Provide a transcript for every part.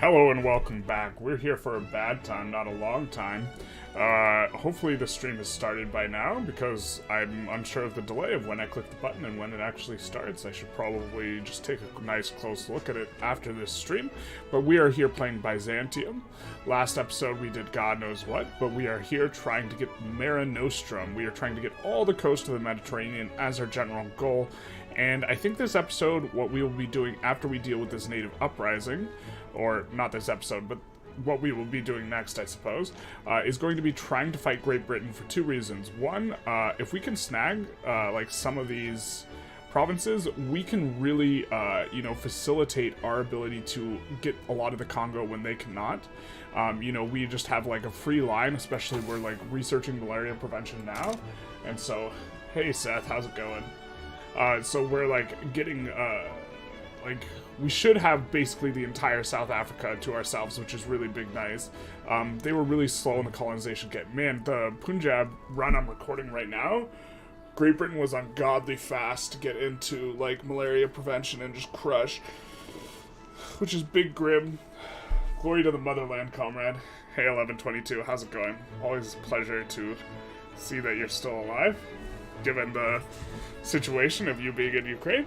Hello and welcome back. We're here for a bad time, not a long time. Hopefully the stream has started by now, because I'm unsure of the delay of when I click the button and when it actually starts. I should probably just take a nice close look at it after this stream. But we are here playing Byzantium. Last episode we did God knows what, but we are here trying to get Mare Nostrum. We are trying to get all the coast of the Mediterranean as our general goal. And I think this episode, what we will be doing after we deal with this native uprising, or not this episode, but what we will be doing next, I suppose, is going to be trying to fight Great Britain for two reasons. One, if we can snag, like, some of these provinces, we can really, facilitate our ability to get a lot of the Congo when they cannot. We just have, like, a free line, especially we're, like, researching malaria prevention now. And so, hey, Seth, how's it going? So we're, like, getting, we should have basically the entire South Africa to ourselves, which is really big nice. They were really slow in the colonization kit. Man, the Punjab run I'm recording right now, Great Britain was ungodly fast to get into, like, malaria prevention and just crush, which is big grim. Glory to the motherland, comrade. Hey, 1122, how's it going? Always a pleasure to see that you're still alive, given the situation of you being in Ukraine.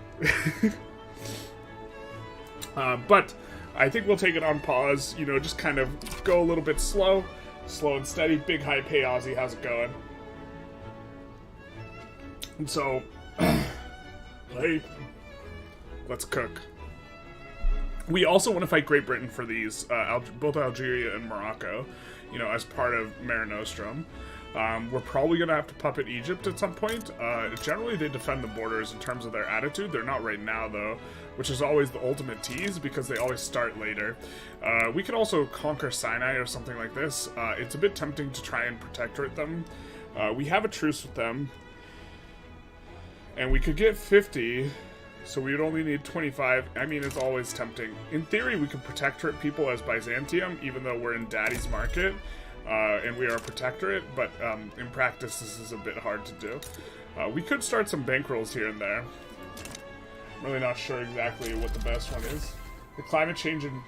But I think we'll take it on pause, just kind of go a little bit slow and steady. Big high pay Aussie, how's it going? And so, hey, let's cook. We also want to fight Great Britain for these, both Algeria and Morocco, as part of Mare Nostrum. We're probably going to have to puppet Egypt at some point. Generally, they defend the borders in terms of their attitude. They're not right now, though, which is always the ultimate tease because they always start later. We could also conquer Sinai or something like this. It's a bit tempting to try and protectorate them. We have a truce with them, and we could get 50, so we would only need 25. I mean, it's always tempting. In theory, we could protectorate people as Byzantium, even though we're in Daddy's market. And we are a protectorate, but in practice this is a bit hard to do. We could start some bankrolls here and there. I'm really not sure exactly what the best one is. The climate change in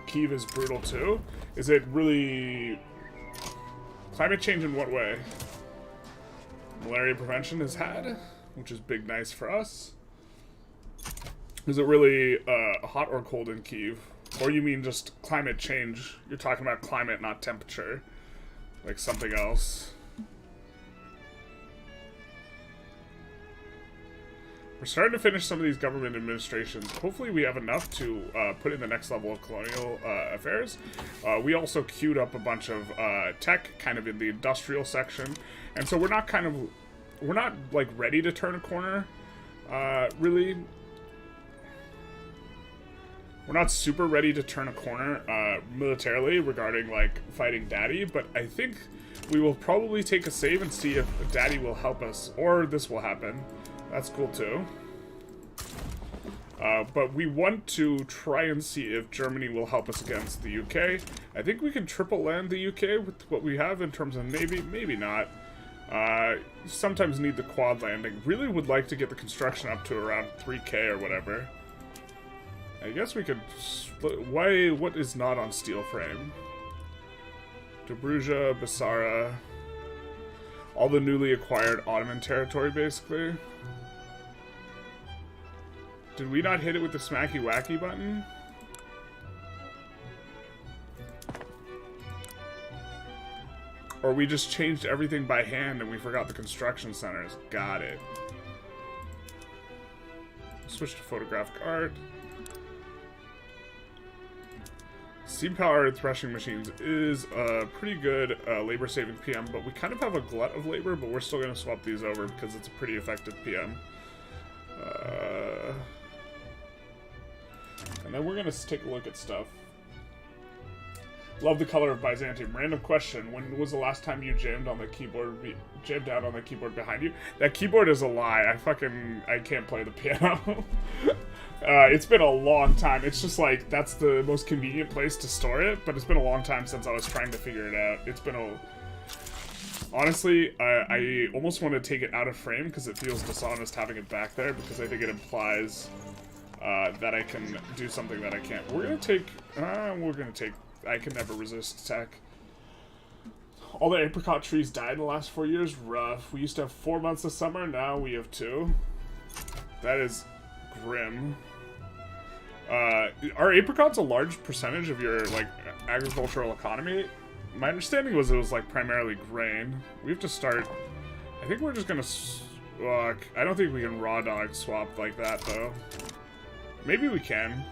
Kyiv is brutal too. Is it really... Climate change in what way? Malaria prevention has had, which is big nice for us. Is it really hot or cold in Kyiv? Or you mean just climate change? You're talking about climate, not temperature. Like something else. We're starting to finish some of these government administrations. Hopefully we have enough to put in the next level of colonial affairs. We also queued up a bunch of tech, kind of in the industrial section. And so we're not like ready to turn a corner, really. We're not super ready to turn a corner militarily regarding, like, fighting Daddy, but I think we will probably take a save and see if Daddy will help us, or this will happen. That's cool, too. But we want to try and see if Germany will help us against the UK. I think we can triple land the UK with what we have in terms of Navy. Maybe not. Sometimes need the quad landing. Really would like to get the construction up to around 3K or whatever. I guess we could... what is not on steel frame? Dobruja, Basara... all the newly acquired Ottoman territory, basically. Did we not hit it with the smacky wacky button? Or we just changed everything by hand and we forgot the construction centers. Got it. Switch to photographic art. Steam-powered threshing machines is a pretty good labor-saving PM, but we kind of have a glut of labor, but we're still going to swap these over because it's a pretty effective PM. And then we're going to take a look at stuff. Love the color of Byzantium. Random question. When was the last time you jammed on the keyboard, jammed out on the keyboard behind you? That keyboard is a lie. I can't play the piano. It's been a long time. It's just like, that's the most convenient place to store it, but it's been a long time since I was trying to figure it out. It's been a... Honestly, I almost want to take it out of frame because it feels dishonest having it back there, because I think it implies that I can do something that I can't. We're gonna take, I can never resist tech. All the apricot trees died in the last 4 years. Rough. We used to have 4 months of summer, now we have 2. That is grim. Are apricots a large percentage of your, like, agricultural economy? My understanding was it was, like, primarily grain. We have to start... I think we're just gonna... I don't think we can raw dog swap like that, though. Maybe we can.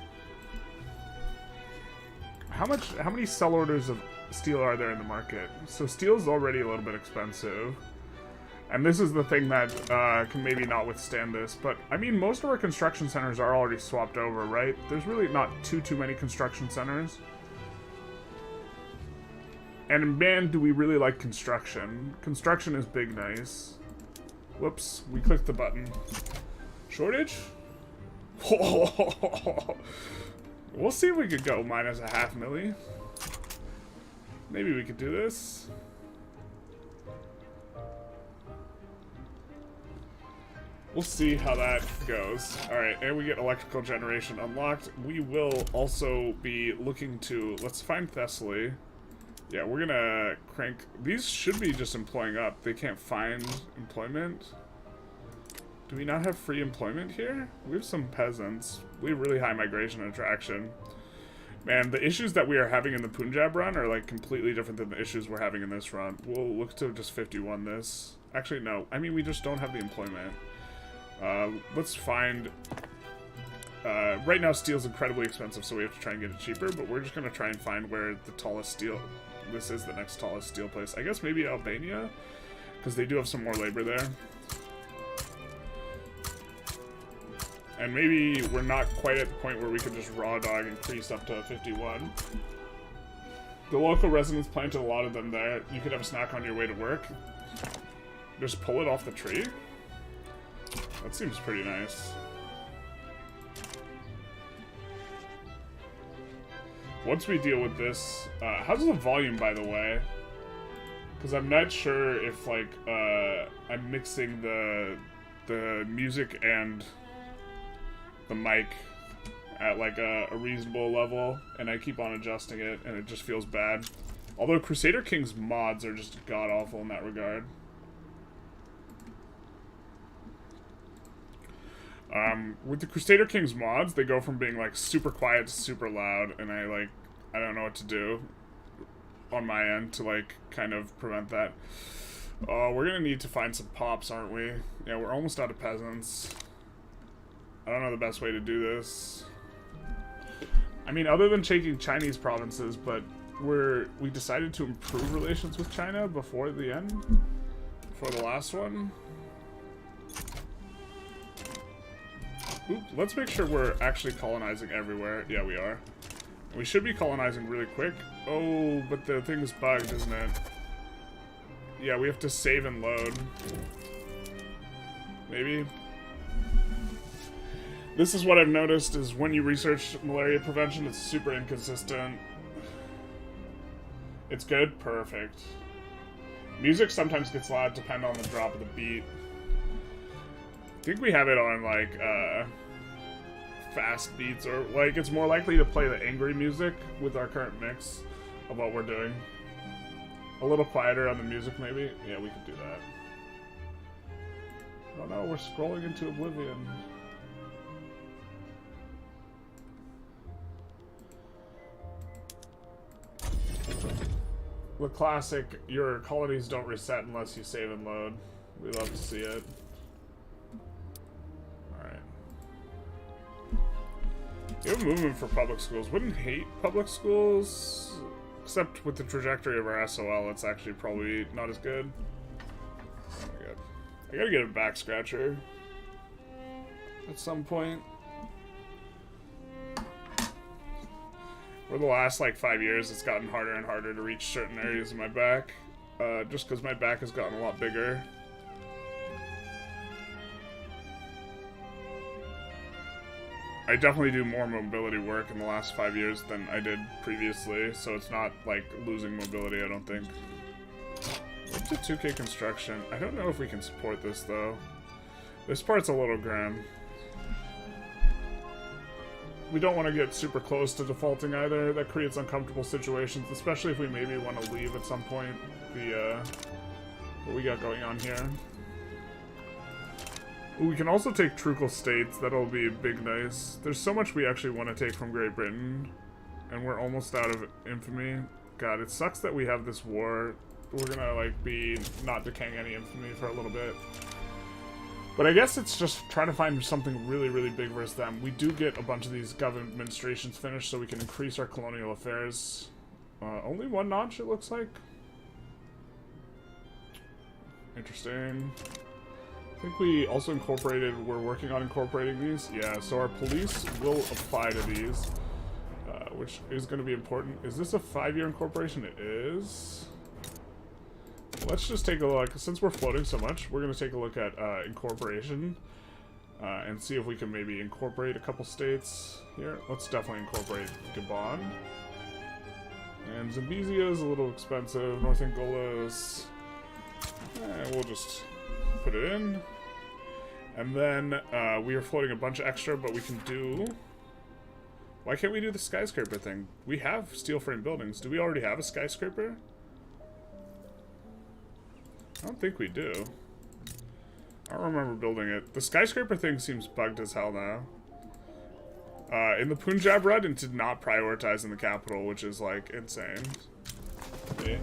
How many sell orders of steel are there in the market? So steel's already a little bit expensive. And this is the thing that can maybe not withstand this. But, I mean, most of our construction centers are already swapped over, right? There's really not too many construction centers. And, man, do we really like construction. Construction is big nice. Whoops, we clicked the button. Shortage? We'll see if we could go minus a half milli. Maybe we could do this. We'll see how that goes. Alright, and we get electrical generation unlocked. We will also be looking to... Let's find Thessaly. Yeah, we're gonna crank... These should be just employing up. They can't find employment. Do we not have free employment here? We have some peasants. We have really high migration attraction. Man, the issues that we are having in the Punjab run are, like, completely different than the issues we're having in this run. We'll look to just 51 this. Actually, no. I mean, we just don't have the employment. Let's find... right now, steel's incredibly expensive, so we have to try and get it cheaper, but we're just gonna try and find where the tallest steel... This is the next tallest steel place. I guess maybe Albania? Because they do have some more labor there. And maybe we're not quite at the point where we can just raw dog increase up to 51. The local residents planted a lot of them there. You could have a snack on your way to work. Just pull it off the tree. That seems pretty nice. Once we deal with this, how's the volume, by the way? Because I'm not sure if, like, I'm mixing the music and the mic at, like, a reasonable level, and I keep on adjusting it, and it just feels bad. Although Crusader King's mods are just god-awful in that regard. With the Crusader King's mods, they go from being, like, super quiet to super loud, and I don't know what to do on my end to, like, kind of prevent that. We're gonna need to find some pops, aren't we? Yeah, we're almost out of peasants. I don't know the best way to do this. I mean, other than taking Chinese provinces, but we decided to improve relations with China before the end, before the last one. Oop, let's make sure we're actually colonizing everywhere. Yeah, we are. We should be colonizing really quick. Oh, but the thing is bugged, isn't it? Yeah, we have to save and load. Maybe. This is what I've noticed, is when you research malaria prevention, it's super inconsistent. It's good? Perfect. Music sometimes gets loud, depending on the drop of the beat. I think we have it on, like, fast beats, or, like, it's more likely to play the angry music with our current mix of what we're doing. A little quieter on the music, maybe? Yeah, we could do that. Oh no, we're scrolling into oblivion. The classic, your colonies don't reset unless you save and load. We love to see it. Alright. You have a movement for public schools. Wouldn't hate public schools, except with the trajectory of our SOL, it's actually probably not as good. Oh my god. I gotta get a back scratcher at some point. For the last, like, 5 years, it's gotten harder and harder to reach certain areas of my back. Just because my back has gotten a lot bigger. I definitely do more mobility work in the last 5 years than I did previously, so it's not, like, losing mobility, I don't think. Up to 2K construction. I don't know if we can support this, though. This part's a little grim. we don't want to get super close to defaulting either. That creates uncomfortable situations, especially if we maybe want to leave at some point the, what we got going on here. Ooh, we can also take Trucal States. That'll be big nice. There's so much we actually want to take from Great Britain, and we're almost out of infamy. God, it sucks that we have this war. We're gonna, like, be not decaying any infamy for a little bit. But I guess it's just trying to find something really, really big versus them. We do get a bunch of these government administrations finished so we can increase our colonial affairs. Only one notch, it looks like. Interesting. I think we also incorporated, we're working on incorporating these. Yeah, so our police will apply to these, which is going to be important. Is this a 5-year incorporation? It is. Let's just take a look. Since we're floating so much, we're going to take a look at incorporation and see if we can maybe incorporate a couple states here. Let's definitely incorporate Gabon. And Zambezia is a little expensive. North Angola is... we'll just put it in. And then we are floating a bunch of extra, but we can do... Why can't we do the skyscraper thing? We have steel frame buildings. Do we already have a skyscraper? I don't think we do. I don't remember building it. The skyscraper thing seems bugged as hell now. In the Punjab run, it did not prioritize in the capital, which is, like, insane. Okay.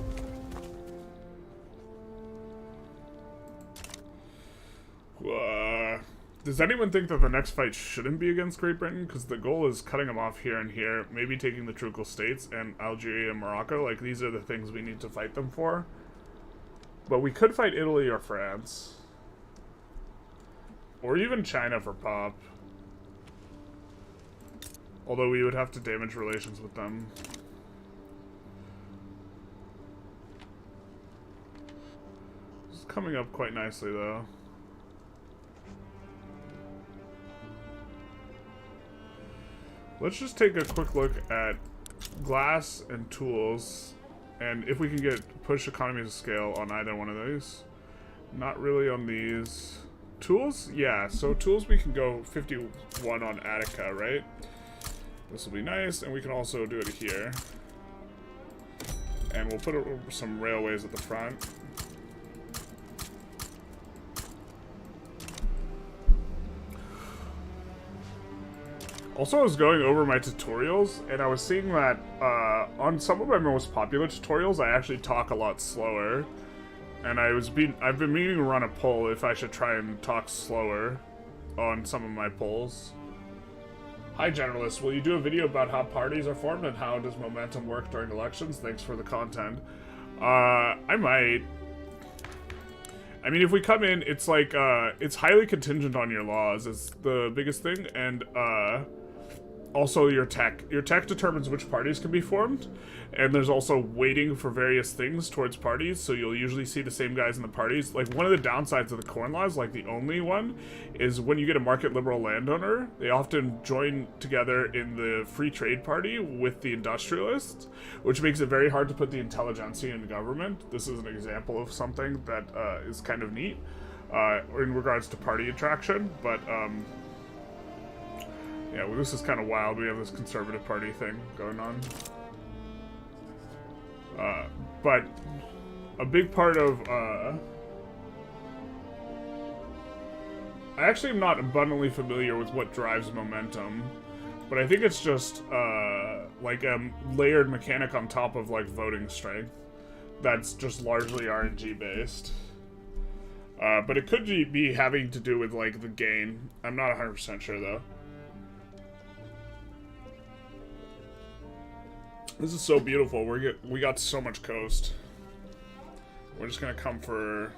Does anyone think that the next fight shouldn't be against Great Britain? Because the goal is cutting them off here and here, maybe taking the Trucal States and Algeria and Morocco. Like, these are the things we need to fight them for. But we could fight Italy or France. Or even China for pop. Although we would have to damage relations with them. This is coming up quite nicely, though. Let's just take a quick look at glass and tools. And if we can push economies of scale on either one of these. Not really on these. Tools? Yeah, so tools we can go 51 on Attica, right? This will be nice, and we can also do it here. And we'll put some railways at the front. Also, I was going over my tutorials, and I was seeing that on some of my most popular tutorials, I actually talk a lot slower. And I've been meaning to run a poll if I should try and talk slower on some of my polls. Hi, Generalist. Will you do a video about how parties are formed and how does momentum work during elections? Thanks for the content. I might. I mean, if we come in, it's like, it's highly contingent on your laws is the biggest thing, and, also your tech. Your tech determines which parties can be formed, and there's also weighting for various things towards parties, so you'll usually see the same guys in the parties. Like, one of the downsides of the corn laws, like the only one, is when you get a market liberal landowner, they often join together in the free trade party with the industrialists, which makes it very hard to put the Intelligentsia in government. This is an example of something that is kind of neat in regards to party attraction, but yeah, well, this is kind of wild. We have this conservative party thing going on. But a big part of, I actually am not abundantly familiar with what drives momentum, but I think it's just, like a layered mechanic on top of, like, voting strength that's just largely RNG based. But it could be having to do with, like, the gain. I'm not 100% sure, though. This is so beautiful. We got so much coast. We're just gonna come for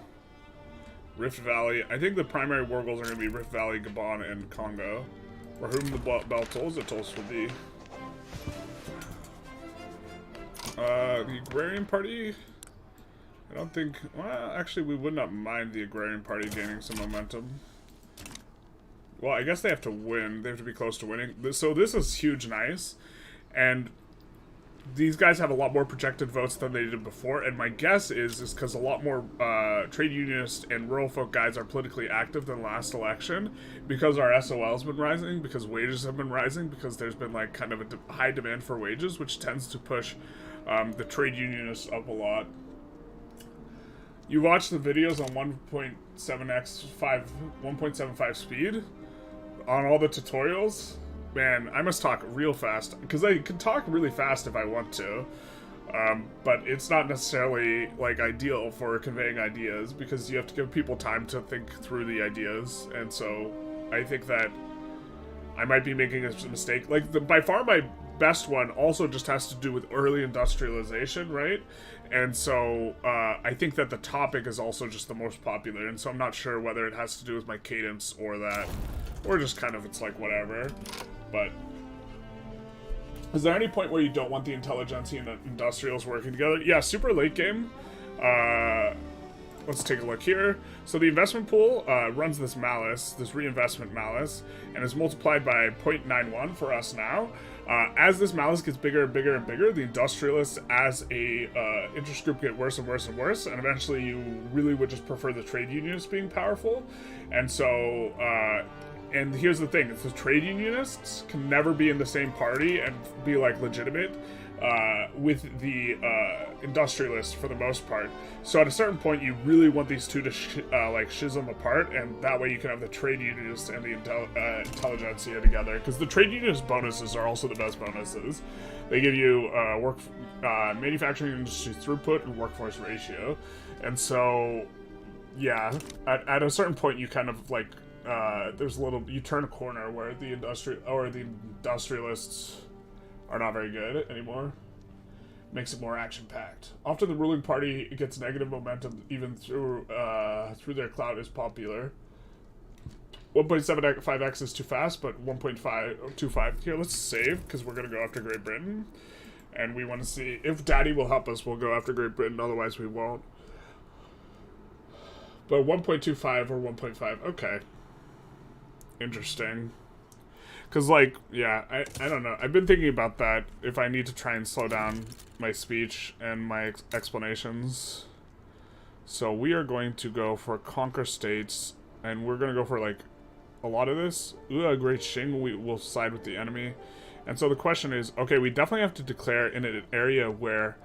Rift Valley. I think the primary war goals are gonna be Rift Valley, Gabon, and Congo. For whom the bell tolls, the tolls for thee. The Agrarian Party. I don't think. Well, actually, we would not mind the Agrarian Party gaining some momentum. Well, I guess they have to win. They have to be close to winning. So this is huge, nice, and these guys have a lot more projected votes than they did before, and my guess is because a lot more trade unionists and rural folk guys are politically active than last election, because our SOL's been rising, because wages have been rising, because there's been like kind of a high demand for wages, which tends to push the trade unionists up a lot. You watch the videos on 1.75 speed on all the tutorials. Man, I must talk real fast, because I can talk really fast if I want to, but it's not necessarily, like, ideal for conveying ideas, because you have to give people time to think through the ideas, and so I think that I might be making a mistake. Like, by far my best one also just has to do with early industrialization, right? And so I think that the topic is also just the most popular, and so I'm not sure whether it has to do with my cadence or that, or just kind of it's like whatever. But is there any point where you don't want the Intelligentsia and the Industrials working together? Yeah, super late game. Let's take a look here. So the investment pool runs this malus, this reinvestment malus, and is multiplied by 0.91 for us now. As this malus gets bigger and bigger and bigger, the Industrialists as a interest group get worse and worse and worse, and eventually you really would just prefer the trade unionists being powerful. And so, and here's the thing, the trade unionists can never be in the same party and be like legitimate with the industrialists for the most part. So at a certain point, you really want these two to like schism apart, and that way you can have the trade unionists and the intelligentsia together. Because the trade unionist bonuses are also the best bonuses. They give you manufacturing industry throughput and workforce ratio, and so yeah, at a certain point, you kind of like there's a little, you turn a corner where the industrialists are not very good anymore. Makes it more action-packed. Often the ruling party gets negative momentum even through their clout is popular. 1.75x is too fast, but 1.525. Here, let's save, because we're going to go after Great Britain. And we want to see, if Daddy will help us, we'll go after Great Britain, otherwise we won't. But 1.25 or 1.5, okay. Interesting. Because, like, yeah, I don't know. I've been thinking about that, if I need to try and slow down my speech and my explanations. So we are going to go for conquer states, and we're going to go for, like, a lot of this. Great Qing, we will side with the enemy. And so the question is, okay, we definitely have to declare in an area where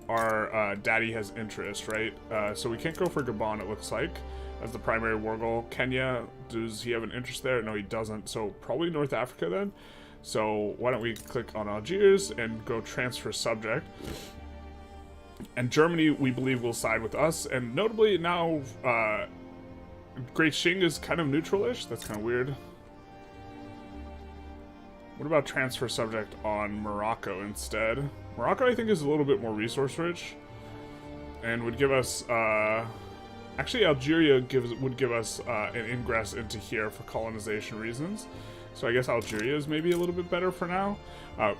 our daddy has interest, right? So we can't go for Gabon, it looks like, as the primary war goal. Kenya, does he have an interest there? No, he doesn't. So probably North Africa then. So why don't we click on Algiers and go transfer subject. And Germany, we believe, will side with us. And notably now, Great Qing is kind of neutral-ish. That's kind of weird. What about transfer subject on Morocco instead? Morocco, I think, is a little bit more resource-rich. And would give us, actually, Algeria would give us an ingress into here for colonization reasons. So I guess Algeria is maybe a little bit better for now.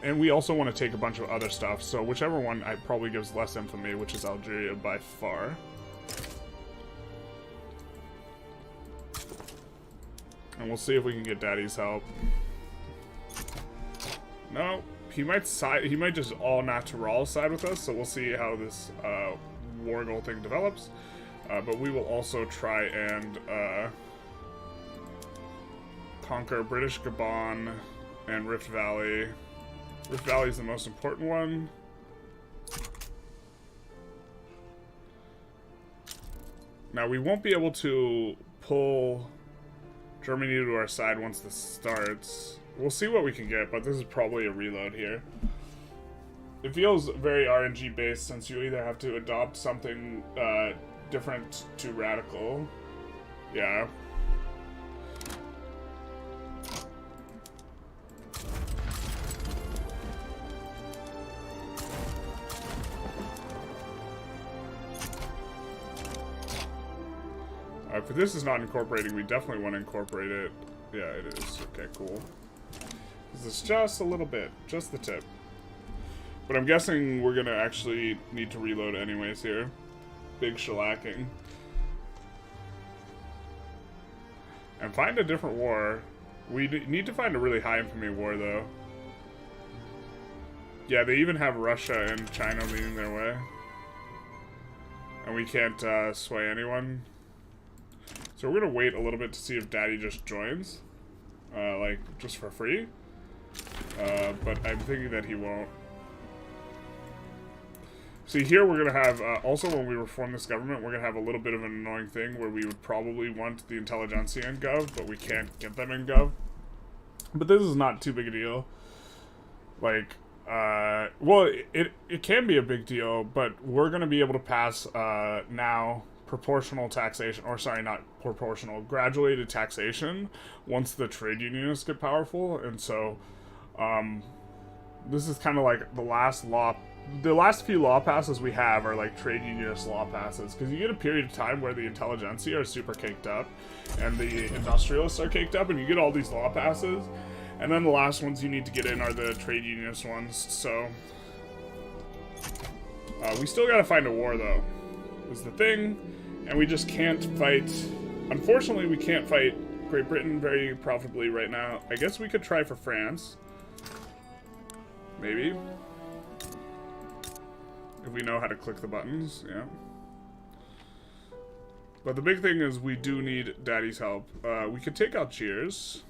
And we also want to take a bunch of other stuff. So whichever one probably gives less infamy, which is Algeria by far. And we'll see if we can get Daddy's help. No, he might side. He might just all natural side with us. So we'll see how this war goal thing develops. But we will also try and conquer British Gabon and Rift Valley. Rift Valley is the most important one. Now we won't be able to pull Germany to our side once this starts. We'll see what we can get, but this is probably a reload here. It feels very RNG based, since you either have to adopt something different to radical. Yeah. If this is not incorporating, we definitely want to incorporate it. Yeah, it is. Okay, cool. This is just a little bit. Just the tip. But I'm guessing we're going to actually need to reload anyways here. Big shellacking. And find a different war. We need to find a really high infamy war, though. Yeah, they even have Russia and China leading their way. And we can't sway anyone. So we're gonna wait a little bit to see if Daddy just joins. Like, just for free. But I'm thinking that he won't. See, here we're gonna have, also when we reform this government, we're gonna have a little bit of an annoying thing where we would probably want the Intelligentsia in Gov, but we can't get them in Gov. But this is not too big a deal. Like, well, it can be a big deal, but we're gonna be able to pass, now, proportional taxation, or sorry, not proportional, graduated taxation once the trade unionists get powerful, and so, this is kind of like the last few law passes we have are like trade unionist law passes, because you get a period of time where the Intelligentsia are super caked up, and the Industrialists are caked up, and you get all these law passes, and then the last ones you need to get in are the trade unionist ones, so, we still gotta find a war, though, is the thing. And we just can't fight. Unfortunately, we can't fight Great Britain very profitably right now. I guess we could try for France. Maybe. If we know how to click the buttons, yeah. But the big thing is we do need Daddy's help. We could take Algiers,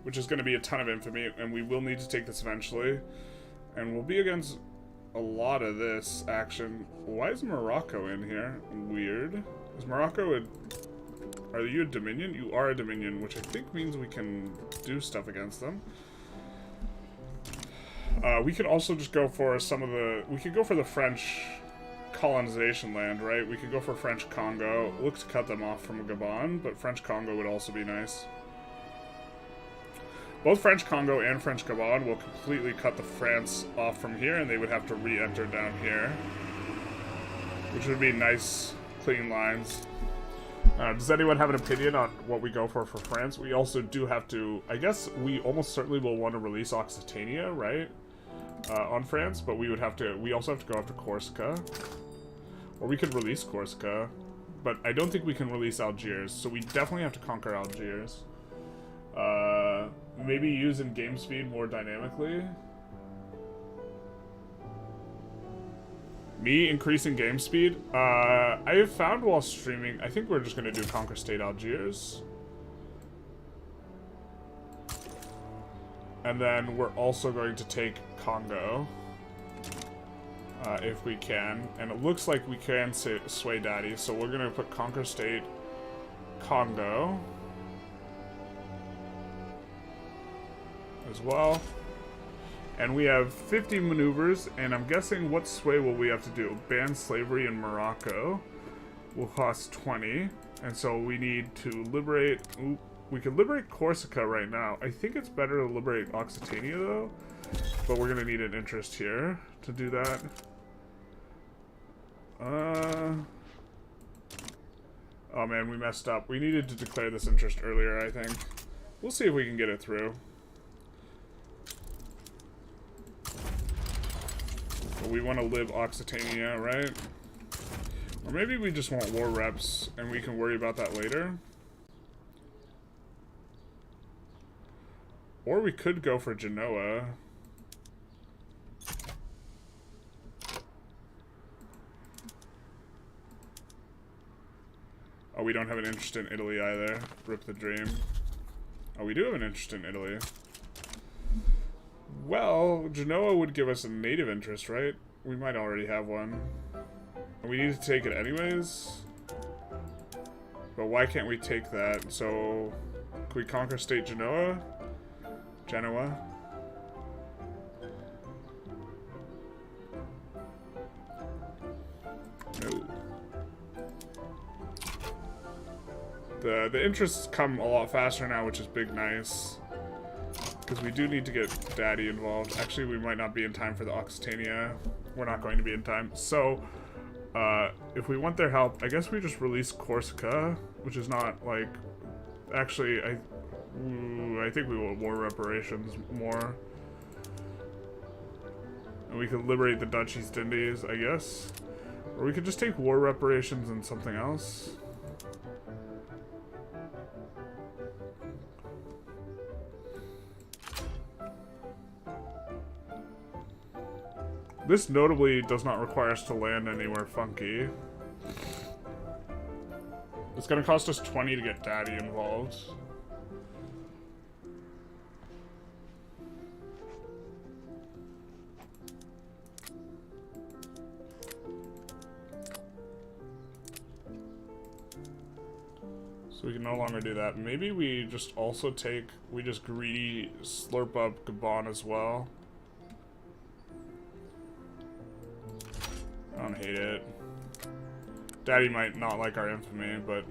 which is going to be a ton of infamy, and we will need to take this eventually. And we'll be against a lot of this action. Why is Morocco in here? Weird. Is Morocco a... Are you a Dominion? You are a Dominion, which I think means we can do stuff against them. We could also just go for some of the... We could go for the French colonization land, right? We could go for French Congo. Look to cut them off from Gabon, but French Congo would also be nice. Both French Congo and French Gabon will completely cut the France off from here, and they would have to re-enter down here. Which would be nice, clean lines. Does anyone have an opinion on what we go for France? We also do have to... I guess we almost certainly will want to release Occitania, right? On France, but we would have to... We also have to go after Corsica. Or we could release Corsica. But I don't think we can release Algiers, so we definitely have to conquer Algiers. Maybe using game speed more dynamically. Me increasing game speed? I have found while streaming, I think we're just going to do Conquer State Algiers. And then we're also going to take Congo. If we can. And it looks like we can sway Daddy, so we're going to put Conquer State Congo as well. And we have 50 maneuvers, and I'm guessing what sway will we have to do? Ban slavery in Morocco will cost 20, and so we need to liberate... Ooh, we can liberate Corsica right now. I think it's better to liberate Occitania, though, but we're going to need an interest here to do that. Oh man, we messed up. We needed to declare this interest earlier, I think. We'll see if we can get it through. But we want to live Occitania, right? Or maybe we just want war reps and we can worry about that later. Or we could go for Genoa. Oh, we don't have an interest in Italy either. Rip the dream. Oh, we do have an interest in Italy. Well, Genoa would give us a native interest, right? We might already have one. And we need to take it anyways. But why can't we take that? So, can we conquer state Genoa? Genoa? No. The interests come a lot faster now, which is big nice. Because we do need to get Daddy involved. Actually, we might not be in time for the Occitania. We're not going to be in time. So, if we want their help, I guess we just release Corsica, which is not, like... Actually, I think we will war reparations more. And we could liberate the Dutch East Indies, I guess. Or we could just take war reparations and something else. This notably does not require us to land anywhere funky. It's gonna cost us 20 to get Daddy involved. So we can no longer do that. Maybe we just also take, we just greedy slurp up Gabon as well. I don't hate it. Daddy might not like our infamy, but...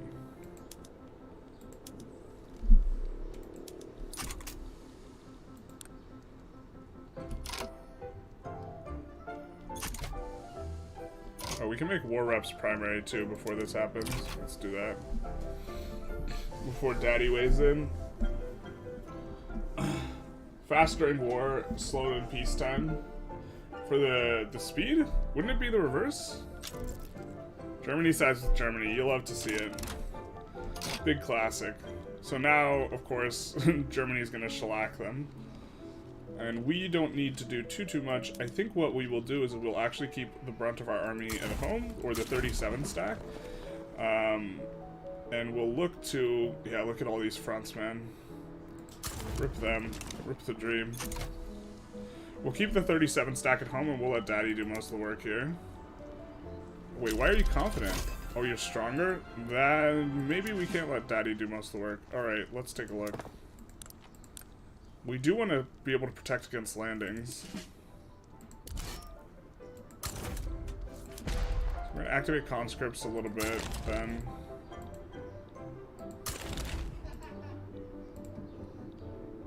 Oh, we can make war reps primary too before this happens. Let's do that. Before Daddy weighs in. Fast during war, slow in peacetime. For the speed? Wouldn't it be the reverse? Germany sides with Germany. You'll love to see it. Big classic. So now, of course, Germany's gonna shellac them. And we don't need to do too much. I think what we will do is we'll actually keep the brunt of our army at home, or the 37 stack. And we'll look to... Yeah, look at all these fronts, man. Rip them. Rip the dream. We'll keep the 37 stack at home, and we'll let Daddy do most of the work here. Wait, why are you confident? Oh, you're stronger? Then maybe we can't let Daddy do most of the work. Alright, let's take a look. We do want to be able to protect against landings. So we're going to activate conscripts a little bit, then...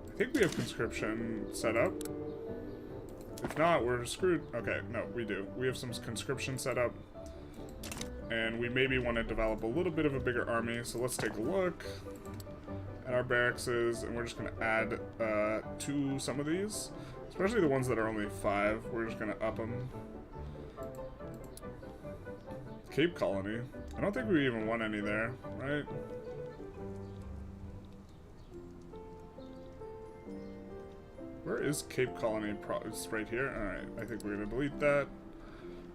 I think we have conscription set up. If not, we're screwed. Okay, no, we do. We have some conscription set up. And we maybe want to develop a little bit of a bigger army, so let's take a look at our barracks, and we're just going to add to some of these. Especially the ones that are only 5. We're just going to up them. Cape Colony. I don't think we even want any there, right? Where is Cape Colony? It's right here. Alright, I think we're going to delete that.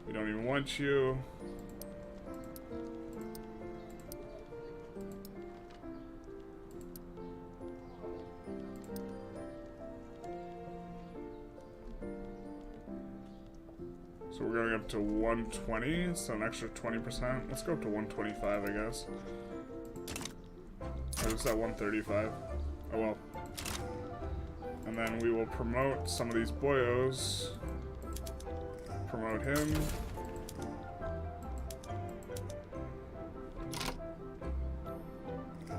We don't even want you. So we're going up to 120, so an extra 20%. Let's go up to 125, I guess. Or is that 135? Oh well. And then we will promote some of these boyos. Promote him.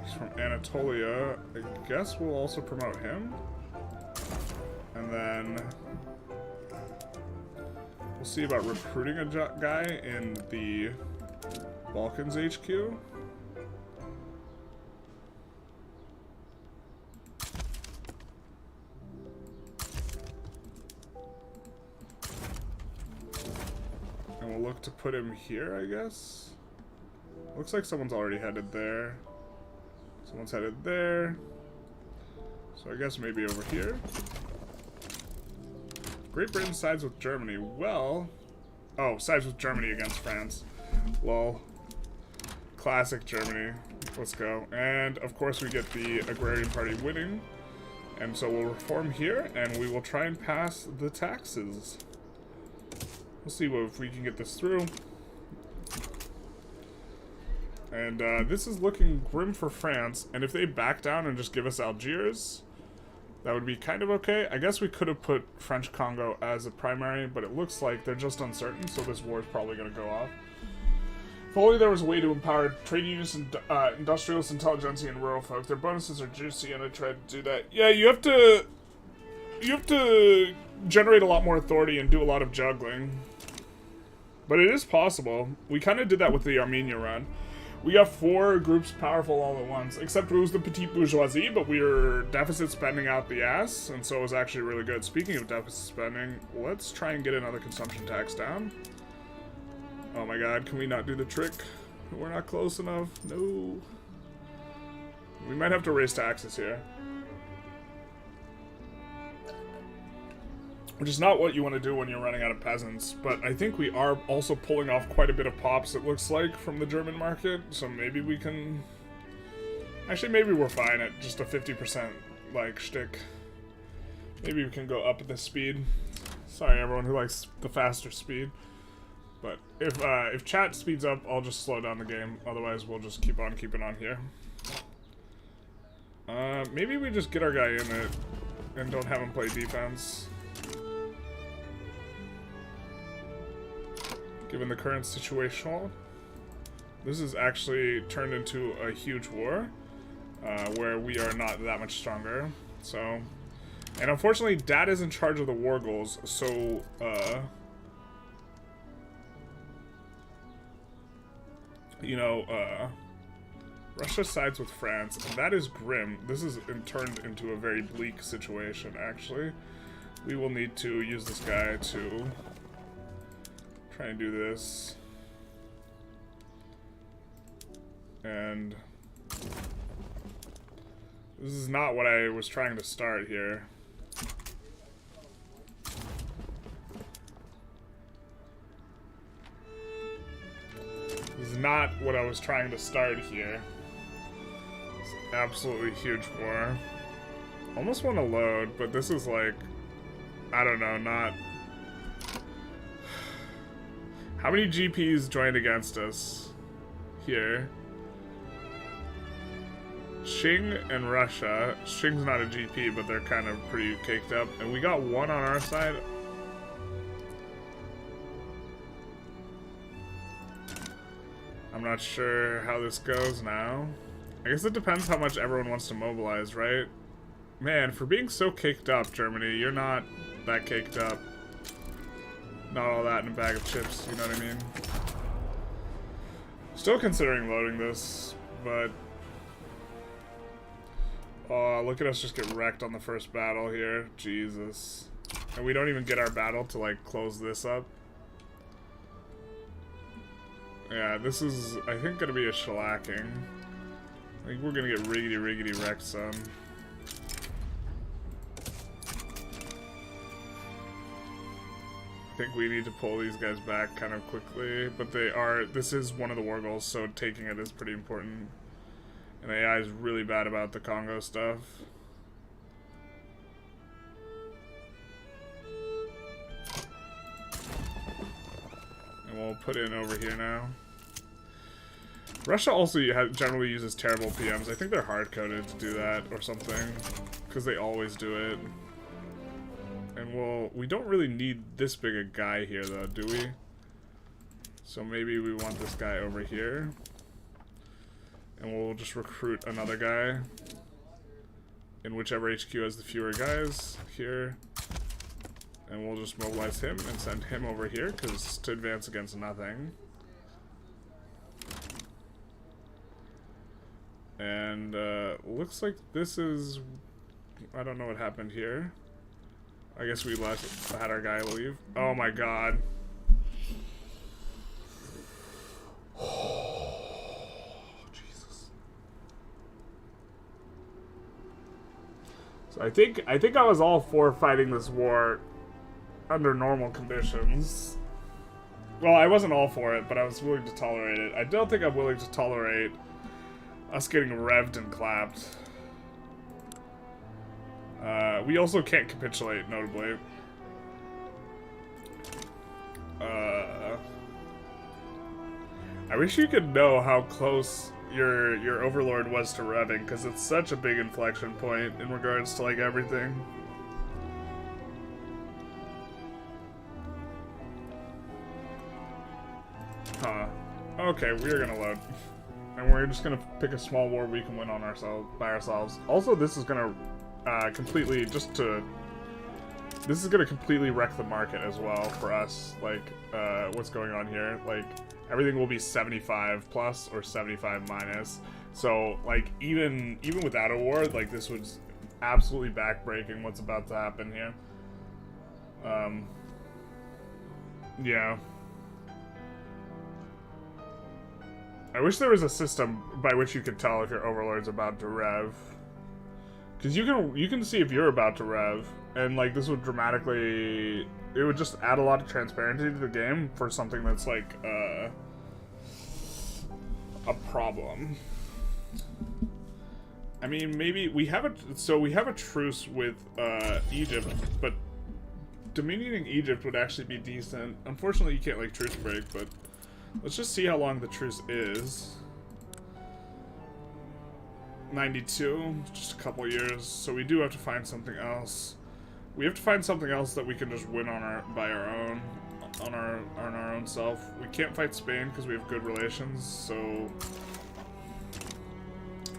He's from Anatolia. I guess we'll also promote him. And then we'll see about recruiting a guy in the Balkans HQ. Look to put him here, I guess. Looks like someone's already headed there. Someone's headed there. So I guess maybe over here. Great Britain sides with Germany. Well... Oh, sides with Germany against France. Lol. Classic Germany. Let's go. And, of course, we get the Agrarian Party winning. And so we'll reform here, and we will try and pass the taxes. We'll see if we can get this through. And this is looking grim for France. And if they back down and just give us Algiers, that would be kind of okay. I guess we could have put French Congo as a primary, but it looks like they're just uncertain, so this war is probably going to go off. If only there was a way to empower trade unions and industrialists, intelligentsia, and rural folk. Their bonuses are juicy, and I tried to do that. Yeah, you have to generate a lot more authority and do a lot of juggling. But it is possible. We kind of did that with the Armenia run. We got 4 groups powerful all at once, except it was the petite bourgeoisie, but we were deficit spending out the ass, and so it was actually really good. Speaking of deficit spending, let's try and get another consumption tax down. Oh my god, can we not do the trick? We're not close enough. No. We might have to raise taxes here. which is not what you want to do when you're running out of peasants, but I think we are also pulling off quite a bit of pops, it looks like, from the German market, so maybe we can... Actually, maybe we're fine at just a 50%, like, shtick. Maybe we can go up at the speed. Sorry, everyone who likes the faster speed. But if chat speeds up, I'll just slow down the game, otherwise we'll just keep on keeping on here. Maybe we just get our guy in it, and don't have him play defense. Given the current situation, this has actually turned into a huge war, where we are not that much stronger. So, and unfortunately, Dad is in charge of the war goals. So, you know, Russia sides with France, and that is grim. This is turned into a very bleak situation. Actually, we will need to use this guy to try and do this, and this is not what I was trying to start here. This is not what I was trying to start here. It's absolutely huge war. Almost want to load, but this is like, I don't know, not... How many GPs joined against us here? Qing and Russia. Qing's not a GP, but they're kind of pretty caked up. And we got one on our side. I'm not sure how this goes now. I guess it depends how much everyone wants to mobilize, right? Man, for being so caked up, Germany, you're not that caked up. Not all that in a bag of chips, you know what I mean? Still considering loading this, but... Oh, look at us just get wrecked on the first battle here. Jesus. And we don't even get our battle to, like, close this up. Yeah, this is, I think, gonna be a shellacking. I think we're gonna get riggedy wrecked, son. I think we need to pull these guys back kind of quickly, but they are, this is one of the war goals, so taking it is pretty important. And AI is really bad about the Congo stuff. And we'll put in over here now. Russia also generally uses terrible PMs. I think they're hard-coded to do that or something, because they always do it. And we don't really need this big a guy here, though, do we? So maybe we want this guy over here. And we'll just recruit another guy in whichever HQ has the fewer guys here. And we'll just mobilize him and send him over here, because to advance against nothing. And looks like this is... I don't know what happened here. I guess we had our guy leave. Oh my god. So I think I was all for fighting this war under normal conditions. Well, I wasn't all for it, but I was willing to tolerate it. I don't think I'm willing to tolerate us getting revved and clapped. We also can't capitulate, notably. I wish you could know how close your overlord was to revving, because it's such a big inflection point in regards to, like, everything. Huh. Okay, we're gonna load. And we're just gonna pick a small war we can win on by ourselves. Also, this is gonna completely, this is gonna completely wreck the market as well for us, like, what's going on here. Like, everything will be 75 plus or 75 minus. So, like, even without a war, like, this was absolutely backbreaking what's about to happen here. Yeah. I wish there was a system by which you could tell if your overlord's about to rev. Because you can see if you're about to rev, and like this would dramatically, it would just add a lot of transparency to the game for something that's like a problem. I mean, maybe we have a truce with Egypt, but dominioning Egypt would actually be decent. Unfortunately, you can't like truce break, but let's just see how long the truce is. 92, just a couple years, so we do have to find something else. We have to find something else that we can just win on our own self. We can't fight Spain because we have good relations, so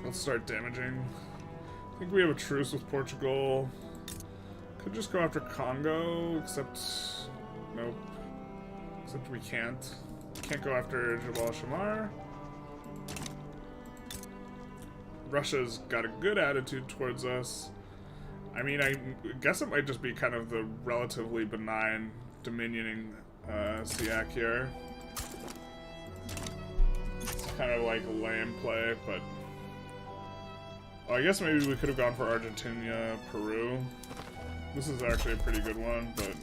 let's start damaging. I think we have a truce with Portugal. Could just go after Congo, except nope. Except we can't. Can't go after Jabal Shamar. Russia's got a good attitude towards us. I mean, I guess it might just be kind of the relatively benign dominioning Siak here. It's kind of like a lame play, but well, I guess maybe we could have gone for Argentina, Peru. This is actually a pretty good one, but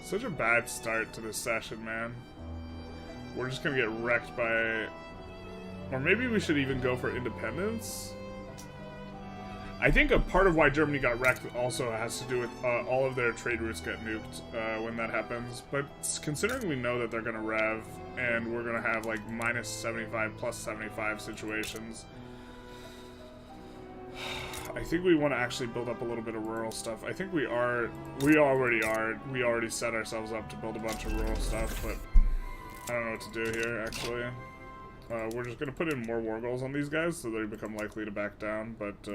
such a bad start to this session, man. We're just gonna get wrecked by... Or maybe we should even go for independence? I think a part of why Germany got wrecked also has to do with all of their trade routes get nuked when that happens. But considering we know that they're gonna rev, and we're gonna have like minus 75, plus 75 situations, I think we want to actually build up a little bit of rural stuff. I think we already set ourselves up to build a bunch of rural stuff, but I don't know what to do here, actually. We're just going to put in more war goals on these guys so they become likely to back down, but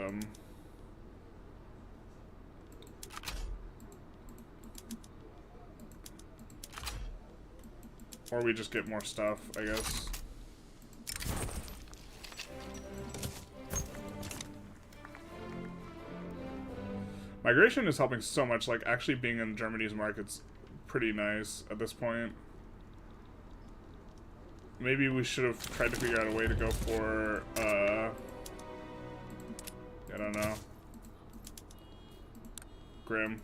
or we just get more stuff, I guess. Migration is helping so much, like actually being in Germany's market's pretty nice at this point. Maybe we should have tried to figure out a way to go for, I don't know. Grim.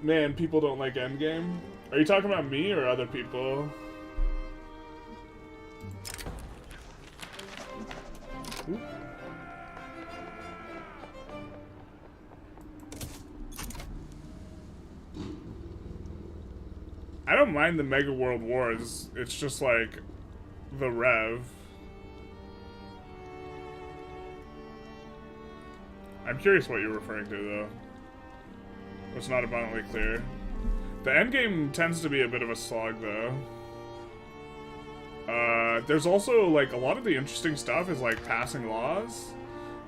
Man, people don't like Endgame. Are you talking about me or other people? I don't mind the Mega World Wars, it's just like the Rev. I'm curious what you're referring to, though. It's not abundantly clear. The endgame tends to be a bit of a slog, though. There's also, like, a lot of the interesting stuff is, like, passing laws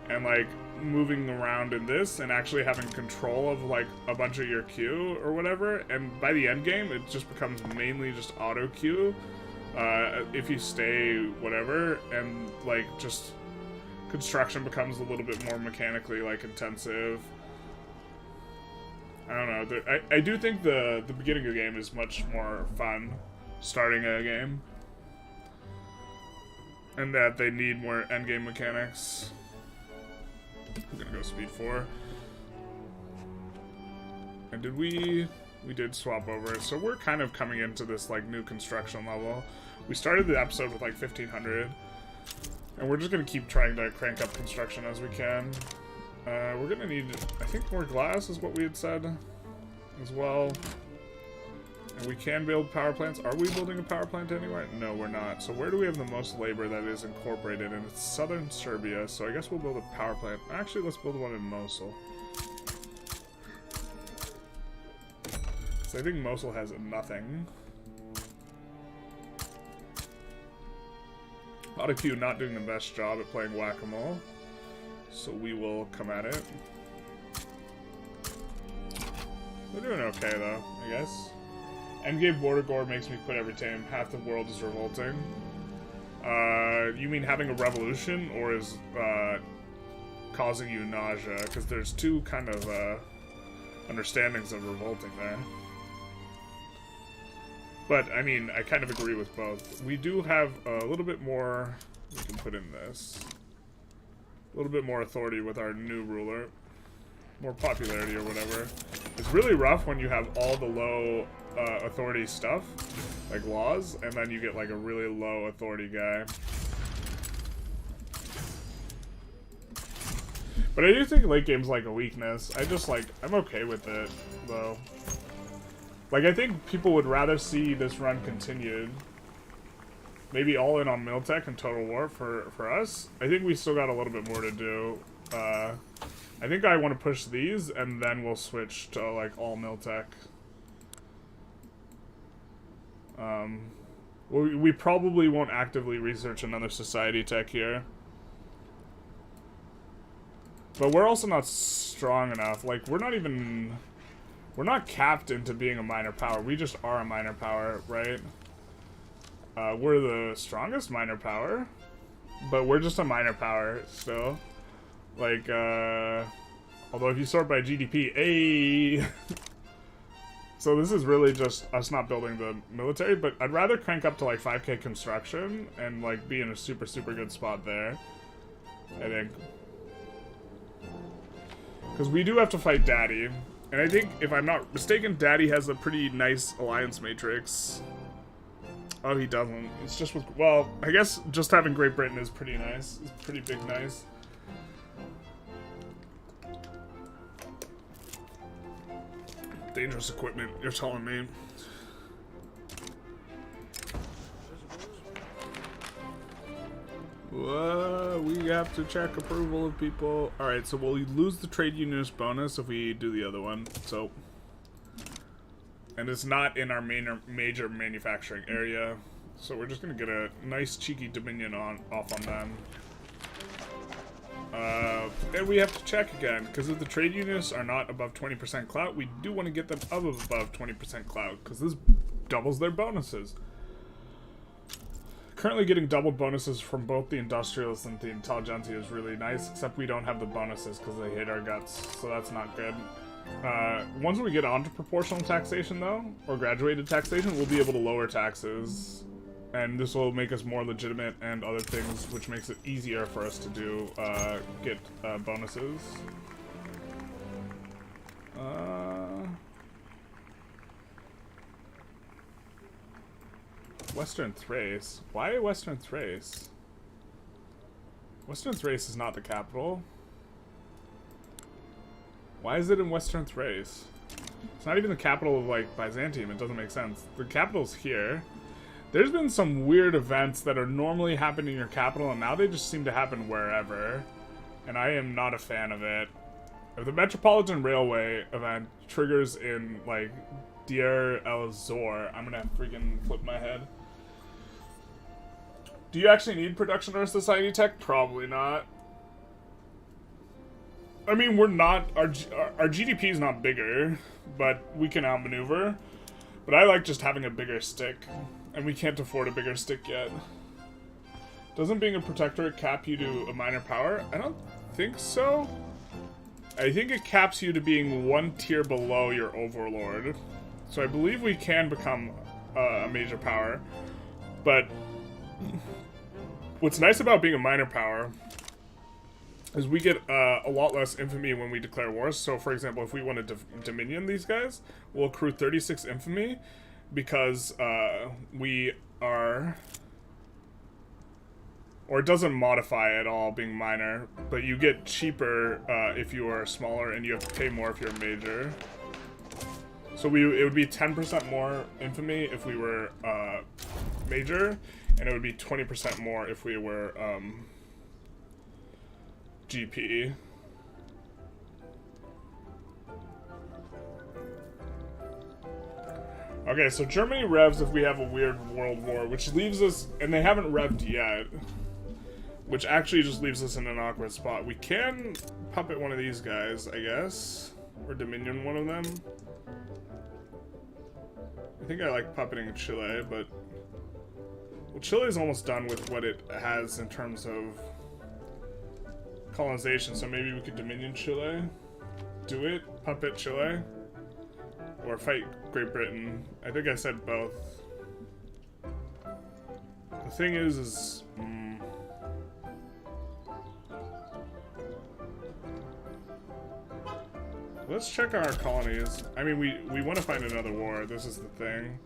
and, like, moving around in this and actually having control of, like, a bunch of your queue or whatever. And by the end game, it just becomes mainly just auto queue if you stay whatever, and, like, just construction becomes a little bit more mechanically, like, intensive. I don't know. I do think the beginning of the game is much more fun starting a game. And that they need more endgame mechanics. I'm gonna go speed 4. And did we did swap over, so we're kind of coming into this like new construction level. We started the episode with like 1500, and we're just gonna keep trying to crank up construction as we can. We're gonna need, I think, more glass is what we had said as well. And we can build power plants. Are we building a power plant anywhere? No, we're not. So where do we have the most labor that is incorporated? And it's southern Serbia, so I guess we'll build a power plant. Actually, let's build one in Mosul. So I think Mosul has nothing. AutoQ not doing the best job at playing whack-a-mole, so we will come at it. They're doing okay, though, I guess. Endgame border gore makes me quit every time. Half the world is revolting. You mean having a revolution, or is causing you nausea, because there's two kind of understandings of revolting there. But, I mean, I kind of agree with both. We do have a little bit more we can put in this. A little bit more authority with our new ruler. More popularity or whatever. It's really rough when you have all the low authority stuff, like laws, and then you get like a really low authority guy. But I do think late game's like a weakness. I'm okay with it, though. Like, I think people would rather see this run continued. Maybe all in on Miltech and Total War for us. I think we still got a little bit more to do. I think I want to push these, and then we'll switch to, like, all Miltech. We probably won't actively research another society tech here. But we're also not strong enough. Like, we're not capped into being a minor power. We just are a minor power, right? We're the strongest minor power, but we're just a minor power still. Like, although if you sort by GDP, hey! So this is really just us not building the military, but I'd rather crank up to like 5k construction and like be in a super, super good spot there, I think. Because we do have to fight Daddy. And I think, if I'm not mistaken, Daddy has a pretty nice alliance matrix. Oh, he doesn't. It's just with... Well, I guess just having Great Britain is pretty nice. It's pretty big nice. Dangerous equipment, you're telling me. Whoa, we have to check approval of people. Alright, so we'll lose the trade unionist bonus if we do the other one. So, and it's not in our major manufacturing area. So we're just gonna get a nice cheeky dominion off on them. And we have to check again, because if the trade unionists are not above 20% clout, we do want to get them above 20% clout, because this doubles their bonuses. Currently getting doubled bonuses from both the Industrialists and the Intelligentsia is really nice, except we don't have the bonuses because they hate our guts, so that's not good. Once we get onto proportional taxation, though, or graduated taxation, we'll be able to lower taxes, and this will make us more legitimate and other things, which makes it easier for us to do, get bonuses. Western Thrace? Why Western Thrace? Western Thrace is not the capital. Why is it in Western Thrace? It's not even the capital of, like, Byzantium. It doesn't make sense. The capital's here. There's been some weird events that are normally happening in your capital, and now they just seem to happen wherever. And I am not a fan of it. If the Metropolitan Railway event triggers in, like, Deir el-Zor, I'm gonna freaking flip my head. Do you actually need production or society tech? Probably not. I mean, we're not... Our GDP is not bigger, but we can outmaneuver. But I like just having a bigger stick. And we can't afford a bigger stick yet. Doesn't being a protectorate cap you to a minor power? I don't think so. I think it caps you to being one tier below your overlord. So I believe we can become a major power. But what's nice about being a minor power is we get a lot less infamy when we declare wars. So, for example, if we want to dominion these guys, we'll accrue 36 infamy because we are... Or it doesn't modify at all being minor, but you get cheaper if you are smaller, and you have to pay more if you're major. So it would be 10% more infamy if we were major, and it would be 20% more if we were GP. Okay, so Germany revs if we have a weird world war, which leaves us, and they haven't revved yet, which actually just leaves us in an awkward spot. We can puppet one of these guys, I guess, or dominion one of them. I think I like puppeting Chile, but... Well, Chile is almost done with what it has in terms of colonization, so maybe we could Dominion Chile. Do it. Puppet Chile. Or fight Great Britain. I think I said both. The thing is let's check our colonies. I mean, we want to find another war. This is the thing.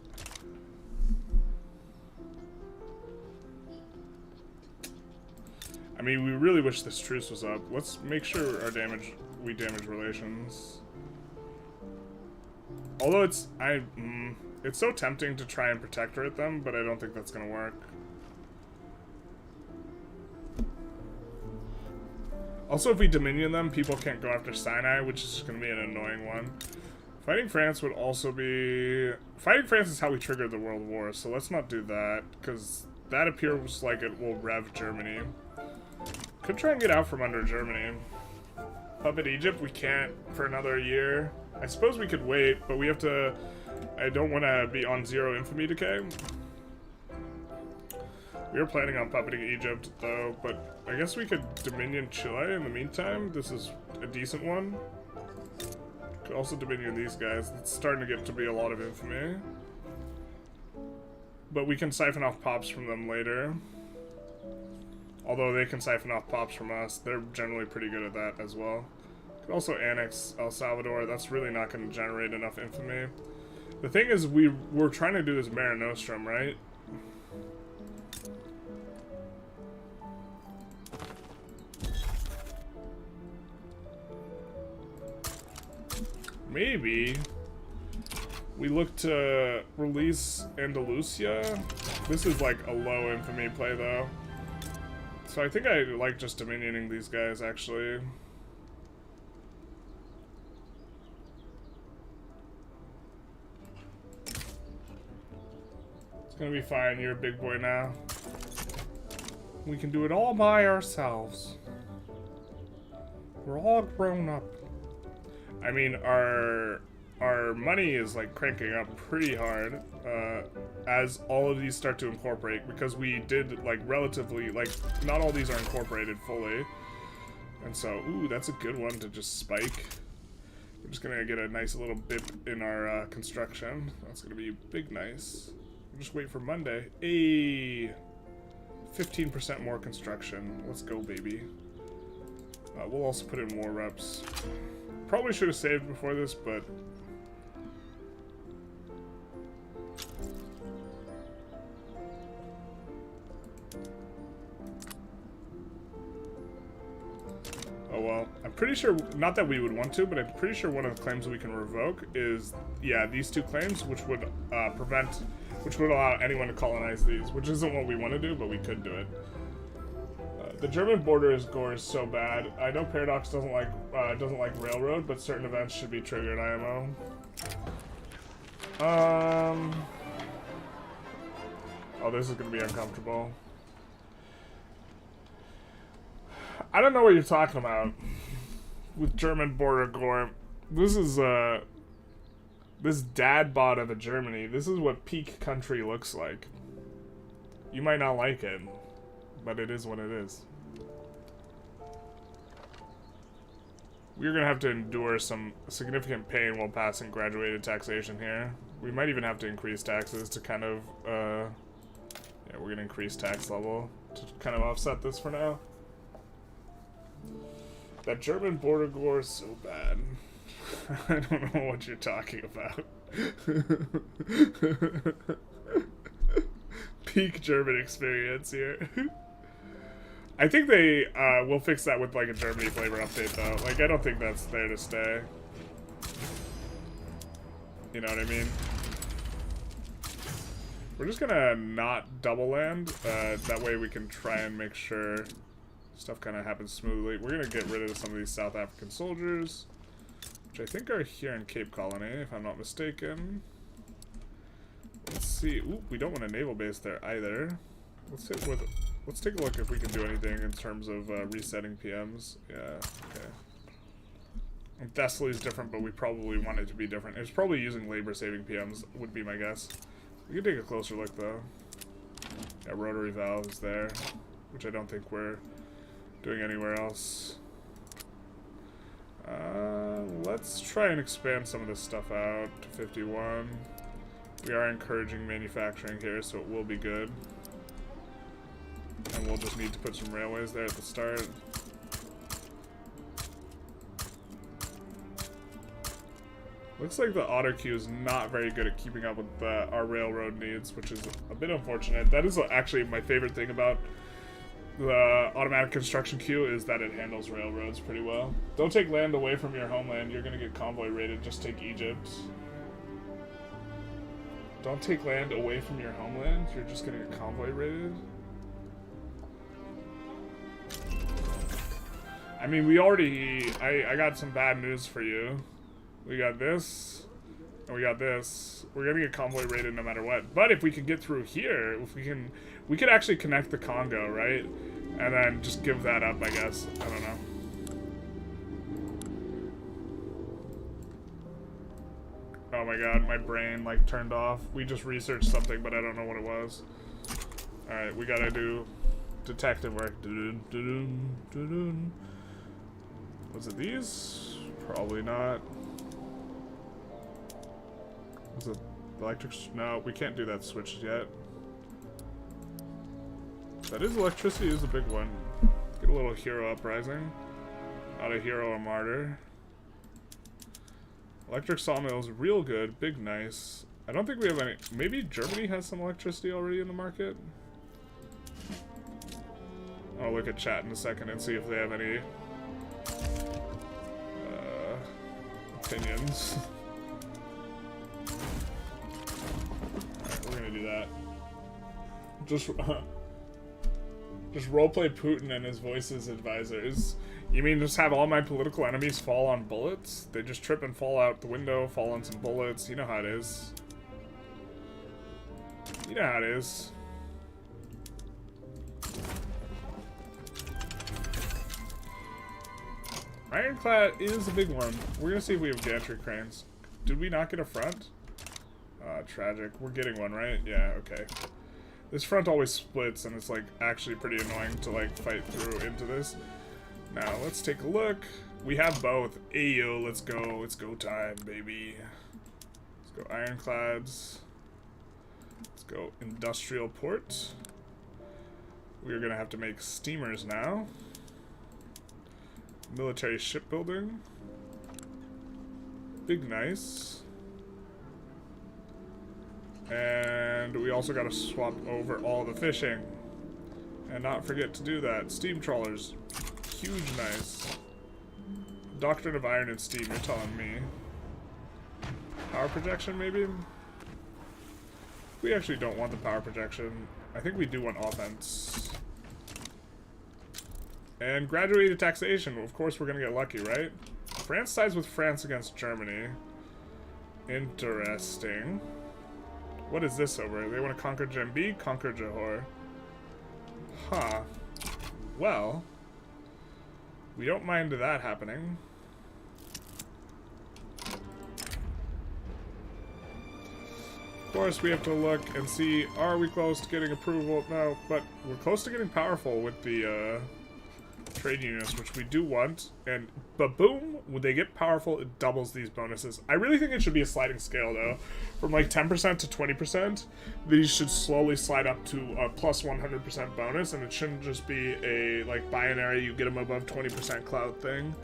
I mean, we really wish this truce was up. Let's make sure we damage relations. Although it's so tempting to try and protectorate them, but I don't think that's gonna work. Also, if we dominion them, people can't go after Sinai, which is gonna be an annoying one. Fighting France would also be... Fighting France is how we triggered the World War, so let's not do that, because that appears like it will rev Germany. Could try and get out from under Germany. Puppet Egypt, we can't for another year. I suppose we could wait, but we have to... I don't want to be on 0 infamy decay. We were planning on puppeting Egypt, though, but I guess we could Dominion Chile in the meantime. This is a decent one. Could also Dominion these guys. It's starting to get to be a lot of infamy. But we can siphon off pops from them later. Although they can siphon off pops from us. They're generally pretty good at that as well. Could also annex El Salvador. That's really not going to generate enough infamy. The thing is, we're trying to do this Mare Nostrum, right? Maybe we look to release Andalusia. This is like a low infamy play, though. So I think I like just dominioning these guys, actually. It's gonna be fine. You're a big boy now. We can do it all by ourselves. We're all grown up. I mean, our money is like cranking up pretty hard as all of these start to incorporate, because we did like relatively, like, not all these are incorporated fully, and so ooh, that's a good one to just spike. We're just gonna get a nice little bip in our construction. That's gonna be big nice. We'll just wait for Monday. 15% more construction. Let's go, baby. We'll also put in more reps. Probably should have saved before this, but oh well. I'm pretty sure, not that we would want to, but I'm pretty sure one of the claims we can revoke is, yeah, these two claims, which would which would allow anyone to colonize these, which isn't what we want to do, but we could do it. The German border gore is so bad. I know Paradox doesn't like railroad, but certain events should be triggered, IMO. Oh, this is gonna be uncomfortable. I don't know what you're talking about with German border gore. This is this dad bod of a Germany. This is what peak country looks like. You might not like it, but it is what it is. We're gonna have to endure some significant pain while passing graduated taxation here. We might even have to increase taxes to kind of, yeah, we're gonna increase tax level to kind of offset this for now. That German border gore is so bad. I don't know what you're talking about. Peak German experience here. I think they will fix that with like a Germany flavor update though. Like, I don't think that's there to stay. You know what I mean? We're just gonna not double land. That way we can try and make sure stuff kind of happens smoothly. We're gonna get rid of some of these South African soldiers, which I think are here in Cape Colony, if I'm not mistaken. Let's see. Ooh, we don't want a naval base there either. Let's take a look if we can do anything in terms of resetting PMs. Yeah, okay. And Thessaly is different, but we probably want it to be different. It's probably using labor-saving PMs, would be my guess. We can take a closer look, though. Yeah, rotary valve is there, which I don't think we're doing anywhere else. Let's try and expand some of this stuff out to 51. We are encouraging manufacturing here, so it will be good. And we'll just need to put some railways there at the start. Looks like the auto queue is not very good at keeping up with our railroad needs, which is a bit unfortunate. That is actually my favorite thing about the automatic construction queue, is that it handles railroads pretty well. Don't take land away from your homeland. You're going to get convoy raided. Just take Egypt. Don't take land away from your homeland. You're just going to get convoy raided. I mean, we already... I got some bad news for you. We got this, and we got this. We're gonna get convoy raided no matter what. But if we can get through here, if we could actually connect the Congo, right? And then just give that up, I guess. I don't know. Oh my god, my brain like turned off. We just researched something, but I don't know what it was. Alright, we gotta do detective work. Was it these? Probably not. Was it electric? No, we can't do that switch yet. That is electricity is a big one. Get a little hero uprising. Not a hero, a martyr. Electric sawmill is real good. Big, nice. I don't think we have any. Maybe Germany has some electricity already in the market. I'll look at chat in a second and see if they have any opinions. Alright, we're gonna do that. Just roleplay Putin and his voice's advisors. You mean just have all my political enemies fall on bullets? They just trip and fall out the window, fall on some bullets. You know how it is. You know how it is. Ironclad is a big one. We're gonna see if we have gantry cranes. Did we not get a front? Tragic. We're getting one, right? Yeah, okay. This front always splits, and it's like actually pretty annoying to like fight through into this. Now let's take a look. We have both. Ayo, let's go. Let's go time, baby. Let's go ironclads. Let's go industrial port. We're gonna have to make steamers now. Military shipbuilding. Big, nice. And we also gotta swap over all the fishing. And not forget to do that. Steam trawlers. Huge, nice. Doctrine of iron and steam, you're telling me. Power projection, maybe? We actually don't want the power projection. I think we do want offense. And graduated taxation. Of course we're gonna get lucky, right? France sides with France against Germany. Interesting. What is this over? They want to conquer Jambi? Conquer Johor. Huh. Well. We don't mind that happening. Of course, we have to look and see, are we close to getting approval? No, but we're close to getting powerful with the trade unions, which we do want. And ba-boom, when they get powerful, it doubles these bonuses. I really think it should be a sliding scale, though. From like 10% to 20%, these should slowly slide up to a plus 100% bonus, and it shouldn't just be a like binary, you get them above 20% clout thing.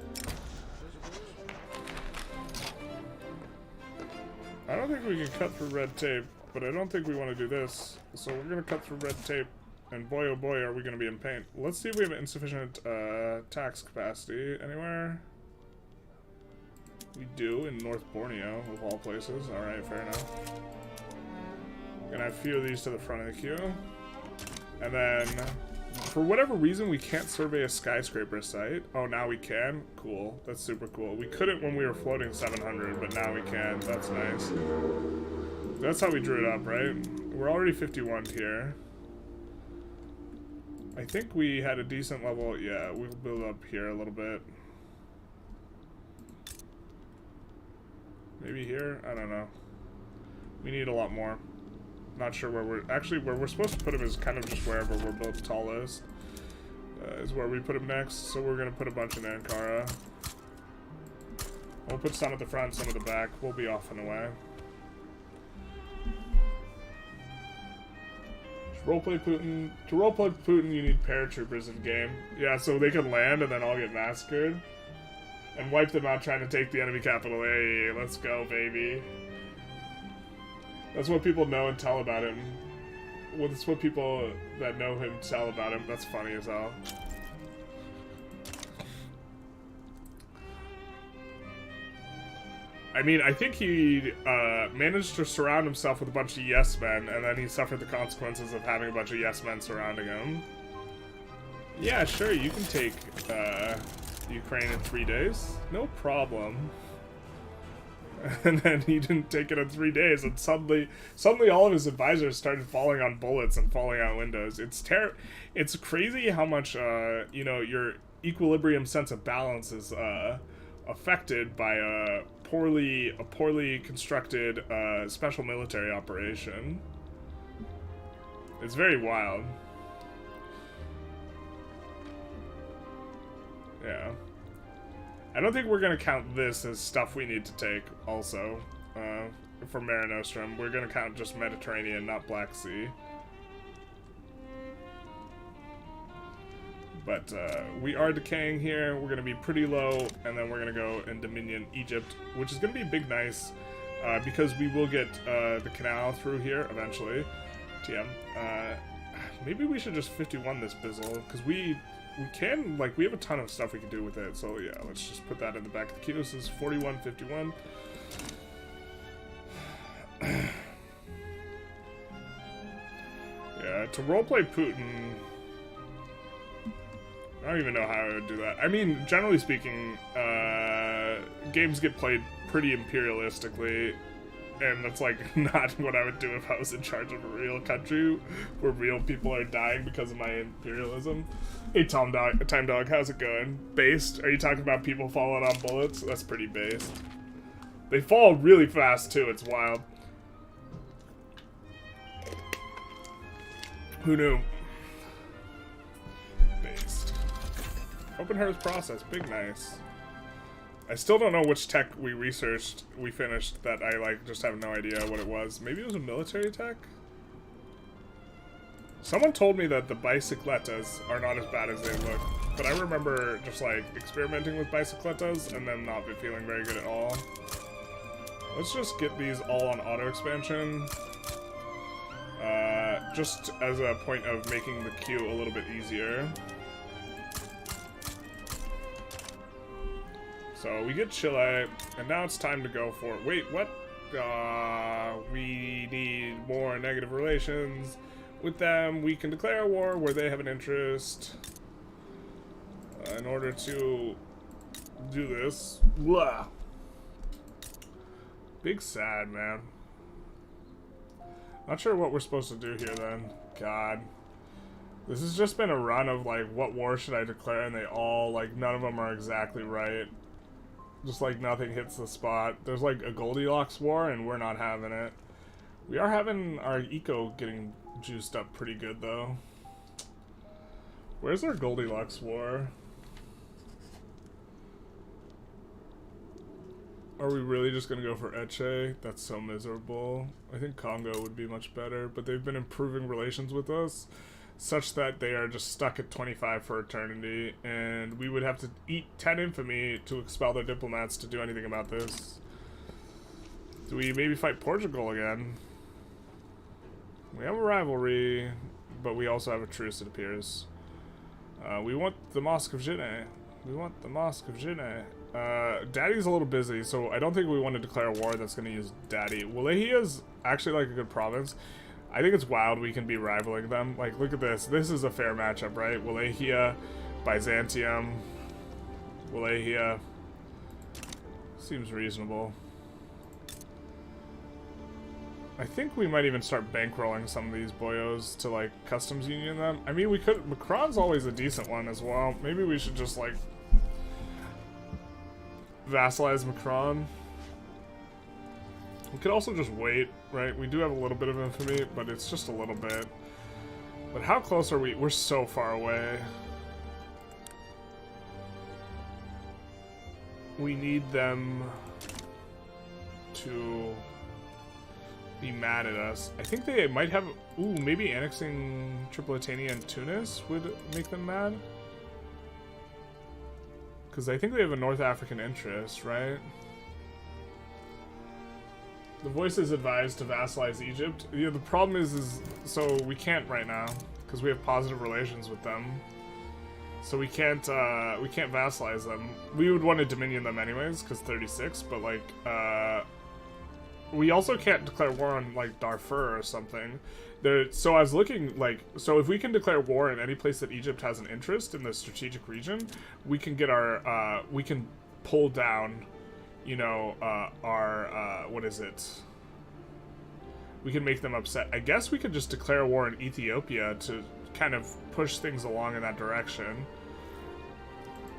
I don't think we can cut through red tape, but I don't think we want to do this. So we're going to cut through red tape, and boy oh boy are we going to be in pain. Let's see if we have insufficient tax capacity anywhere. We do in North Borneo, of all places. Alright, fair enough. Gonna have a few of these to the front of the queue. And then, for whatever reason, we can't survey a skyscraper site. Oh, now we can? Cool. That's super cool. We couldn't when we were floating 700, but now we can. That's nice. That's how we drew it up, right? We're already 51 here. I think we had a decent level. Yeah, we'll build up here a little bit. Maybe here? I don't know. We need a lot more. Not sure where we're... Actually, where we're supposed to put him is kind of just wherever we're both tallest. is where we put him next. So we're gonna put a bunch in Ankara. We'll put some at the front, some at the back. We'll be off and away. Roleplay Putin. To roleplay Putin, you need paratroopers in game. Yeah, so they can land and then all get massacred. And wipe them out trying to take the enemy capital. Hey, let's go, baby. That's what people know and tell about him. Well, that's what people that know him tell about him. That's funny as hell. I mean, I think he managed to surround himself with a bunch of yes men, and then he suffered the consequences of having a bunch of yes men surrounding him. Yeah, sure, you can take Ukraine in 3 days. No problem. And then he didn't take it in 3 days, and suddenly all of his advisors started falling on bullets and falling out windows. It's crazy how much, you know, your equilibrium sense of balance is affected by a poorly constructed special military operation. It's very wild. Yeah. I don't think we're gonna count this as stuff we need to take also for Mare Nostrum. We're gonna count just Mediterranean, not Black Sea. But we are decaying here. We're going to be pretty low, and then we're going to go and Dominion Egypt, which is going to be big nice, because we will get the Canal through here eventually. TM. Maybe we should just 51 this Bizzle, because we can, like, we have a ton of stuff we can do with it. So yeah, let's just put that in the back of the queue. This is 41, 51. Yeah, to roleplay Putin... I don't even know how I would do that. I mean, generally speaking, games get played pretty imperialistically, and that's, like, not what I would do if I was in charge of a real country where real people are dying because of my imperialism. Hey, Time Dog, how's it going? Based? Are you talking about people falling on bullets? That's pretty based. They fall really fast, too. It's wild. Who knew? Open Hearth process, big nice. I still don't know which tech we finished that I, like, just have no idea what it was. Maybe it was a military tech? Someone told me that the bicicletas are not as bad as they look, but I remember just, like, experimenting with bicicletas and then not feeling very good at all. Let's just get these all on auto expansion. Just as a point of making the queue a little bit easier. So we get Chile, and now it's time to go for... Wait, what? We need more negative relations with them. We can declare a war where they have an interest in order to do this. Blah. Big sad, man. Not sure what we're supposed to do here, then. God. This has just been a run of, like, what war should I declare, and they all, like, none of them are exactly right. Just, like, nothing hits the spot. There's, like, a Goldilocks war, and we're not having it. We are having our eco getting juiced up pretty good, though. Where's our Goldilocks war? Are we really just gonna go for Etche? That's so miserable. I think Congo would be much better, but they've been improving relations with us, such that they are just stuck at 25 for eternity, and we would have to eat 10 infamy to expel their diplomats to do anything about this. Do we maybe fight Portugal again? We have a rivalry, but we also have a truce, it appears. We want the Mosque of Gine. We want the Mosque of Gine. Daddy's a little busy, so I don't think we want to declare a war that's going to use Daddy. Wallachia is actually, like, a good province. I think it's wild we can be rivaling them. Like, look at this. This is a fair matchup, right? Wallachia, Byzantium, Wallachia. Seems reasonable. I think we might even start bankrolling some of these boyos to, like, customs union them. I mean, we could... Macron's always a decent one as well. Maybe we should just, like, vassalize Macron. We could also just wait, right? We do have a little bit of infamy, but it's just a little bit. But how close are we? We're so far away. we need them to be mad at us. I think they might have... Ooh, maybe annexing Tripolitania and Tunis would make them mad? Because I think they have a North African interest, right? The voice is advised to vassalize Egypt. Yeah, the problem is so we can't right now because we have positive relations with them. So we can't vassalize them. We would want to dominion them anyways because 36, but like we also can't declare war on like Darfur or something. So I was looking like, so if we can declare war in any place that Egypt has an interest in the strategic region, we can get our we can pull down, you know, our what is it? We can make them upset. I guess we could just declare war in Ethiopia to kind of push things along in that direction.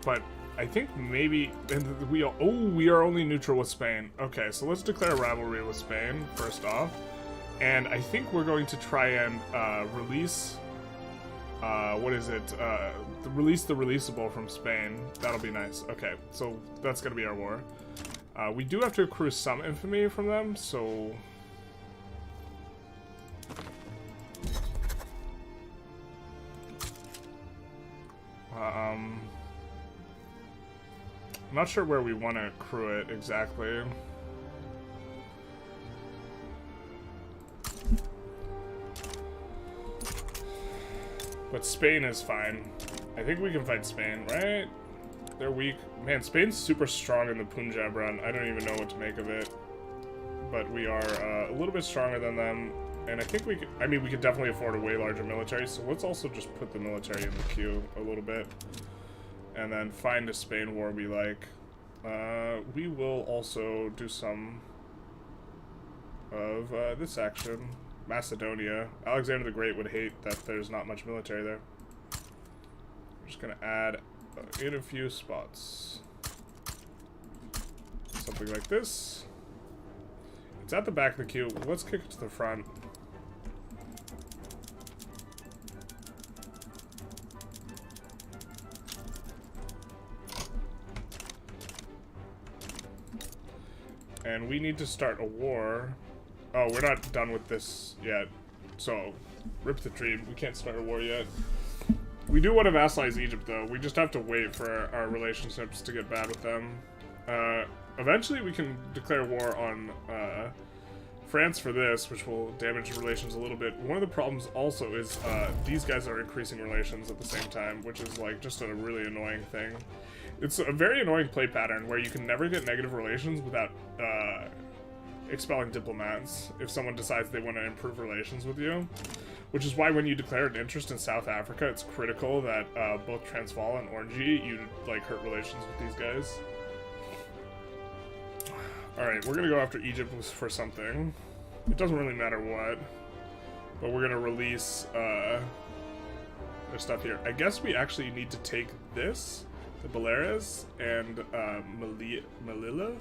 But I think maybe we are only neutral with Spain. Okay, so let's declare rivalry with Spain first off, and I think we're going to try and release what is it? Release the releasable from Spain. That'll be nice. Okay, so that's gonna be our war. We do have to accrue some infamy from them, so. I'm not sure where we want to accrue it exactly. But Spain is fine. I think we can fight Spain, right? They're weak. Man, Spain's super strong in the Punjab run. I don't even know what to make of it. But we are a little bit stronger than them. And I think we could, I mean, we could definitely afford a way larger military. So let's also just put the military in the queue a little bit. And then find a Spain war we like. We will also do some of this action. Macedonia. Alexander the Great would hate that there's not much military there. We're just going to add in a few spots. Something like this. It's at the back of the queue. Let's kick it to the front. And we need to start a war. Oh, we're not done with this yet. So, rip the tree. We can't start a war yet. We do want to vassalize Egypt, though. We just have to wait for our relationships to get bad with them. Eventually, we can declare war on France for this, which will damage relations a little bit. One of the problems also is these guys are increasing relations at the same time, which is like just a really annoying thing. It's a very annoying play pattern where you can never get negative relations without expelling diplomats if someone decides they want to improve relations with you. Which is why when you declare an interest in South Africa, it's critical that both Transvaal and Orange, you like hurt relations with these guys. Alright, we're gonna go after Egypt for something. It doesn't really matter what. But we're gonna release their stuff here. I guess we actually need to take this, the Baleares, and Melilla.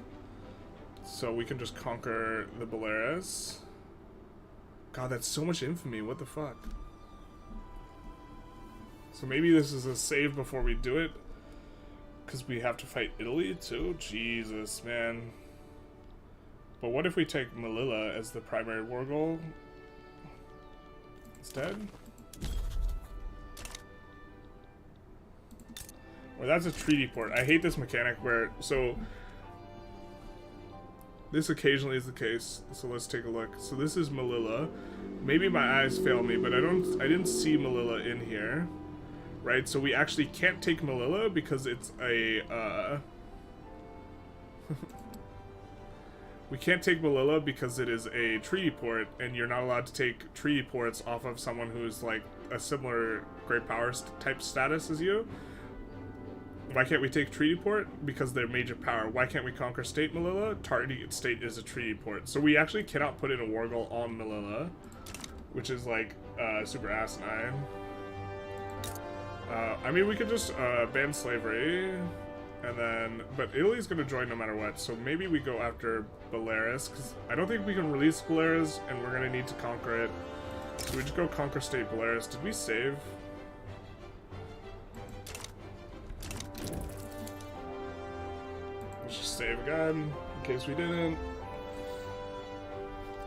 So we can just conquer the Baleares. God, that's so much infamy. What the fuck? So maybe this is a save before we do it. Because we have to fight Italy too? Jesus, man. But what if we take Melilla as the primary war goal instead? Or that's a treaty port. I hate this mechanic where, so this occasionally is the case. So let's take a look. So this is Melilla. Maybe my eyes fail me, but I didn't see Melilla in here. Right? So we actually can't take Melilla because it's a we can't take Melilla because it is a treaty port, and you're not allowed to take treaty ports off of someone who's like a similar great power type status as you. Why can't we take treaty port? Because they're major power. Why can't we conquer state Melilla? Target state is a treaty port. So we actually cannot put in a war goal on Melilla, which is like super asinine. I mean, we could just ban slavery, and then, but Italy's gonna join no matter what, so maybe we go after Baleares, because I don't think we can release Baleares, and we're gonna need to conquer it. So we just go conquer state Baleares. Did we save? save again, in case we didn't.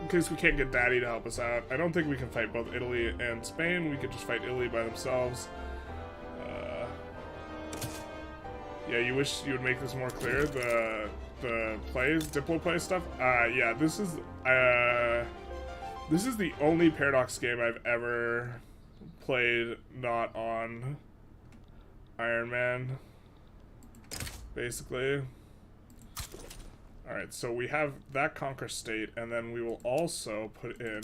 In case we can't get Daddy to help us out. I don't think we can fight both Italy and Spain. We could just fight Italy by themselves. Yeah, you wish you would make this more clear, the plays, Diplo play stuff? Yeah, this is the only Paradox game I've ever played not on Iron Man, basically. Alright, so we have that conquer state, and then we will also put in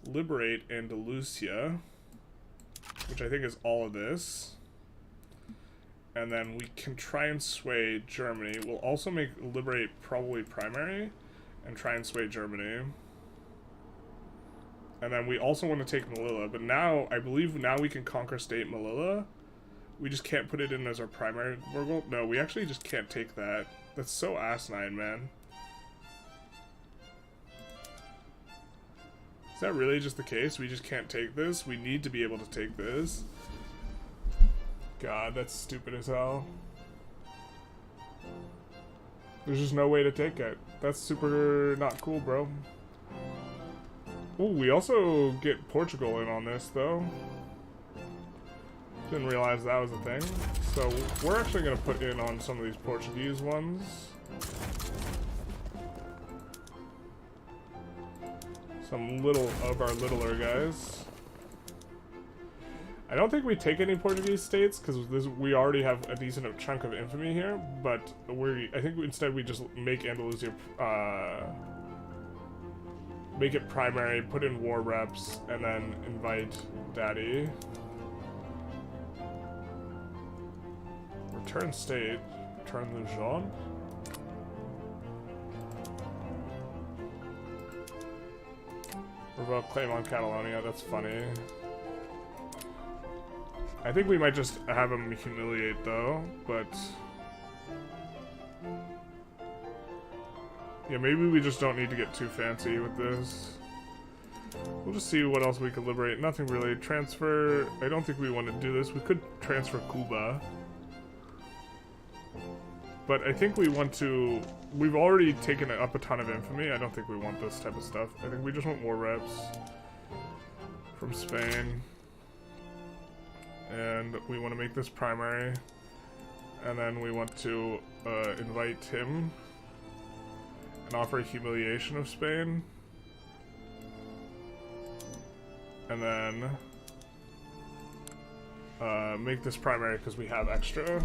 liberate Andalusia, which I think is all of this. And then we can try and sway Germany. We'll also make liberate probably primary and try and sway Germany. And then we also want to take Melilla, but now, I believe now we can conquer state Melilla. We just can't put it in as our primary goal. No, we actually just can't take that. That's so asinine, man. Is that really just the case? We just can't take this? We need to be able to take this. God, that's stupid as hell. There's just no way to take it. That's super not cool, bro. Ooh, we also get Portugal in on this, though. Didn't realize that was a thing. So, we're actually going to put in on some of these Portuguese ones. Some little of our littler guys. I don't think we take any Portuguese states because we already have a decent chunk of infamy here, but I think instead we just make Andalusia, make it primary, put in war reps, and then invite Daddy. Return state, return Lujon. Revoke claim on Catalonia, that's funny. I think we might just have him humiliate though, but yeah, maybe we just don't need to get too fancy with this. We'll just see what else we could liberate. Nothing really. Transfer, I don't think we want to do this. We could transfer Cuba. But I think we want to, we've already taken up a ton of infamy. I don't think we want this type of stuff. I think we just want war reps from Spain. And we want to make this primary, and then we want to invite him and offer a humiliation of Spain, and then make this primary because we have extra.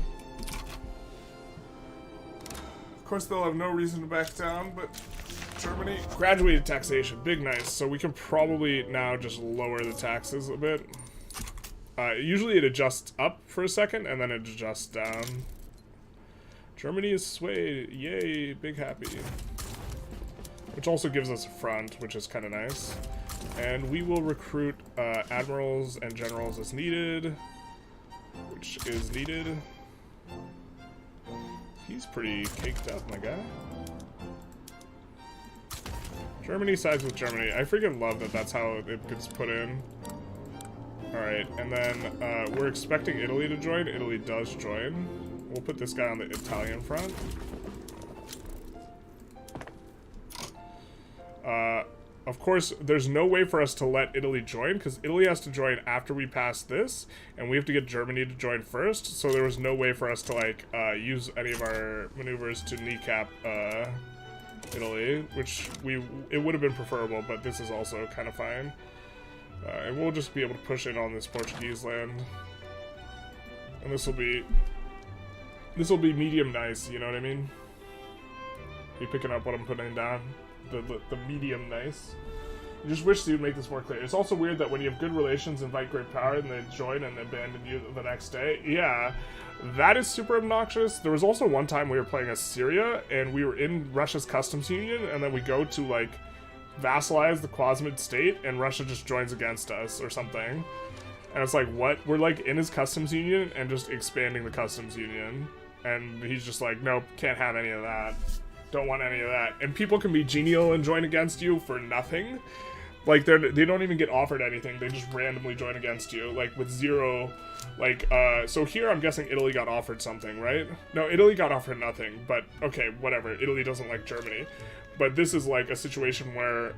Of course, they'll have no reason to back down, but Germany, graduated taxation, big nice. So we can probably now just lower the taxes a bit. Usually it adjusts up for a second, and then it adjusts down. Germany is swayed. Yay, big happy. Which also gives us a front, which is kind of nice. And we will recruit admirals and generals as needed. Which is needed. He's pretty caked up, my guy. Germany sides with Germany. I freaking love that that's how it gets put in. Alright, and then we're expecting Italy to join. Italy does join. We'll put this guy on the Italian front. Of course, there's no way for us to let Italy join, because Italy has to join after we pass this, and we have to get Germany to join first, so there was no way for us to, like, use any of our maneuvers to kneecap, Italy, which it would have been preferable, but this is also kind of fine. And we'll just be able to push in on this Portuguese land. And this will be medium nice, you know what I mean? Are you picking up what I'm putting down? The medium nice. You just wish you'd make this more clear. It's also weird that when you have good relations, invite great power, and they join and abandon you the next day. Yeah, that is super obnoxious. There was also one time we were playing as Syria, and we were in Russia's customs union, and then we go to, like, vassalize the Quasimid state, and Russia just joins against us or something. And it's like, what? We're like in his customs union and just expanding the customs union. And he's just like, nope, can't have any of that. Don't want any of that. And people can be genial and join against you for nothing. Like, they don't even get offered anything. They just randomly join against you, like, with zero, like, so here I'm guessing Italy got offered something, right? No, Italy got offered nothing, but, okay, whatever. Italy doesn't like Germany. But this is, like, a situation where,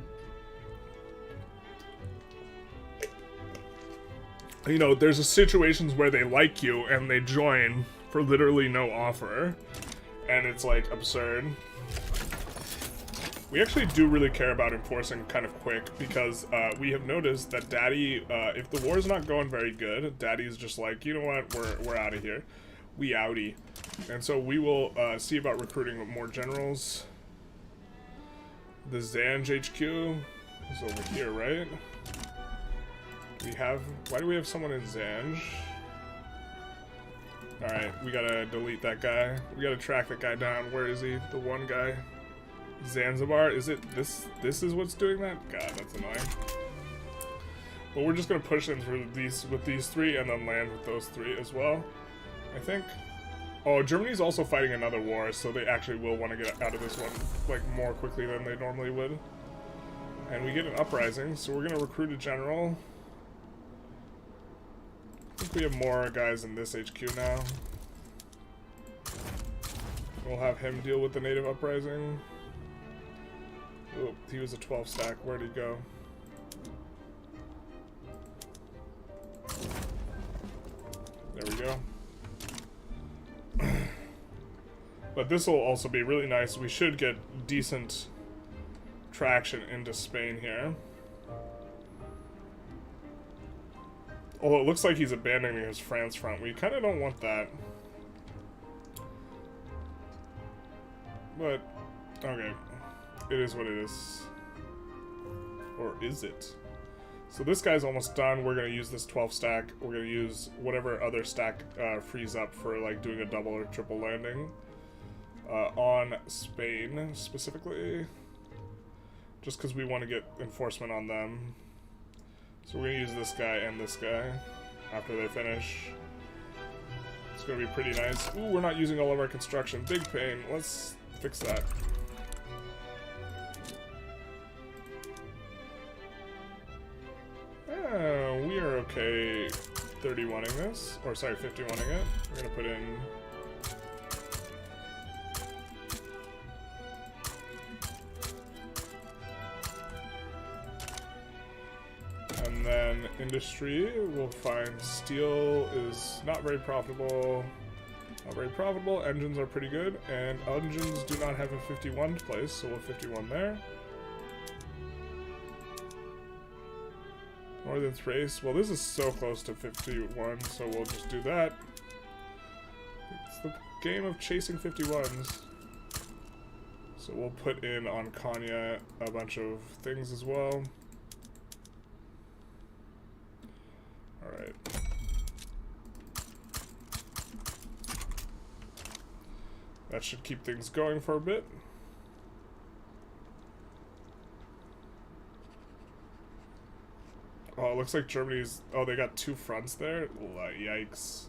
you know, there's situations where they like you and they join for literally no offer. And it's, like, absurd. We actually do really care about enforcing kind of quick because we have noticed that Daddy, if the war's not going very good, Daddy's just like, you know what, we're out of here. We outie. And so we will see about recruiting more generals. The Zanj HQ is over here, right? We have, why do we have someone in Zanj? Alright, we gotta delete that guy. We gotta track that guy down. Where is he? The one guy. Zanzibar, is it this is what's doing that? God, that's annoying. But we're just gonna push in through these with these three and then land with those three as well, I think. Oh, Germany's also fighting another war, so they actually will want to get out of this one like more quickly than they normally would. And we get an uprising, so we're gonna recruit a general. I think we have more guys in this HQ now. We'll have him deal with the native uprising. Oh, he was a 12 stack. Where'd he go? There we go. But this will also be really nice. We should get decent traction into Spain here. Although it looks like he's abandoning his France front. We kind of don't want that. But, okay. It is what it is. Or is it? So this guy's almost done. We're going to use this 12 stack. We're going to use whatever other stack frees up for like doing a double or triple landing. On Spain, specifically. Just because we want to get enforcement on them. So we're going to use this guy and this guy after they finish. It's going to be pretty nice. Ooh, we're not using all of our construction. Big pain. Let's fix that. We are okay 31ing this, or sorry, 51ing it. We're gonna put in and then industry, we'll find steel is not very profitable. Not very profitable. Engines are pretty good, and engines do not have a 51 place, so we'll 51 there. Northern Thrace. Well, this is so close to 51, so we'll just do that. It's the game of chasing 51s. So we'll put in on Konya a bunch of things as well. Alright. That should keep things going for a bit. Oh, it looks like Germany's... Oh, they got two fronts there? Yikes.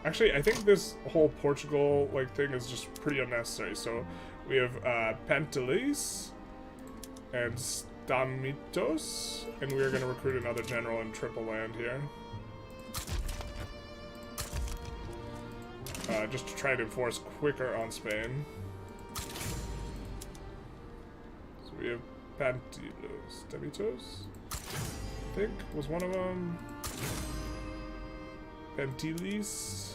Actually, I think this whole Portugal like thing is just pretty unnecessary. So we have Pantelis and Stamitos, and we are going to recruit another general in Triple Land here. Just to try to enforce quicker on Spain. We have Pantilos, Stamitos, I think was one of them. Pantilis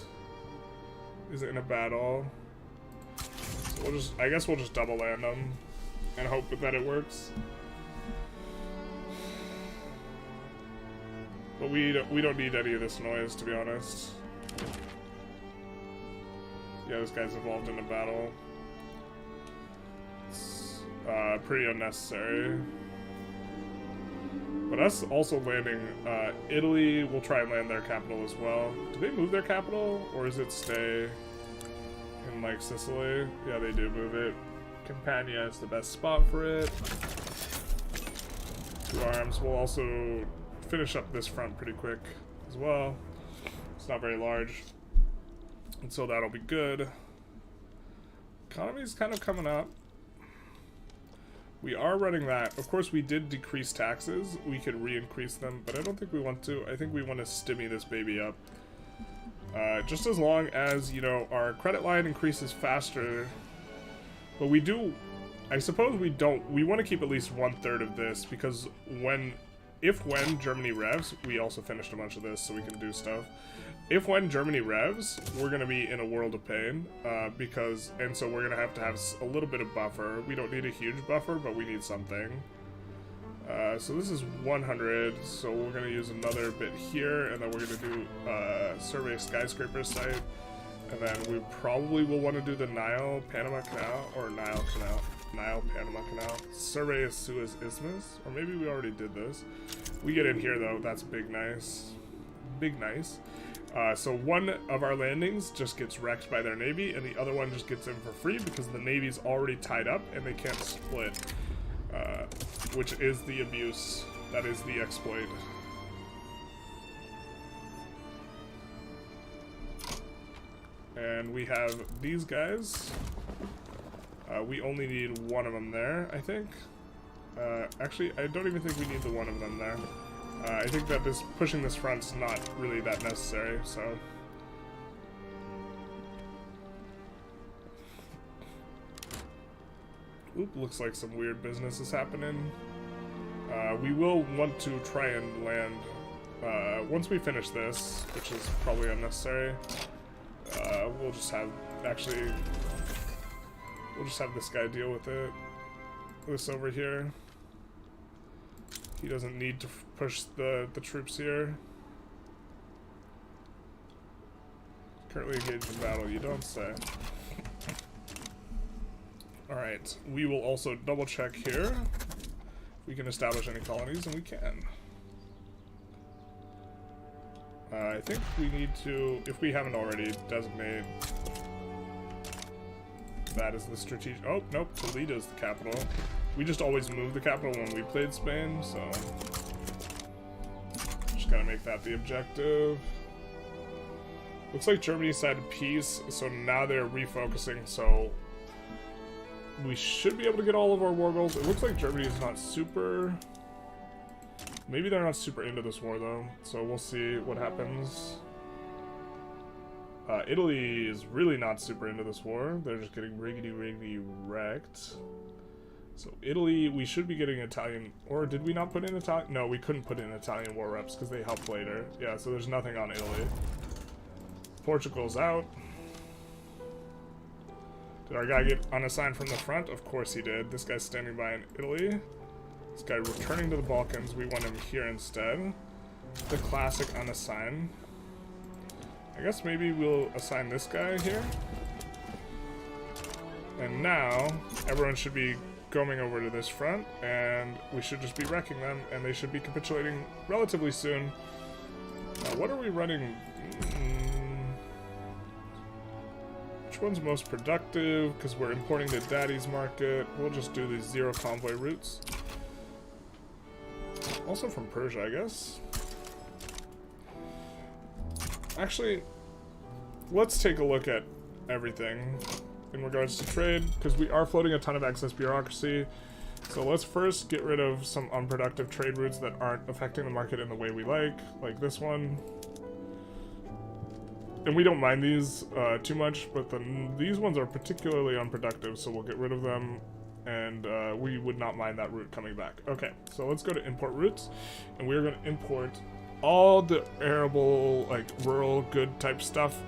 is in a battle. So we'll just, I guess we'll just double land them and hope that it works. But we don't need any of this noise, to be honest. Yeah, this guy's involved in a battle. Pretty unnecessary. But us also landing, Italy will try and land their capital as well. Do they move their capital, or is it stay in, like, Sicily? Yeah, they do move it. Campania is the best spot for it. 2 arms. We'll also finish up this front pretty quick as well. It's not very large. And so that'll be good. economy's kind of coming up. We are running that. Of course, we did decrease taxes. We could re-increase them, but I don't think we want to. I think we want to stimmy this baby up. Just as long as, you know, our credit line increases faster. But we do... I suppose we don't... We want to keep at least 1/3 of this, because when Germany revs... We also finished a bunch of this, so we can do stuff. When Germany revs, we're going to be in a world of pain, because... And so we're going to have a little bit of buffer. We don't need a huge buffer, but we need something. So this is 100, so we're going to use another bit here, and then we're going to do survey skyscraper site, and then we probably will want to do the Nile-Panama Canal, or Nile-Panama Canal. Survey a Suez Isthmus, or maybe we already did this. We get in here though, that's big nice. Big nice. So one of our landings just gets wrecked by their navy, and the other one just gets in for free because the navy's already tied up and they can't split. Which is the abuse. That is the exploit. And we have these guys. We only need one of them there, I think. Actually, I don't even think we need the one of them there. I think that pushing this front's not really that necessary, so... Oop, looks like some weird business is happening. We will want to try and land, once we finish this, which is probably unnecessary, we'll just have this guy deal with it. This over here. He doesn't need to push the troops here. Currently engaged in battle, you don't say. Alright, we will also double check here. We can establish any colonies, and we can. I think we need to, if we haven't already, designate that as the strategic... Oh, nope, Toledo's the capital. We just always move the capital when we played Spain, so... Just gotta make that the objective. Looks like Germany decided peace, so now they're refocusing, so... We should be able to get all of our war goals. It looks like Germany is not super... Maybe they're not super into this war, though. So we'll see what happens. Italy is really not super into this war. They're just getting riggedy wrecked. So Italy, we should be getting Italian... Or did we not put in Italian? No, we couldn't put in Italian war reps because they helped later. Yeah, so there's nothing on Italy. Portugal's out. Did our guy get unassigned from the front? Of course he did. This guy's standing by in Italy. This guy returning to the Balkans. We want him here instead. The classic unassigned. I guess maybe we'll assign this guy here. And now, everyone should be going over to this front, and we should just be wrecking them, and they should be capitulating relatively soon. What are we running? Which one's most productive? Because we're importing to Daddy's Market. We'll just do these 0 convoy routes. Also from Persia, I guess. Actually, let's take a look at everything in regards to trade, because we are floating a ton of excess bureaucracy. So let's first get rid of some unproductive trade routes that aren't affecting the market in the way we like this one. And we don't mind these too much, but these ones are particularly unproductive, so we'll get rid of them, and we would not mind that route coming back. Okay, so let's go to import routes, and we're going to import all the arable, like, rural good type stuff,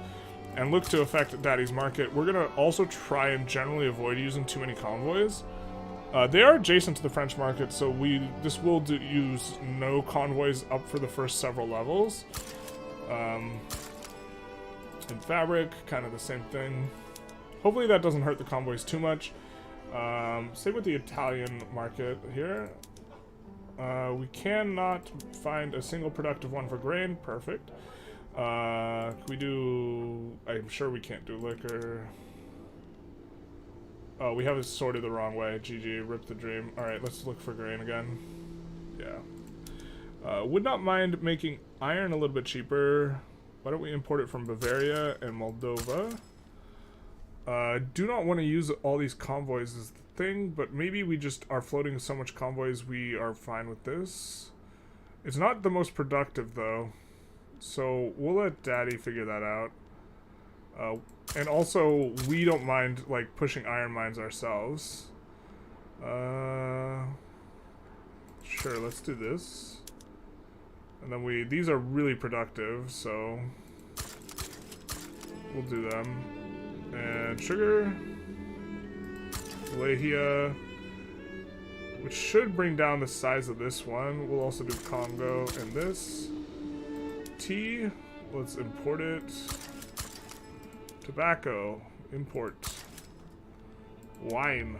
and look to affect Daddy's Market. We're going to also try and generally avoid using too many convoys. They are adjacent to the French market, so this will use no convoys up for the first several levels. In fabric, kind of the same thing. Hopefully that doesn't hurt the convoys too much. Same with the Italian market here. We cannot find a single productive one for grain. Perfect. Can we do... I'm sure we can't do liquor. Oh, we have it sorted the wrong way. GG, rip the dream. Alright, let's look for grain again. Yeah. Would not mind making iron a little bit cheaper. Why don't we import it from Bavaria and Moldova? Do not want to use all these convoys is the thing, but maybe we just are floating so much convoys we are fine with this. It's not the most productive though, so we'll let Daddy figure that out. And also, we don't mind like pushing iron mines ourselves. Sure, let's do this. And then these are really productive, so we'll do them. And sugar, Lahia, which should bring down the size of this one. We'll also do Congo and this. Tea, let's import it. Tobacco, import. Wine.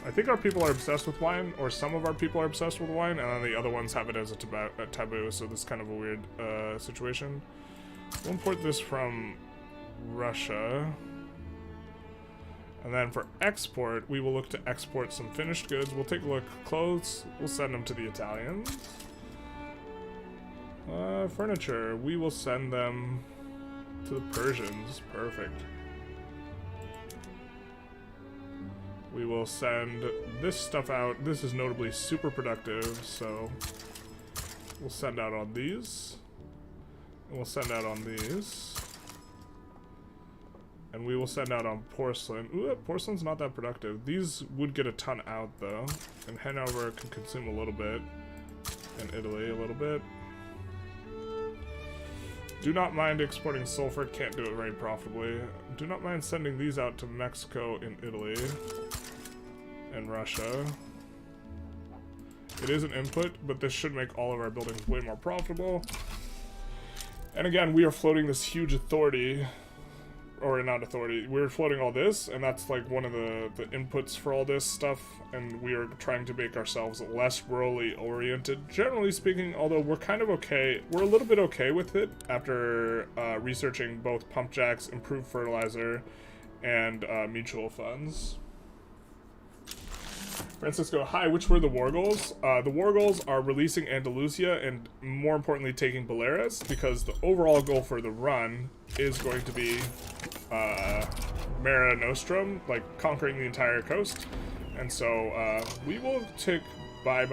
I think our people are obsessed with wine, or some of our people are obsessed with wine, and then the other ones have it as a taboo, so this is kind of a weird situation. We'll import this from Russia. And then for export, we will look to export some finished goods. We'll take a look. Clothes, we'll send them to the Italians. Furniture, we will send them to the Persians. Perfect. We will send this stuff out. This is notably super productive, so we'll send out on these. And we'll send out on these. And we will send out on porcelain. Ooh, porcelain's not that productive. These would get a ton out, though. And Hanover can consume a little bit. And Italy a little bit. Do not mind exporting sulfur. Can't do it very profitably. Do not mind sending these out to Mexico and Italy. And Russia. It is an input, but this should make all of our buildings way more profitable. And again, we are floating this huge authority. Or not authority, we're floating all this, and that's like one of the inputs for all this stuff, and we are trying to make ourselves less rurally oriented, generally speaking, although we're kind of okay, we're a little bit okay with it after researching both pump jacks, improved fertilizer, and mutual funds. Francisco, hi, which were the war goals? The war goals are releasing Andalusia and, more importantly, taking Baleares, because the overall goal for the run is going to be Mare Nostrum, like conquering the entire coast. And so we will tick bye.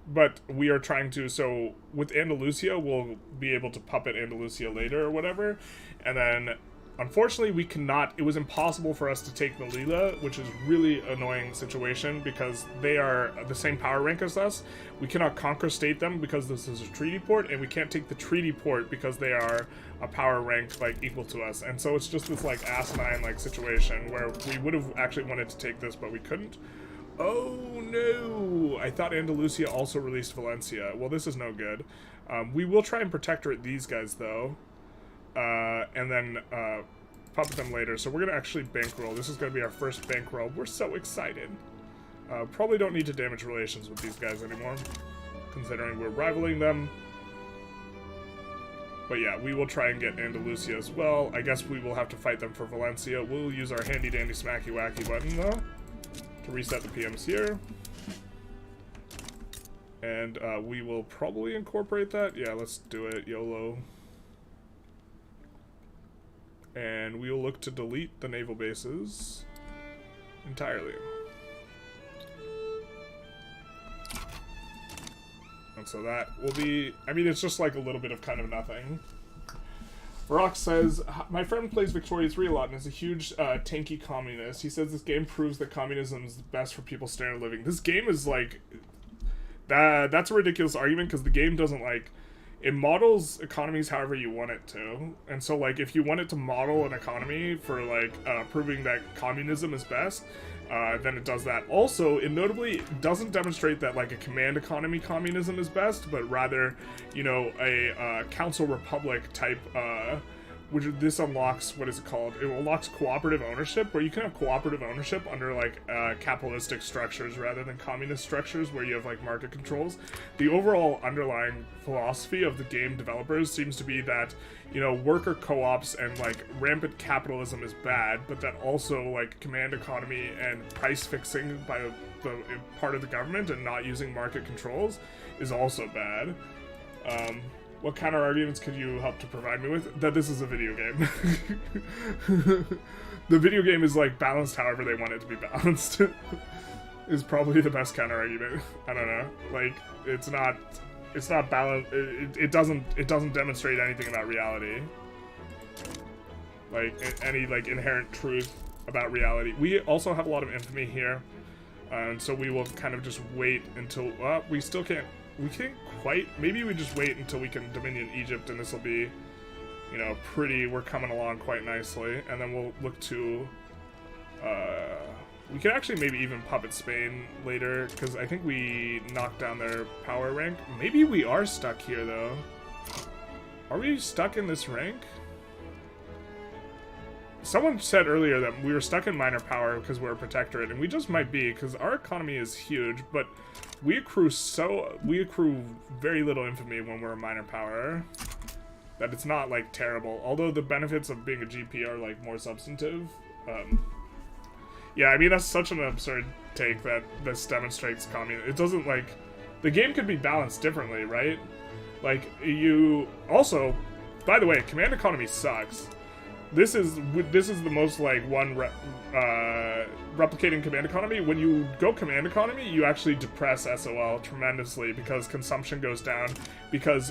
But we are trying to, so with Andalusia, we'll be able to puppet Andalusia later or whatever. And then, unfortunately, we cannot, it was impossible for us to take Melilla, which is really annoying situation because they are the same power rank as us. We cannot conquer state them because this is a treaty port, and we can't take the treaty port because they are a power rank like equal to us. And so it's just this like asinine like situation where we would have actually wanted to take this, but we couldn't. Oh no! I thought Andalusia also released Valencia. Well, this is no good. We will try and protectorate these guys though. And then puppet them later. So we're going to actually bankroll. This is going to be our first bankroll. We're so excited. Probably don't need to damage relations with these guys anymore, considering we're rivaling them. But yeah, we will try and get Andalusia as well. I guess we will have to fight them for Valencia. We'll use our handy dandy smacky wacky button though to reset the PMs here. And we will probably incorporate that. Yeah, let's do it. YOLO. And we will look to delete the naval bases entirely. And so that will be, I mean, it's just like a little bit of kind of nothing. Rock says, my friend plays Victoria 3 a lot and is a huge tanky communist. He says this game proves that communism is the best for people's standard of living. This game is like, that's a ridiculous argument because the game doesn't like, it models economies however you want it to. And so, like, if you want it to model an economy for, like, proving that communism is best, then it does that. Also, it notably doesn't demonstrate that, like, a command economy communism is best, but rather, you know, a council republic type, which this unlocks, what is it called? It unlocks cooperative ownership, where you can have cooperative ownership under like capitalistic structures rather than communist structures where you have like market controls. The overall underlying philosophy of the game developers seems to be that, you know, worker co-ops and like rampant capitalism is bad, but that also like command economy and price fixing by the part of the government and not using market controls is also bad. What counter arguments could you help to provide me with? That this is a video game. The video game is like balanced however they want it to be balanced. Is probably the best counter argument. I don't know. Like it's not balanced. It doesn't demonstrate anything about reality. Like any like inherent truth about reality. We also have a lot of infamy here, and so we will kind of just wait until we still can't. We can't quite. Maybe we just wait until we can Dominion Egypt, and this will be, you know, pretty. We're coming along quite nicely, and then we'll look to. We could actually maybe even puppet Spain later, because I think we knocked down their power rank. Maybe we are stuck here though. Are we stuck in this rank? Someone said earlier that we were stuck in minor power because we're a protectorate, and we just might be, because our economy is huge, but we accrue very little infamy when we're a minor power, that it's not like terrible, although the benefits of being a GP are like more substantive. Yeah, I mean, that's such an absurd take that this demonstrates communism. It doesn't, like, the game could be balanced differently, right? Like, you also, by the way, command economy sucks. This is the most like replicating command economy. When you go command economy, you actually depress SOL tremendously because consumption goes down, because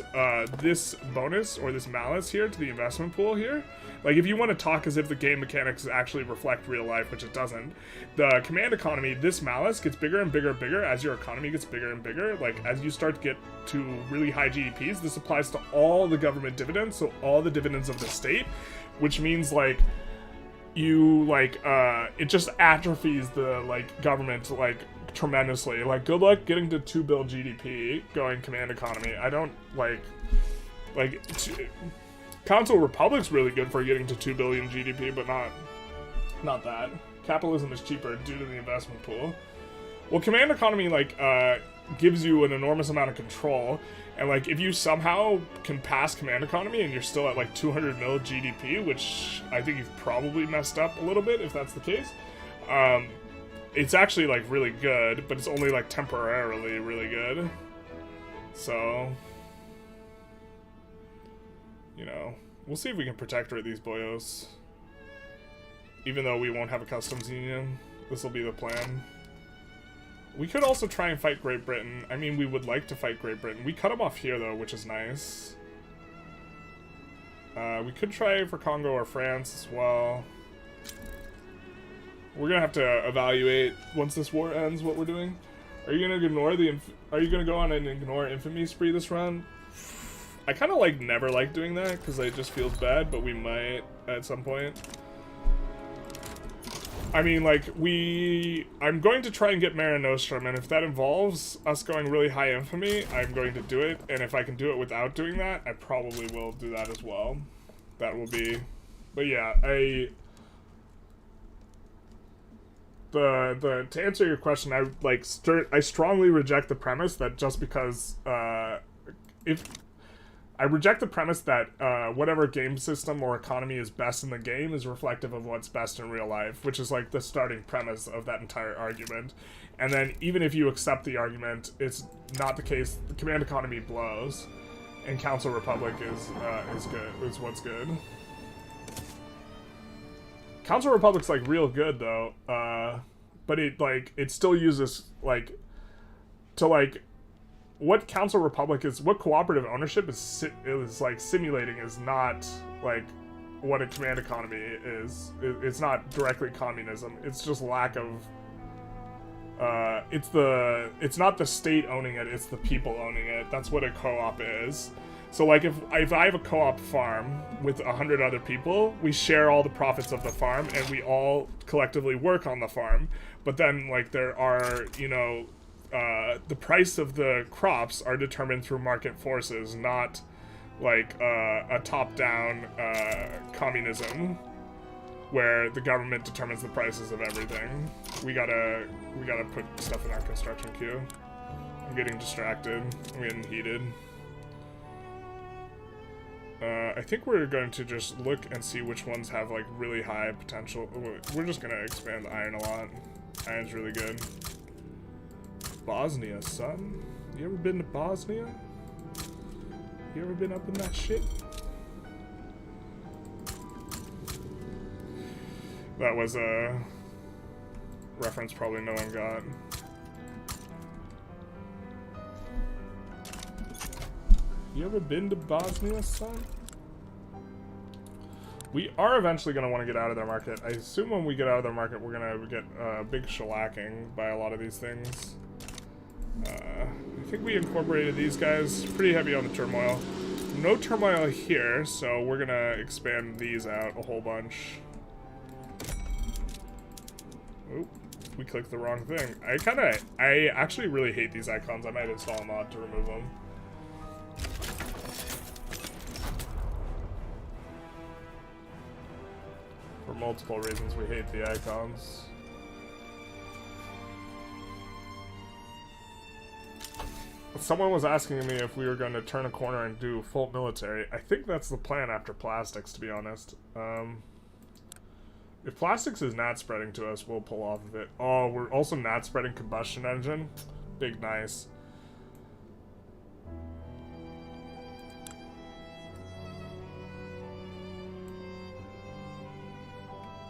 this bonus or this malus here to the investment pool here, like if you want to talk as if the game mechanics actually reflect real life, which it doesn't, the command economy, this malus gets bigger and bigger and bigger as your economy gets bigger and bigger. Like as you start to get to really high GDPs, this applies to all the government dividends, so all the dividends of the state, which means like you like it just atrophies the like government like tremendously. Like good luck getting to 2 bill GDP going command economy. I don't like Council Republic's really good for getting to 2 billion GDP, but not that. Capitalism is cheaper due to the investment pool. Well, command economy like gives you an enormous amount of control. And like, if you somehow can pass command economy and you're still at like 200 mil GDP, which I think you've probably messed up a little bit if that's the case, it's actually like really good, but it's only like temporarily really good. So, you know, we'll see if we can protectorate these boyos. Even though we won't have a customs union, this will be the plan. We could also try and fight Great Britain. I mean, we would like to fight Great Britain. We cut them off here, though, which is nice. We could try for Congo or France as well. We're gonna have to evaluate once this war ends what we're doing. Are you gonna ignore Are you gonna go on an ignore infamy spree this round? I kind of like never like doing that because it just feels bad, but we might at some point. I mean, like, I'm going to try and get Mare Nostrum, and if that involves us going really high infamy, I'm going to do it, and if I can do it without doing that, I probably will do that as well. That will be... But yeah, to answer your question, I strongly reject the premise that just because, I reject the premise that whatever game system or economy is best in the game is reflective of what's best in real life, which is like the starting premise of that entire argument. And then even if you accept the argument, it's not the case. The command economy blows, and Council Republic is good. Is what's good. Council Republic's like real good though, but it still uses like to like. What Council Republic is, what cooperative ownership is like simulating is not like what a command economy is. It's not directly communism. It's just lack of. It's not the state owning it. It's the people owning it. That's what a co-op is. So like if I have a co-op farm with 100 other people, we share all the profits of the farm and we all collectively work on the farm. But then like there are, you know. The price of the crops are determined through market forces, not like a top-down communism where the government determines the prices of everything. We gotta put stuff in our construction queue. I'm getting distracted. I'm getting heated. I think we're going to just look and see which ones have like really high potential. We're just gonna expand iron a lot. Iron's really good. Bosnia, son. You ever been to Bosnia? You ever been up in that shit? That was a reference probably no one got. You ever been to Bosnia, son? We are eventually going to want to get out of their market. I assume when we get out of their market, we're going to get a big shellacking by a lot of these things. I think we incorporated these guys pretty heavy on the turmoil. No turmoil here, so we're going to expand these out a whole bunch. Oop, we clicked the wrong thing. I actually really hate these icons. I might install a mod to remove them. For multiple reasons, we hate the icons. Someone was asking me if we were going to turn a corner and do full military. I think that's the plan after plastics, to be honest. If plastics is not spreading to us, we'll pull off of it. Oh, we're also not spreading combustion engine. Big nice.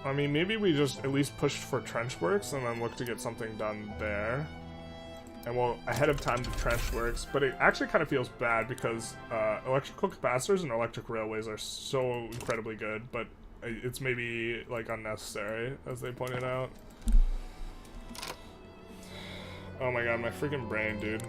I mean, maybe we just at least pushed for trench works and then look to get something done there. And we'll ahead of time do trench works, but it actually kind of feels bad because electrical capacitors and electric railways are so incredibly good, but it's maybe like unnecessary, as they pointed out. Oh my god, my freaking brain, dude.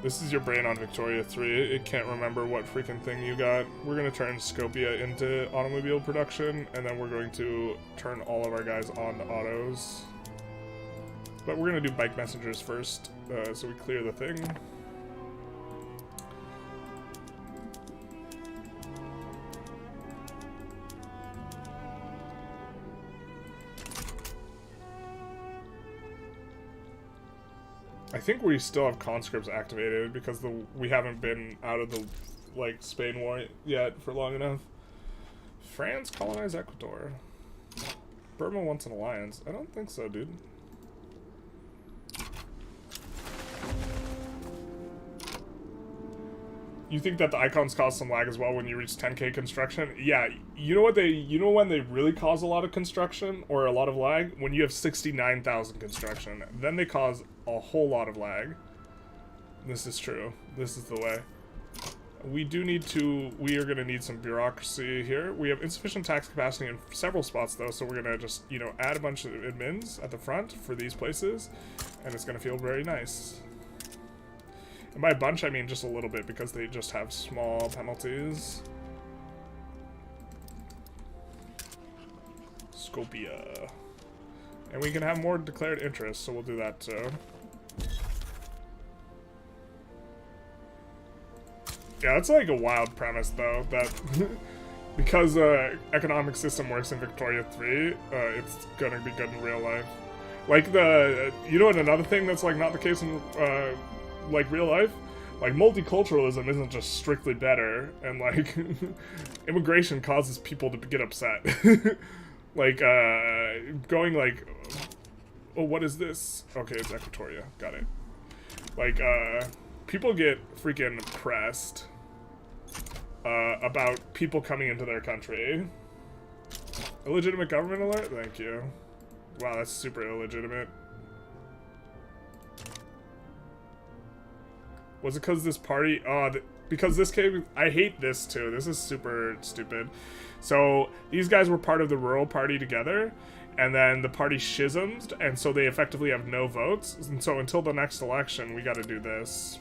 This is your brain on Victoria 3. It can't remember what freaking thing you got. We're going to turn Scopia into automobile production, and then we're going to turn all of our guys on to autos. But we're going to do bike messengers first, so we clear the thing. I think we still have conscripts activated because we haven't been out of the like Spain war yet for long enough. France colonize Ecuador. Burma wants an alliance. I don't think so, dude. You think that the icons cause some lag as well when you reach 10k construction? Yeah, you know when they really cause a lot of construction or a lot of lag? When you have 69,000 construction. Then they cause a whole lot of lag. This is true. This is the way. We are going to need some bureaucracy here. We have insufficient tax capacity in several spots though, so we're going to just, you know, add a bunch of admins at the front for these places, and it's going to feel very nice. And by a bunch, I mean just a little bit, because they just have small penalties. Scopia. And we can have more declared interest, so we'll do that too. Yeah, it's like a wild premise, though, that because the economic system works in Victoria 3, it's gonna be good in real life. Like you know what, another thing that's like not the case in like real life, like multiculturalism isn't just strictly better, and like immigration causes people to get upset. Like going like, oh, what is this? Okay, it's Equatoria, got it. Like people get freaking pressed about people coming into their country. Illegitimate government alert? Thank you. Wow, that's super illegitimate. Was it because this party? Oh, because this came. I hate this too. This is super stupid. So these guys were part of the rural party together, and then the party schismed, and so they effectively have no votes. And so until the next election, we got to do this.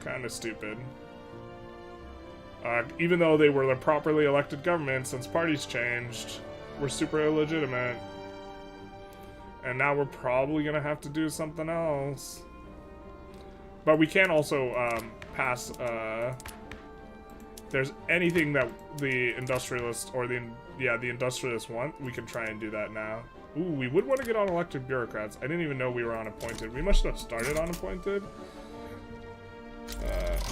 Kind of stupid. Even though they were the properly elected government, since parties changed, we're super illegitimate. And now we're probably gonna have to do something else. But we can also pass, if there's anything that the Industrialists or the Industrialists want, we can try and do that now. Ooh, we would want to get on elected bureaucrats. I didn't even know we were on appointed. We must have started on appointed.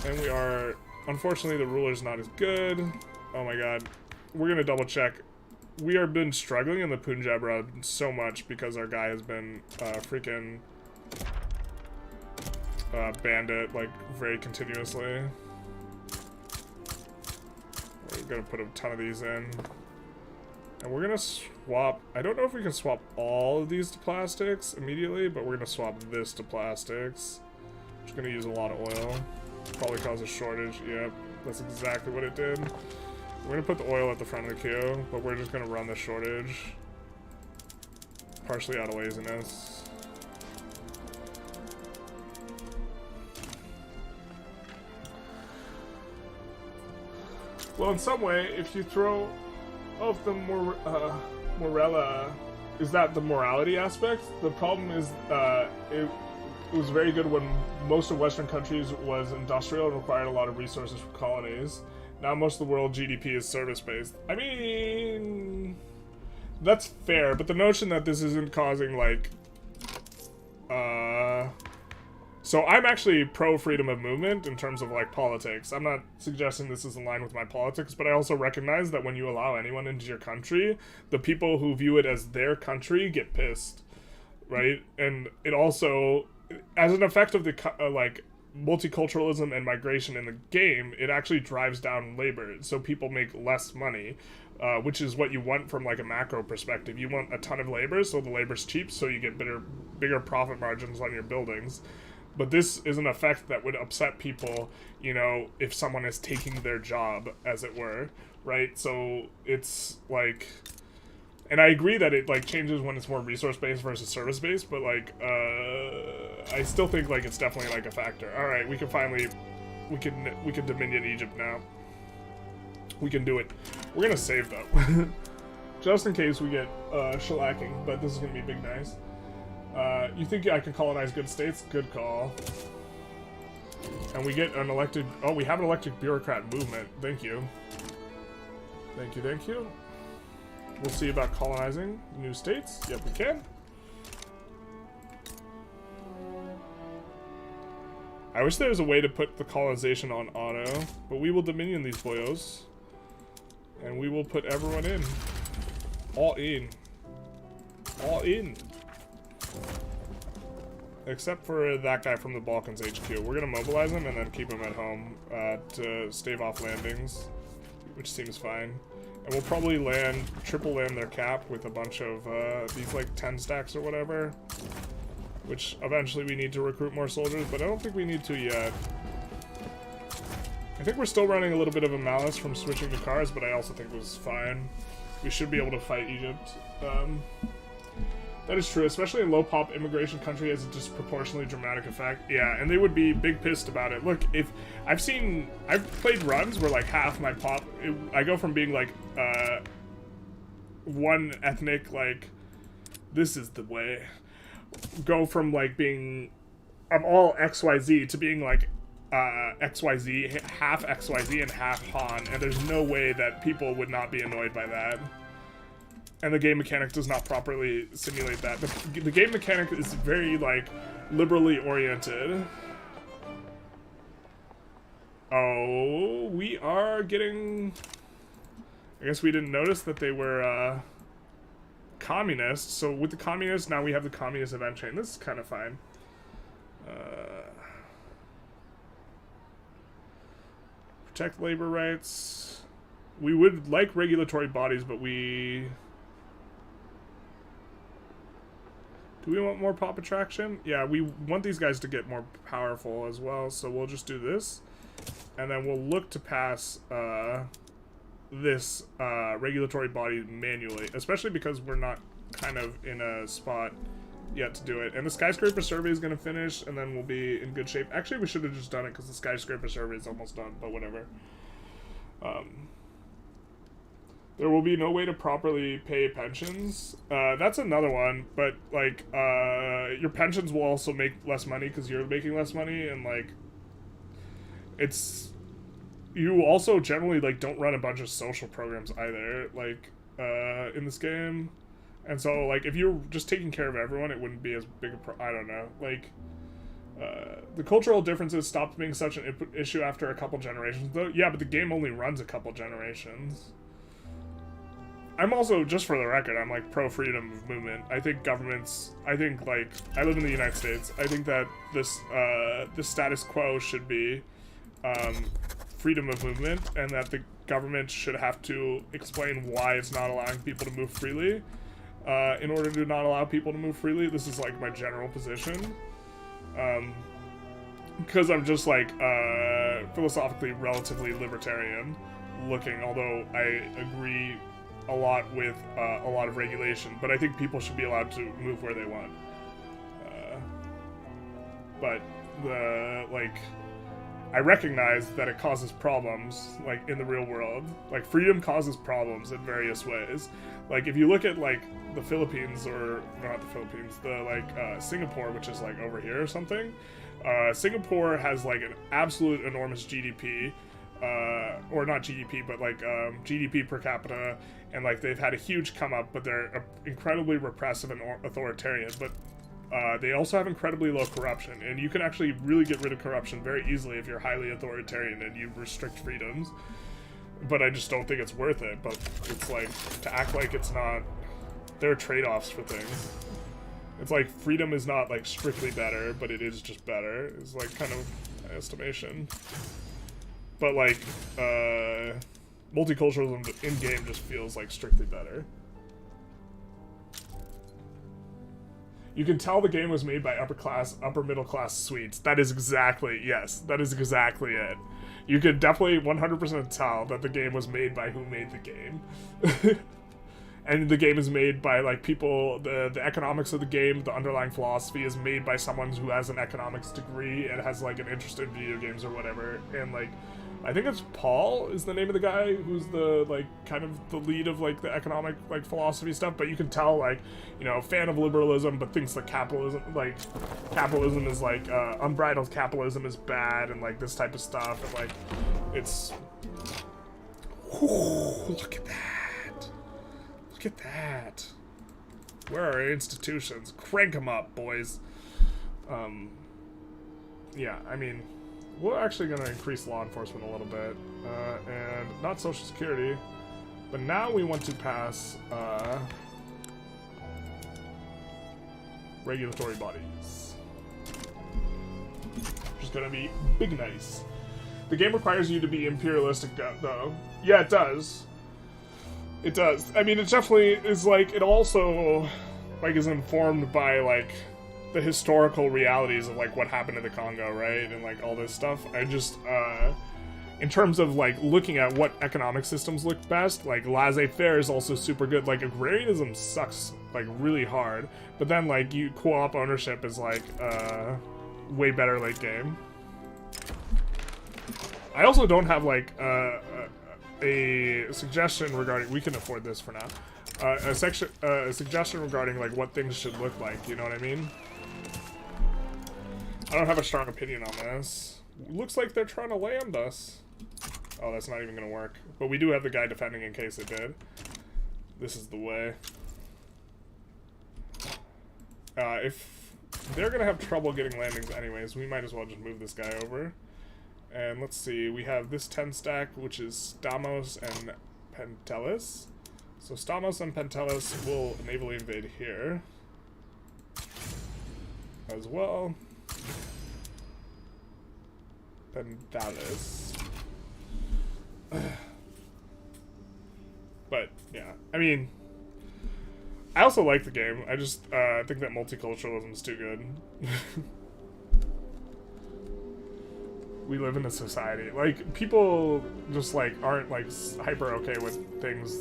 And we are, unfortunately, the ruler's not as good. Oh my god. We're gonna double check. We have been struggling in the Punjab route so much because our guy has been freaking bandit, like, very continuously. We're gonna put a ton of these in. And we're gonna swap, I don't know if we can swap all of these to plastics immediately, but we're gonna swap this to plastics. Just gonna use a lot of oil. Probably cause a shortage. Yep, that's exactly what it did. We're gonna put the oil at the front of the queue, but we're just gonna run the shortage. Partially out of laziness. Well, in some way, if you throw off the morella, is that the morality aspect? The problem is it was very good when most of Western countries was industrial and required a lot of resources from colonies. Now most of the world GDP is service-based. I mean, that's fair, but the notion that this isn't causing, like, so I'm actually pro-freedom of movement in terms of, like, politics. I'm not suggesting this is in line with my politics, but I also recognize that when you allow anyone into your country, the people who view it as their country get pissed, right? And it also, as an effect of the, like, multiculturalism and migration in the game, it actually drives down labor, so people make less money, which is what you want from, like, a macro perspective. You want a ton of labor, so the labor's cheap, so you get bigger profit margins on your buildings. But this is an effect that would upset people, you know, if someone is taking their job, as it were, right? So it's like, and I agree that it, like, changes when it's more resource-based versus service-based, but, like, I still think, like, it's definitely, like, a factor. All right, we can finally, we can dominion Egypt now. We can do it. We're gonna save, though. Just in case we get shellacking, but this is gonna be big nice. You think I can colonize good states? Good call. And we get an elected... Oh, we have an elected bureaucrat movement. Thank you. Thank you, thank you. We'll see about colonizing new states. Yep, we can. I wish there was a way to put the colonization on auto, but we will dominion these boyos. And we will put everyone in. All in. All in. Except for that guy from the Balkans HQ. We're gonna mobilize him and then keep him at home to stave off landings, which seems fine. And we'll probably triple land their cap with a bunch of these, like, 10 stacks or whatever. Which eventually we need to recruit more soldiers, but I don't think we need to yet. I think we're still running a little bit of a malice from switching to cars, but I also think it was fine. We should be able to fight Egypt. That is true, especially in low-pop immigration country has a disproportionately dramatic effect. Yeah, and they would be big pissed about it. Look, if I've played runs where, like, half my pop, I go from being, like, one ethnic, like, this is the way. Go from, like, being, I'm all XYZ to being, like, XYZ, half XYZ and half Han, and there's no way that people would not be annoyed by that. And the game mechanic does not properly simulate that. The game mechanic is very, like, liberally oriented. Oh, we are getting... I guess we didn't notice that they were, communists. So with the communists, now we have the communist event chain. This is kind of fine. Protect labor rights. We would like regulatory bodies, but we... Do we want more pop attraction? Yeah, we want these guys to get more powerful as well, so we'll just do this. And then we'll look to pass this regulatory body manually, especially because we're not kind of in a spot yet to do it. And the skyscraper survey is going to finish, and then we'll be in good shape. Actually, we should have just done it because the skyscraper survey is almost done, but whatever. There will be no way to properly pay pensions. That's another one, but, like, your pensions will also make less money because you're making less money, and, like, it's... You also generally, like, don't run a bunch of social programs either, like, in this game. And so, like, if you're just taking care of everyone, it wouldn't be as big a I don't know. Like, the cultural differences stopped being such an issue after a couple generations, though. Yeah, but the game only runs a couple generations. I'm also, just for the record, I'm, like, pro-freedom of movement. I think governments, like, I live in the United States. I think that this status quo should be, freedom of movement, and that the government should have to explain why it's not allowing people to move freely, in order to not allow people to move freely. This is, like, my general position. Because I'm just, like, philosophically relatively libertarian looking, although I agree a lot with a lot of regulation, but I think people should be allowed to move where they want. But I recognize that it causes problems, like, in the real world. Like, freedom causes problems in various ways. Like, if you look at, like, the Philippines, or, not the Philippines, Singapore, which is, like, over here or something, Singapore has, like, an absolute enormous GDP, or not GDP, but, like, GDP per capita, and, like, they've had a huge come up, but they're incredibly repressive and authoritarian, but they also have incredibly low corruption, and you can actually really get rid of corruption very easily if you're highly authoritarian and you restrict freedoms. But I just don't think it's worth it. But it's like, to act like it's not, there are trade-offs for things. It's like, freedom is not, like, strictly better, but it is just better. It's, like, kind of my estimation. But, like, multiculturalism in-game just feels, like, strictly better. You can tell the game was made by upper middle class Swedes. That is exactly, yes, that is exactly it. You could definitely 100% tell that the game was made by who made the game. And the game is made by, like, people, the economics of the game, the underlying philosophy is made by someone who has an economics degree and has, like, an interest in video games or whatever. And, like, I think it's Paul is the name of the guy who's the, like, kind of the lead of, like, the economic, like, philosophy stuff, but you can tell, like, you know, fan of liberalism, but thinks that capitalism is, like, unbridled capitalism is bad, and, like, this type of stuff, and, like, it's... Ooh, look at that. Look at that. Where are our institutions? Crank them up, boys. Yeah, I mean... We're actually going to increase law enforcement a little bit, and not Social Security, but now we want to pass regulatory bodies, which is going to be big nice. The game requires you to be imperialistic, though. Yeah, it does. It does. I mean, it definitely is, like, it also, like, is informed by, like, the historical realities of, like, what happened in the Congo, right? And, like, all this stuff. I just, in terms of, like, looking at what economic systems look best, like, laissez-faire is also super good. Like, agrarianism sucks, like, really hard. But then, like, co-op ownership is, like, way better late game. I also don't have, like, a suggestion regarding... We can afford this for now. A suggestion regarding, like, what things should look like, you know what I mean? I don't have a strong opinion on this. Looks like they're trying to land us. Oh, that's not even gonna work. But we do have the guy defending in case it did. This is the way. If they're gonna have trouble getting landings anyways, we might as well just move this guy over. And let's see, we have this 10 stack, which is Stamos and Pentelis. So Stamos and Pentelis will naval invade here as well. Pentelis. But yeah, I mean, I also like the game. I just think that multiculturalism is too good. We live in a society, like, people just, like, aren't, like, hyper okay with things,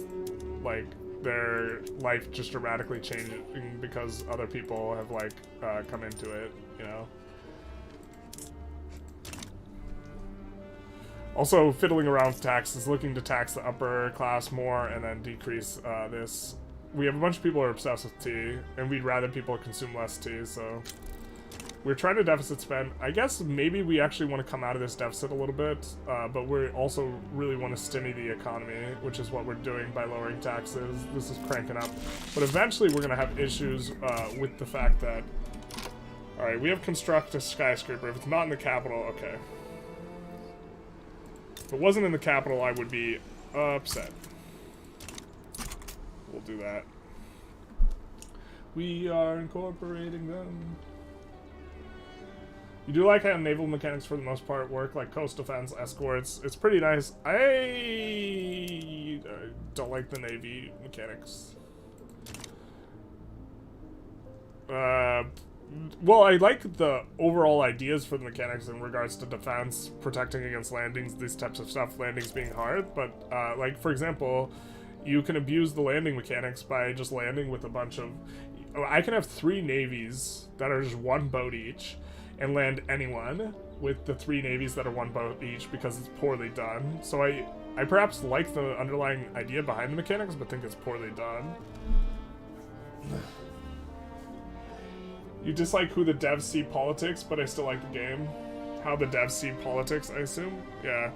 like, their life just dramatically changing because other people have, like, come into it, you know? Also, fiddling around with taxes, looking to tax the upper class more and then decrease this. We have a bunch of people who are obsessed with tea, and we'd rather people consume less tea, so... We're trying to deficit spend. I guess maybe we actually want to come out of this deficit a little bit, but we also really want to stimmy the economy, which is what we're doing by lowering taxes. This is cranking up. But eventually we're going to have issues with the fact that... Alright, we have construct a skyscraper. If it's not in the capital, okay. If it wasn't in the capital, I would be upset. We'll do that. We are incorporating them. You do like how naval mechanics for the most part work, like coast defense, escorts. It's pretty nice. I don't like the navy mechanics. Well, I like the overall ideas for the mechanics in regards to defense, protecting against landings, these types of stuff, landings being hard, but, like, for example, you can abuse the landing mechanics by just landing with a bunch of... I can have 3 navies that are just 1 boat each, and land anyone with the 3 navies that are 1 boat each because it's poorly done. So I perhaps like the underlying idea behind the mechanics, but think it's poorly done. You dislike who the devs see politics, but I still like the game. How the devs see politics, I assume? Yeah.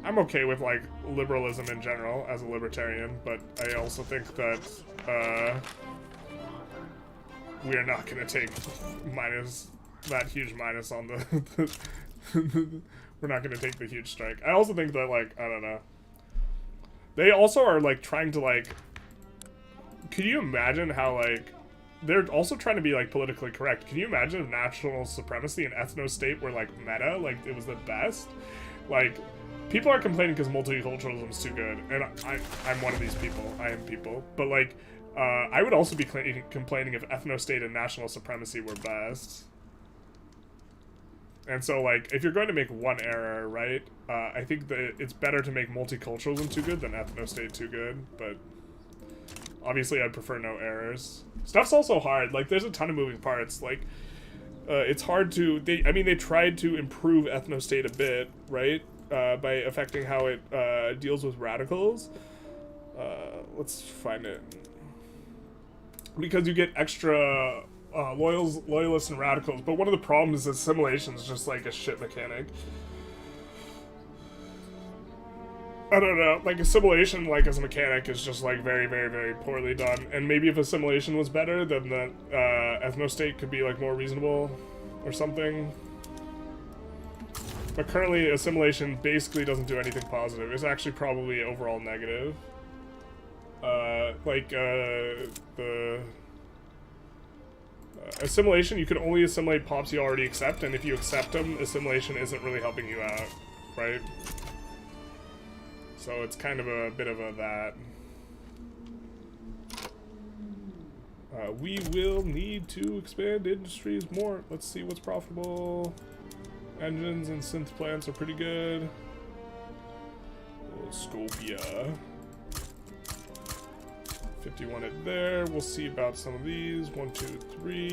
I'm okay with, like, liberalism in general as a libertarian, but I also think that, we are not going to take that huge minus on the... we're not going to take the huge strike. I also think that, like, I don't know. They also are, like, trying to, like... Could you imagine how, like... They're also trying to be, like, politically correct. Can you imagine if national supremacy and ethno-state were, like, meta? Like, it was the best? Like, people are complaining because multiculturalism is too good. And I'm one of these people. I am people. But, like... I would also be complaining if ethno-state and national supremacy were best. And so, like, if you're going to make one error, right, I think that it's better to make multiculturalism too good than ethno-state too good, but obviously I'd prefer no errors. Stuff's also hard. Like, there's a ton of moving parts. Like, it's hard to... they tried to improve ethno-state a bit, right, by affecting how it deals with radicals. Let's find it. Because you get extra loyalists and radicals, but one of the problems is assimilation is just like a shit mechanic. I don't know, like assimilation, like as a mechanic, is just like very, very, very poorly done. And maybe if assimilation was better, then the ethno-state could be like more reasonable or something. But currently, assimilation basically doesn't do anything positive. It's actually probably overall negative. The assimilation, you can only assimilate pops you already accept, and if you accept them, assimilation isn't really helping you out, right? So it's kind of a bit of a that. We will need to expand industries more. Let's see what's profitable. Engines and synth plants are pretty good. Scopia. 51 it there. We'll see about some of these. 1, 2, 3.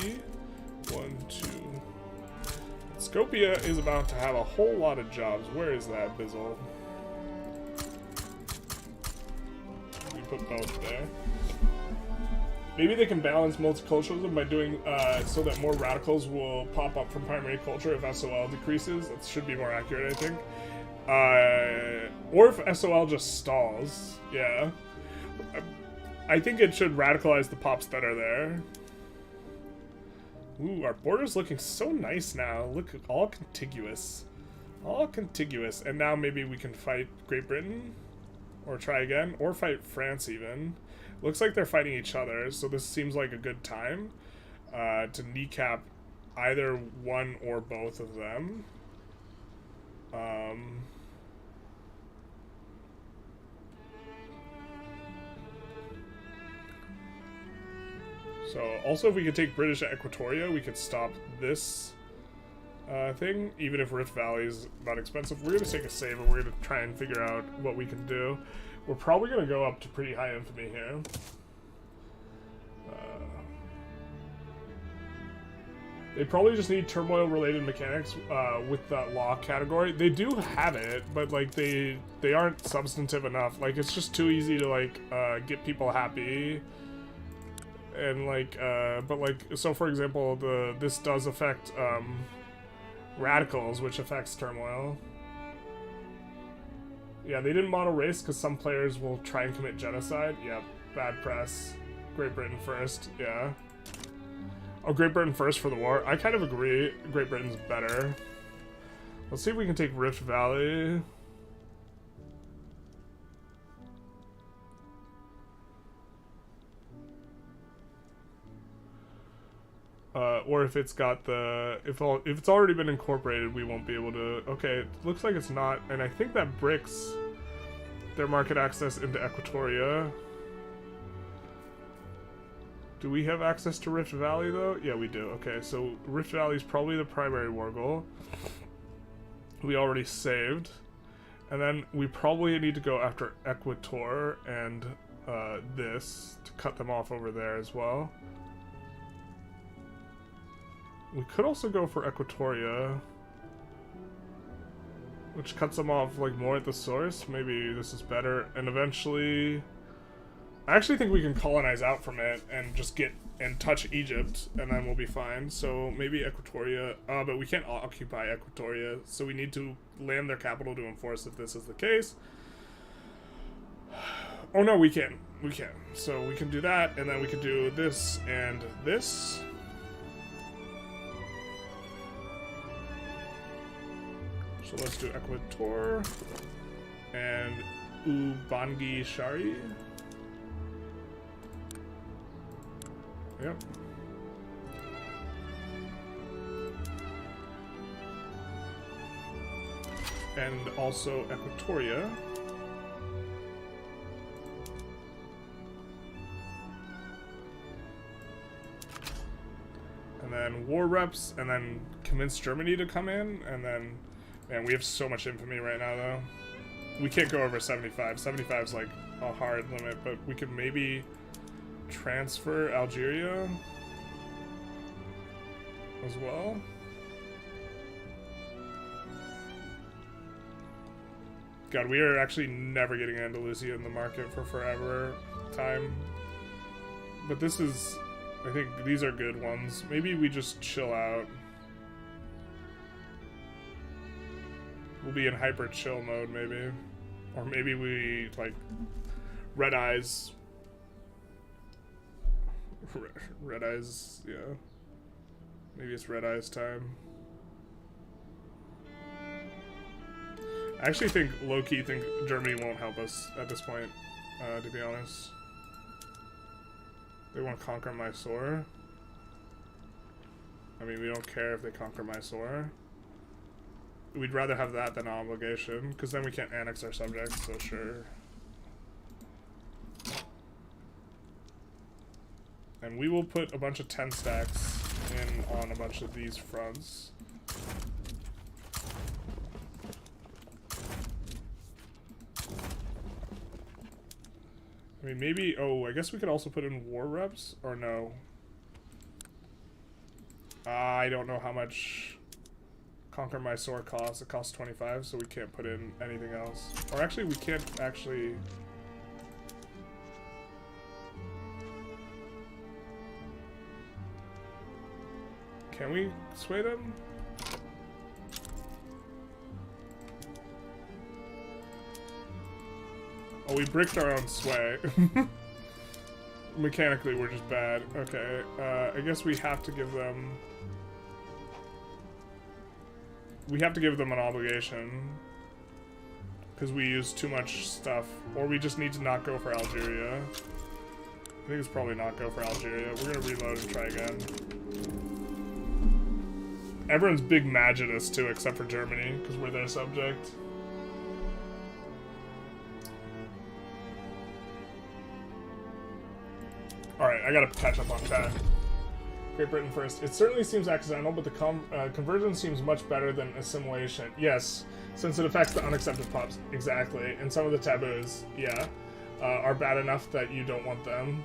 1, 2. Scopia is about to have a whole lot of jobs. Where is that, Bizzle? We put both there. Maybe they can balance multiculturalism by doing so that more radicals will pop up from primary culture if SOL decreases. That should be more accurate, I think. Or if SOL just stalls. Yeah. I think it should radicalize the pops that are there. Ooh, our border's looking so nice now. Look, all contiguous. All contiguous. And now maybe we can fight Great Britain? Or try again? Or fight France even. Looks like they're fighting each other, so this seems like a good time to kneecap either one or both of them. So, also if we could take British Equatoria, we could stop this thing, even if Rift Valley is not expensive. We're going to take a save and we're going to try and figure out what we can do. We're probably going to go up to pretty high infamy here. They probably just need turmoil-related mechanics with that law category. They do have it, but like they aren't substantive enough. Like it's just too easy to like get people happy. And like, but like, so for example, this does affect radicals, which affects turmoil. Yeah, they didn't model race because some players will try and commit genocide. Yep, bad press. Great Britain first, yeah. Oh, Great Britain first for the war. I kind of agree. Great Britain's better. Let's see if we can take Rift Valley. Or if it's got the... If it's already been incorporated, we won't be able to... Okay, it looks like it's not. And I think that bricks their market access into Equatoria. Do we have access to Rift Valley, though? Yeah, we do. Okay, so Rift Valley is probably the primary war goal. We already saved. And then we probably need to go after Equator and this to cut them off over there as well. We could also go for Equatoria, which cuts them off like more at the source. Maybe this is better. And eventually... I actually think we can colonize out from it and just get and touch Egypt, and then we'll be fine. So maybe Equatoria, but we can't occupy Equatoria, so we need to land their capital to enforce if this is the case. Oh no, we can. We can. So we can do that, and then we can do this and this. So let's do Equator and Ubangi Shari. Yep. And also Equatoria. And then war reps, and then convince Germany to come in, and then... Man, we have so much infamy right now, though. We can't go over 75. 75 is like a hard limit, but we could maybe... transfer Algeria as well. God, we are actually never getting Andalusia in the market for forever time. But this is, I think these are good ones. Maybe we just chill out. We'll be in hyper chill mode maybe. Or maybe we like red eyes. Red eyes, yeah. Maybe it's red eyes time. I actually think, low-key, think Germany won't help us at this point, to be honest. They want to conquer Mysore. I mean, we don't care if they conquer Mysore. We'd rather have that than obligation, because then we can't annex our subjects, so sure. And we will put a bunch of 10 stacks in on a bunch of these fronts. I mean, maybe... Oh, I guess we could also put in war reps? Or no? I don't know how much Conquer Mysore costs. It costs 25, so we can't put in anything else. Or actually, we can't actually... Can we sway them? Oh, we bricked our own sway. Mechanically, we're just bad. Okay, I guess we have to give them... We have to give them an obligation. Because we use too much stuff. Or we just need to not go for Algeria. I think it's probably not go for Algeria. We're gonna reload and try again. Everyone's big mad at us too, except for Germany, because we're their subject. Alright, I gotta catch up on chat. Great Britain first. It certainly seems accidental, but the conversion seems much better than assimilation. Yes, since it affects the unaccepted pops. Exactly. And some of the taboos, yeah, are bad enough that you don't want them.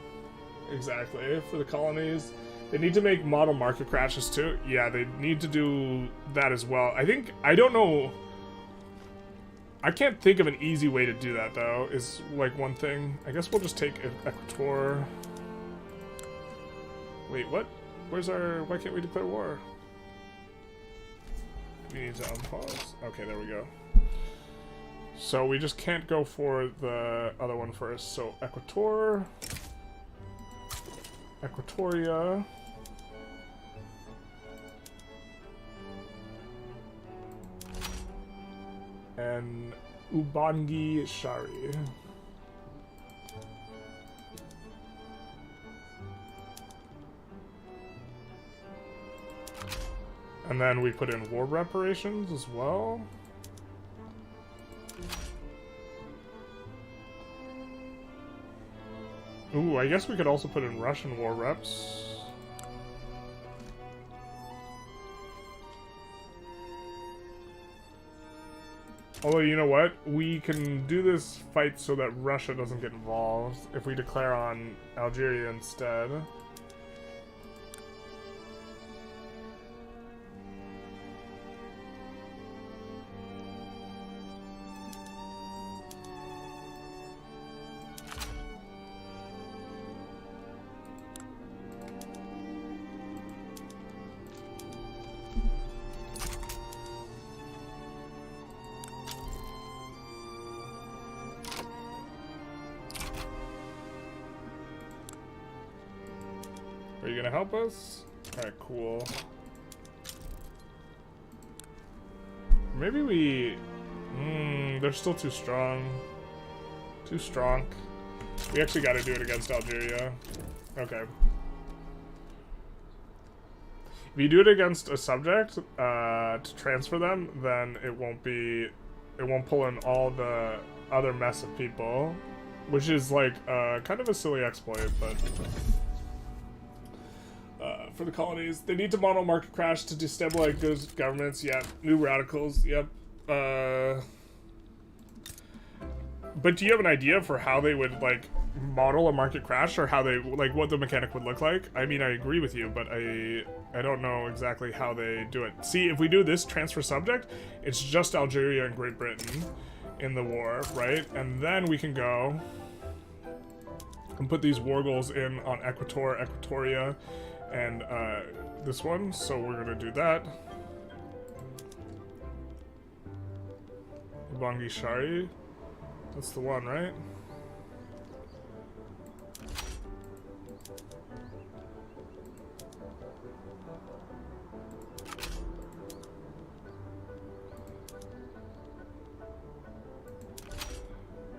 Exactly. For the colonies, They need to make model market crashes too. Yeah, they need to do that as well. I don't know. I can't think of an easy way to do that though, is like one thing. I guess we'll just take Equator. Wait, what? Why can't we declare war? We need to unpause. Okay, there we go. So we just can't go for the other one first. So Equator. Equatoria. And Ubangi Shari. And then we put in war reparations as well. Ooh, I guess we could also put in Russian war reps. Although, you know what? We can do this fight so that Russia doesn't get involved if we declare on Algeria instead. Are you gonna help us? Alright, cool. Maybe we... they're still too strong. Too strong. We actually gotta do it against Algeria. Okay. If you do it against a subject, to transfer them, then it won't pull in all the other mess of people. Which is like, kind of a silly exploit, but... for the colonies. They need to model market crash to destabilize those governments. Yeah, new radicals. Yep. But do you have an idea for how they would, like, model a market crash, or how they, like, what the mechanic would look like? I mean, I agree with you, but I don't know exactly how they do it. See, if we do this transfer subject, it's just Algeria and Great Britain in the war, right? And then we can go and put these war goals in on Equatoria, and this one, so we're gonna do that. Ubangi Shari. That's the one, right?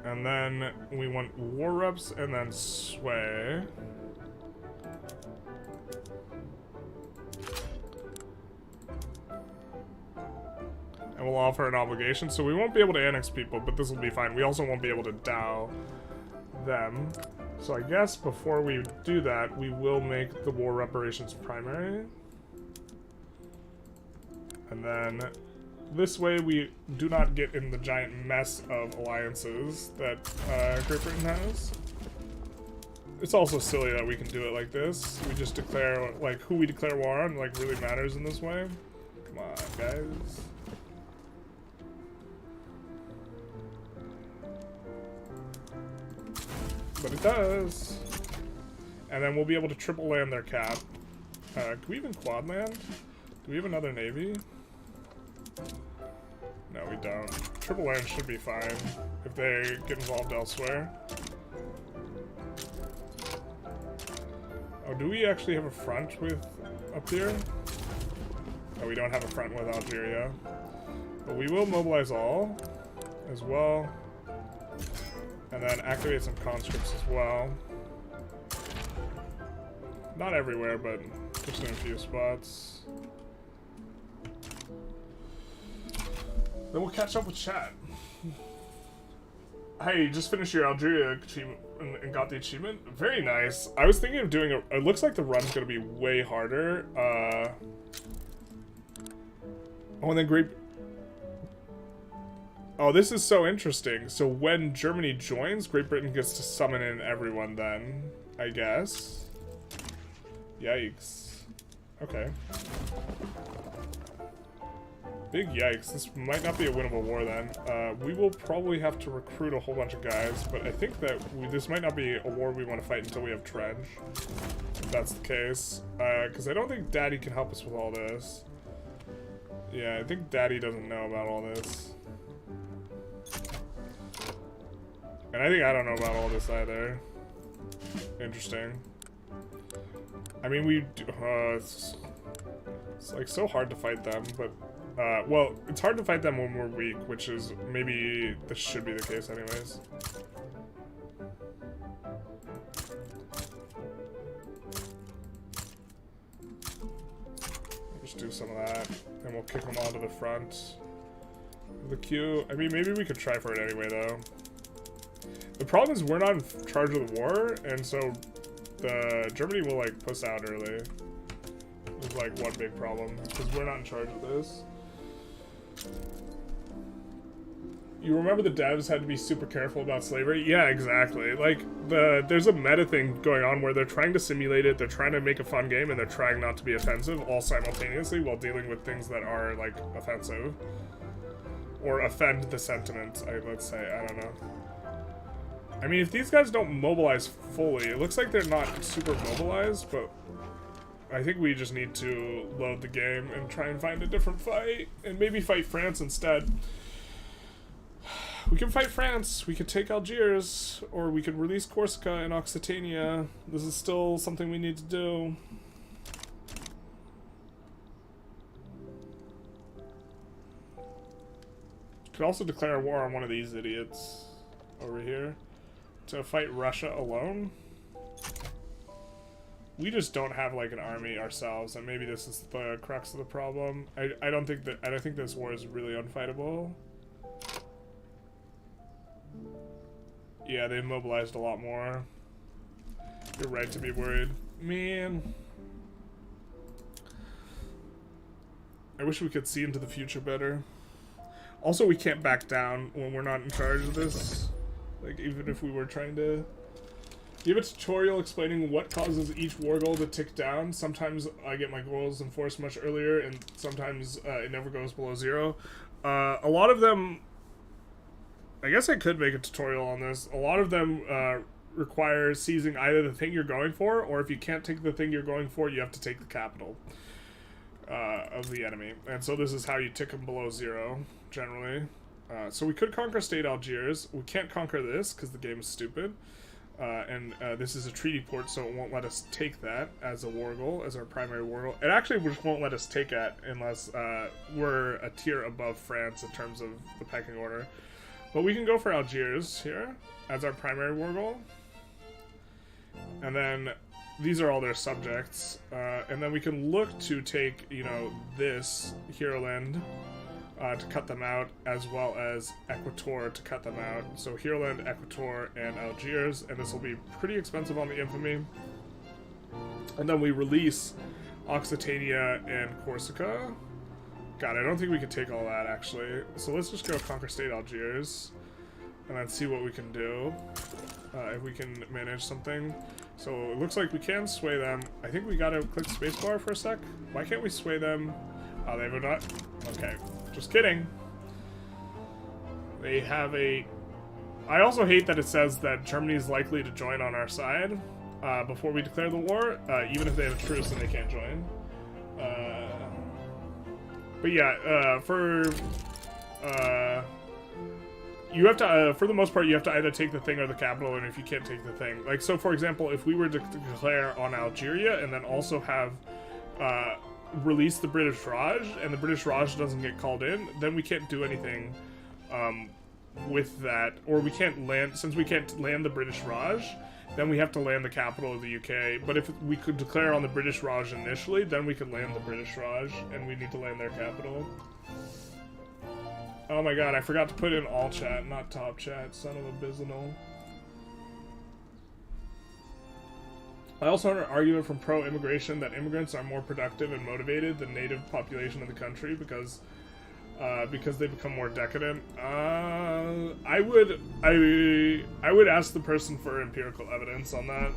And then we want war reps and then sway. And we'll offer an obligation, so we won't be able to annex people, but this will be fine. We also won't be able to dow them. So I guess before we do that, we will make the war reparations primary. And then this way we do not get in the giant mess of alliances that Great Britain has. It's also silly that we can do it like this. We just declare, like, who we declare war on, like, really matters in this way. Come on, guys. But it does. And then we'll be able to triple land their cap. Can we even quad land? Do we have another navy? No, we don't. Triple land should be fine if they get involved elsewhere. Oh, do we actually have a front with up here? No, we don't have a front with Algeria. But we will mobilize all as well. And then activate some conscripts as well. Not everywhere, but just in a few spots. Then we'll catch up with chat. Hey, you just finished your Algeria achievement and got the achievement? Very nice. I was thinking of doing a... It looks like the run's gonna be way harder. Oh, and then Great... Oh, this is so interesting. So when Germany joins, Great Britain gets to summon in everyone then, I guess. Yikes. Okay. Big yikes. This might not be a winnable war then. We will probably have to recruit a whole bunch of guys, but I think that this might not be a war we want to fight until we have trench. If that's the case. Because I don't think Daddy can help us with all this. Yeah, I think Daddy doesn't know about all this. And I think I don't know about all this either. Interesting. I mean, it's like so hard to fight them, but well, it's hard to fight them when we're weak, which is maybe this should be the case anyways. Just do some of that, and we'll kick them all to the front of the queue. I mean, maybe we could try for it anyway, though. The problem is we're not in charge of the war, and so Germany will like puss out early. It's like one big problem because we're not in charge of this. You remember the devs had to be super careful about slavery? Yeah, exactly. Like there's a meta thing going on where they're trying to simulate it, they're trying to make a fun game, and they're trying not to be offensive all simultaneously while dealing with things that are like offensive or offend the sentiment. Let's say, I don't know. I mean, if these guys don't mobilize fully, it looks like they're not super mobilized, but I think we just need to load the game and try and find a different fight, and maybe fight France instead. We can fight France, we could take Algiers, or we could release Corsica and Occitania. This is still something we need to do. Could also declare war on one of these idiots over here. To fight Russia alone? We just don't have like an army ourselves, and maybe this is the crux of the problem. I don't think this war is really unfightable. Yeah, they've mobilized a lot more. You're right to be worried. Man. I wish we could see into the future better. Also, we can't back down when we're not in charge of this. Like, even if we were trying to give a tutorial explaining what causes each war goal to tick down. Sometimes I get my goals enforced much earlier, and sometimes it never goes below 0. A lot of them, I guess I could make a tutorial on this. A lot of them require seizing either the thing you're going for, or if you can't take the thing you're going for, you have to take the capital of the enemy. And so this is how you tick them below 0, generally. So we could conquer State Algiers. We can't conquer this because the game is stupid. And this is a treaty port, so it won't let us take that as a war goal, as our primary war goal. It actually just won't let us take it unless we're a tier above France in terms of the pecking order. But we can go for Algiers here as our primary war goal. And then these are all their subjects. And then we can look to take, you know, this Heroland to cut them out, as well as Equator to cut them out. So Heroland, Equator, and Algiers, and this will be pretty expensive on the infamy. And then we release Occitania and Corsica. God, I don't think we can take all that, actually. So let's just go conquer State Algiers, and then see what we can do, if we can manage something. So it looks like we can sway them. I think we gotta click spacebar for a sec. Why can't we sway them? Oh, they have not. Okay. Just kidding. They have a... I also hate that it says that Germany is likely to join on our side before we declare the war, even if they have a truce and they can't join. But yeah, you have to, for the most part, you have to either take the thing or the capital, and if you can't take the thing... Like, so for example, if we were to declare on Algeria and then also have... release the British Raj, and the British Raj doesn't get called in, then we can't do anything with that, or we can't land, since we can't land the British Raj, then we have to land the capital of the UK. But if we could declare on the British Raj initially, then we could land the British Raj, and we need to land their capital. Oh my god, I forgot to put in all chat, not top chat, son of a biznal. I also heard an argument from pro-immigration that immigrants are more productive and motivated than native population of the country because they become more decadent. I would ask the person for empirical evidence on that.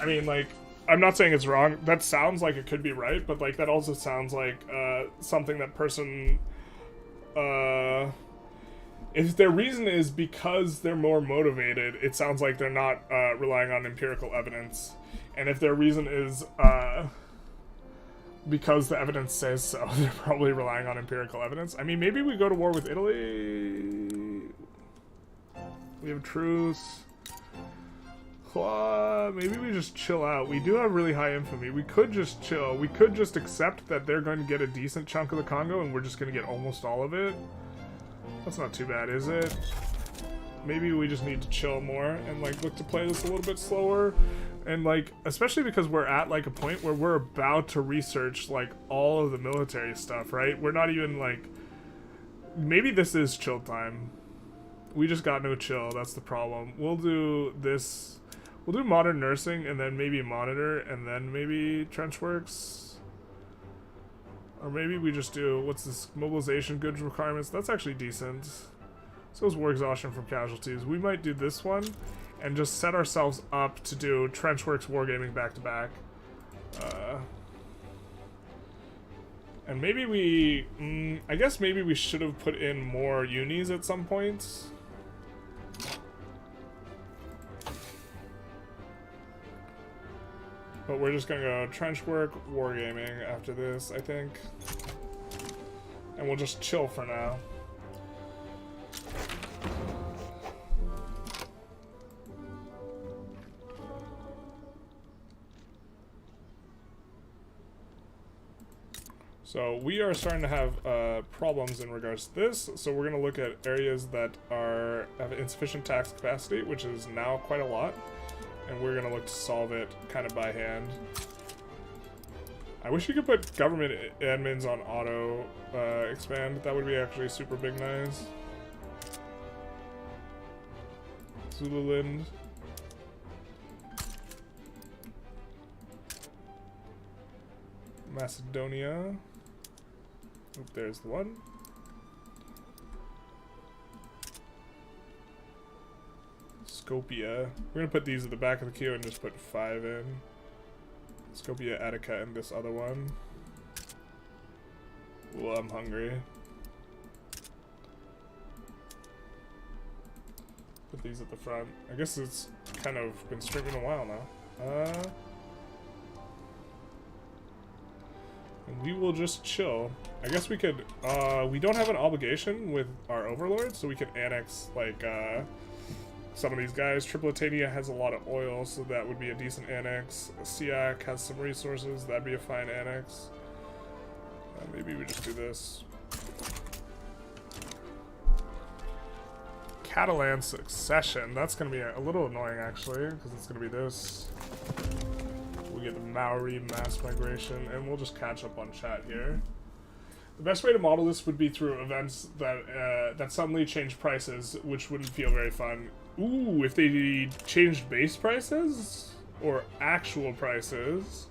I mean, like, I'm not saying it's wrong. That sounds like it could be right, but like that also sounds like something that person, if their reason is because they're more motivated, it sounds like they're not relying on empirical evidence. And if their reason is because the evidence says so, they're probably relying on empirical evidence. I mean, maybe we go to war with Italy. We have truce. Maybe we just chill out. We do have really high infamy. We could just chill. We could just accept that they're going to get a decent chunk of the Congo and we're just going to get almost all of it. That's not too bad, is it? Maybe we just need to chill more and like look to play this a little bit slower. And like, especially because we're at like a point where we're about to research like all of the military stuff, right? We're not even like, maybe this is chill time. We just got no chill. That's the problem. We'll do this. We'll do modern nursing and then maybe monitor and then maybe trench works. Or maybe we just do, what's this, mobilization goods requirements. That's actually decent. So is war exhaustion from casualties. We might do this one and just set ourselves up to do trench works wargaming back to back. And maybe we, I guess maybe we should have put in more unis at some point. But we're just gonna go trench work, wargaming after this, I think. And we'll just chill for now. So we are starting to have problems in regards to this. So we're gonna look at areas that have insufficient tax capacity, which is now quite a lot. And we're gonna look to solve it kind of by hand. I wish you could put government admins on auto expand. That would be actually super big nice. Zululand. Macedonia. Oop, there's the one. Skopje. We're gonna put these at the back of the queue and just put 5 in. Skopje, Attica, and this other one. Well, I'm hungry. Put these at the front. I guess it's kind of been streaming a while now. And we will just chill. I guess we could, we don't have an obligation with our overlords, so we can annex, like, some of these guys. Tripolitania has a lot of oil, so that would be a decent annex. Siak has some resources, that'd be a fine annex. Maybe we just do this. Catalan succession, that's gonna be a little annoying actually, because it's gonna be this. We get the Maori mass migration, and we'll just catch up on chat here. The best way to model this would be through events that that suddenly change prices, which wouldn't feel very fun. Ooh, if they changed base prices? Or actual prices?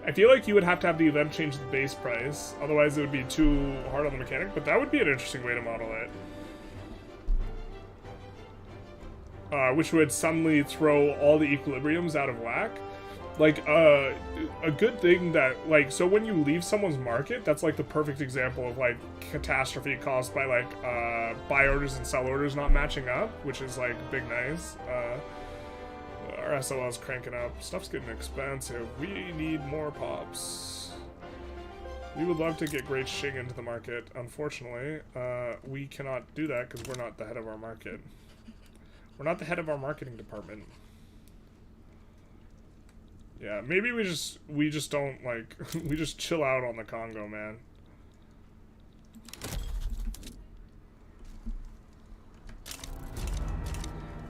I feel like you would have to have the event change the base price, otherwise it would be too hard on the mechanic, but that would be an interesting way to model it. Which would suddenly throw all the equilibriums out of whack. Like, a good thing that, like, so when you leave someone's market, that's, like, the perfect example of, like, catastrophe caused by, like, buy orders and sell orders not matching up, which is, like, big nice. Our SLL is cranking up. Stuff's getting expensive. We need more pops. We would love to get Great Shing into the market. Unfortunately, we cannot do that because we're not the head of our market. We're not the head of our marketing department. Yeah, maybe we just don't, like, we just chill out on the Congo, man.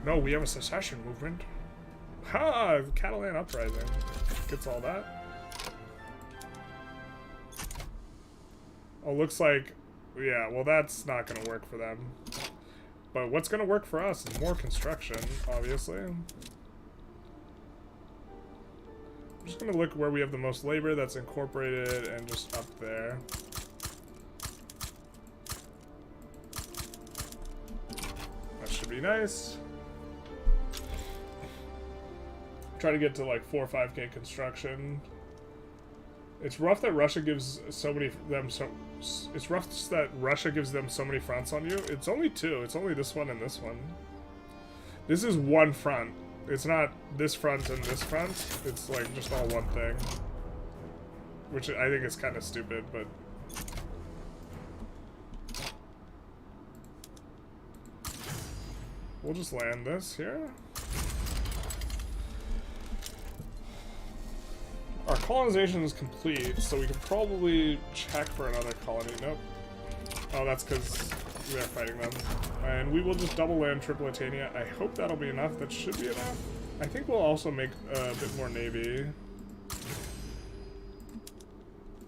No, we have a secession movement. Ha! Catalan uprising. Gets all that. Oh, looks like, yeah, well that's not gonna work for them. But what's gonna work for us is more construction, obviously. I'm just gonna look where we have the most labor that's incorporated and just up there. That should be nice. Try to get to like 4 or 5k construction. It's rough that Russia gives so many them so. It's rough that Russia gives them so many fronts on you. It's only 2. It's only this one and this one. This is one front. It's not this front and this front. It's like just all one thing. Which I think is kind of stupid, but... We'll just land this here. Our colonization is complete, so we can probably check for another colony. Nope. Oh, that's because we are fighting them. And we will just double land Tripolitania. I hope that'll be enough. That should be enough. I think we'll also make a bit more navy.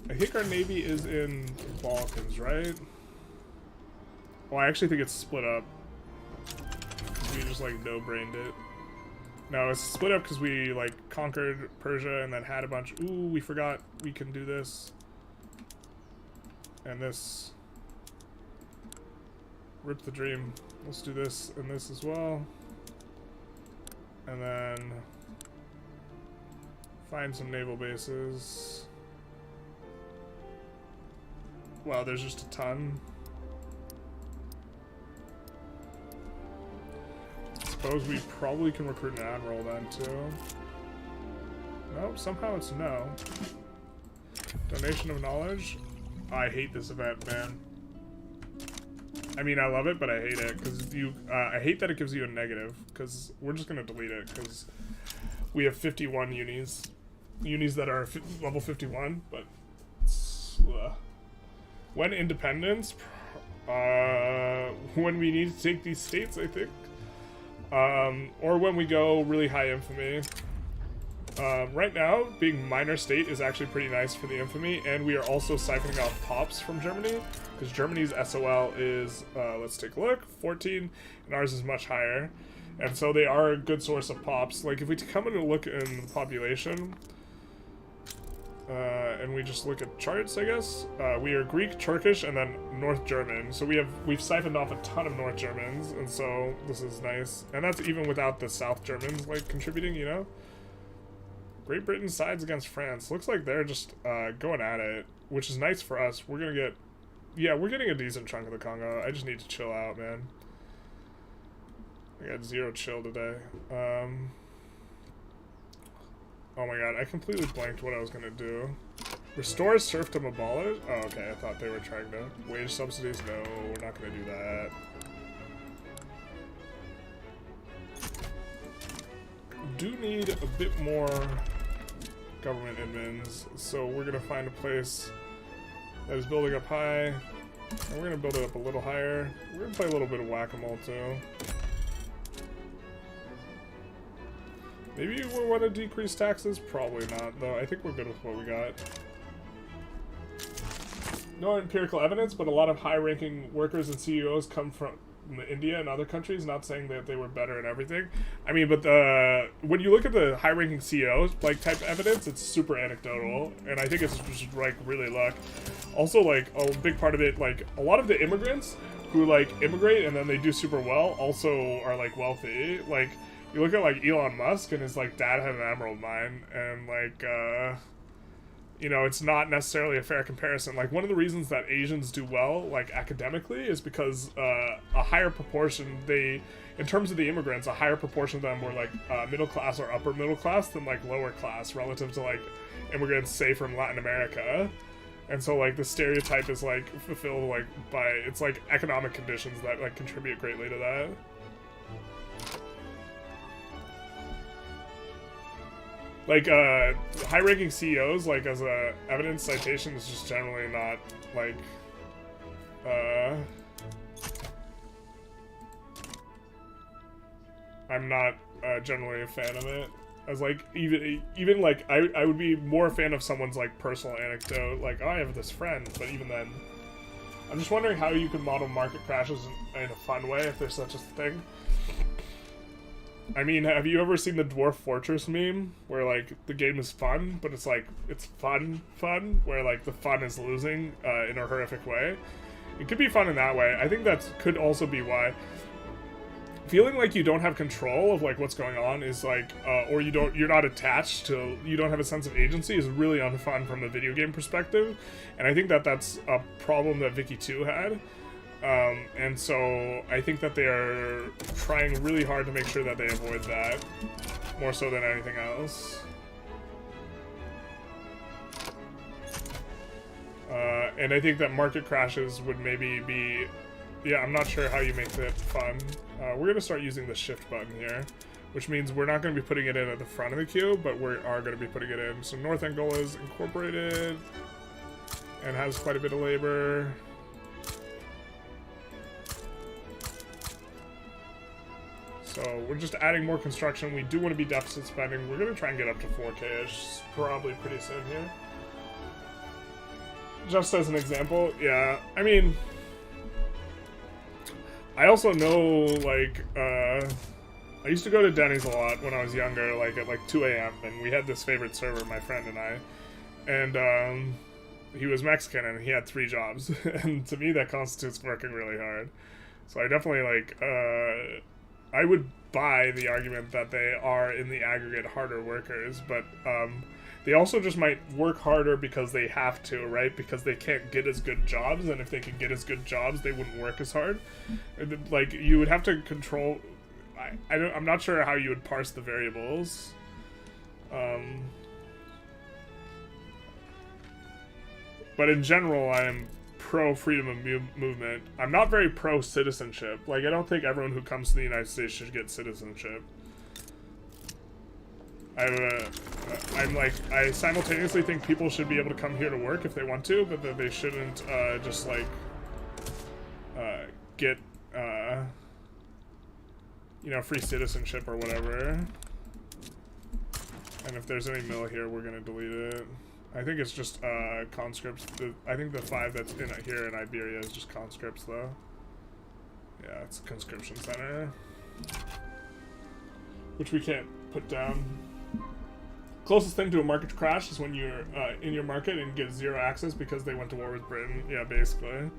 I think our navy is in the Balkans, right? Oh, I actually think it's split up. We just like no-brained it. No, it's split up because we like conquered Persia and then had a bunch. Ooh, we forgot we can do this. And this. Rip the dream. Let's do this and this as well. And then find some naval bases. Wow, there's just a ton. Suppose we probably can recruit an admiral then too. Nope, somehow it's no. Donation of knowledge. I hate this event, man. I mean, I love it, but I hate it because you. I hate that it gives you a negative because we're just gonna delete it because we have 51 unis that are level 51. But when independence, when we need to take these states, I think. Or when we go really high infamy. Right now, being minor state is actually pretty nice for the infamy, and we are also siphoning off pops from Germany, because Germany's SOL is, let's take a look, 14, and ours is much higher. And so they are a good source of pops. Like, if we come in and look in the population, and we just look at charts, I guess, we are Greek, Turkish, and then North German. So we've siphoned off a ton of North Germans, and so this is nice. And that's even without the South Germans, like, contributing, you know? Great Britain sides against France. Looks like they're just going at it, which is nice for us. We're gonna get... Yeah, we're getting a decent chunk of the Congo. I just need to chill out, man. I got 0 chill today. Oh my god, I completely blanked what I was gonna do. Restore serfdom abolish? Oh, okay, I thought they were trying to... Wage subsidies? No, we're not gonna do that. Do need a bit more government admins, so we're gonna find a place that is building up high, and we're gonna build it up a little higher. We're gonna play a little bit of whack-a-mole too. Maybe we want to decrease taxes? Probably not, though. I think we're good with what we got. No empirical evidence, but a lot of high-ranking workers and CEOs come from India and other countries, not saying that they were better in everything. I mean, but when you look at the high-ranking CEOs, like, type evidence, it's super anecdotal, and I think it's just, like, really luck. Also, like, a big part of it, like, a lot of the immigrants who, like, immigrate and then they do super well also are, like, wealthy. Like, you look at, like, Elon Musk, and his, like, dad had an emerald mine, and, like, you know, it's not necessarily a fair comparison. Like, one of the reasons that Asians do well, like, academically, is because a higher proportion, in terms of the immigrants, a higher proportion of them were, like, middle class or upper middle class than, like, lower class relative to, like, immigrants, say, from Latin America. And so, like, the stereotype is, like, fulfilled, like, by, it's, like, economic conditions that, like, contribute greatly to that. Like, high-ranking CEOs, like, as a evidence citation is just generally not, like, I'm not, generally a fan of it. As, like, even like, I would be more a fan of someone's, like, personal anecdote, like, oh, I have this friend, but even then, I'm just wondering how you can model market crashes in a fun way, if there's such a thing. I mean, have you ever seen the Dwarf Fortress meme? Where, like, the game is fun, but it's, like, it's fun, where, like, the fun is losing in a horrific way. It could be fun in that way. I think that could also be why feeling like you don't have control of like what's going on is like, or you're not attached to, you don't have a sense of agency is really unfun from a video game perspective, and I think that that's a problem that Vicky 2 had, and so I think that they are trying really hard to make sure that they avoid that, more so than anything else. And I think that market crashes would maybe be, yeah, I'm not sure how you make that fun. We're going to start using the shift button here, which means we're not going to be putting it in at the front of the queue, but we are going to be putting it in. So North Angola is incorporated and has quite a bit of labor. So we're just adding more construction. We do want to be deficit spending. We're going to try and get up to 4K-ish probably pretty soon here. Just as an example, yeah, I mean, I also know, like, I used to go to Denny's a lot when I was younger, like, at, like, 2 a.m., and we had this favorite server, my friend and I, and, he was Mexican, and he had 3 jobs, and to me, that constitutes working really hard. So I definitely, like, I would buy the argument that they are, in the aggregate, harder workers, but, they also just might work harder because they have to, right? Because they can't get as good jobs, and if they could get as good jobs, they wouldn't work as hard. Like, you would have to control... I'm not sure how you would parse the variables. But in general, I'm pro-freedom of movement. I'm not very pro-citizenship. Like, I don't think everyone who comes to the United States should get citizenship. I simultaneously think people should be able to come here to work if they want to, but that they shouldn't just like get you know, free citizenship or whatever. And if there's any mill here, we're gonna delete it. I think it's just conscripts. I think the 5 that's in here in Iberia is just conscripts though. Yeah, it's a conscription center, which we can't put down. Closest thing to a market crash is when you're in your market and get 0 access because they went to war with Britain. Yeah, basically.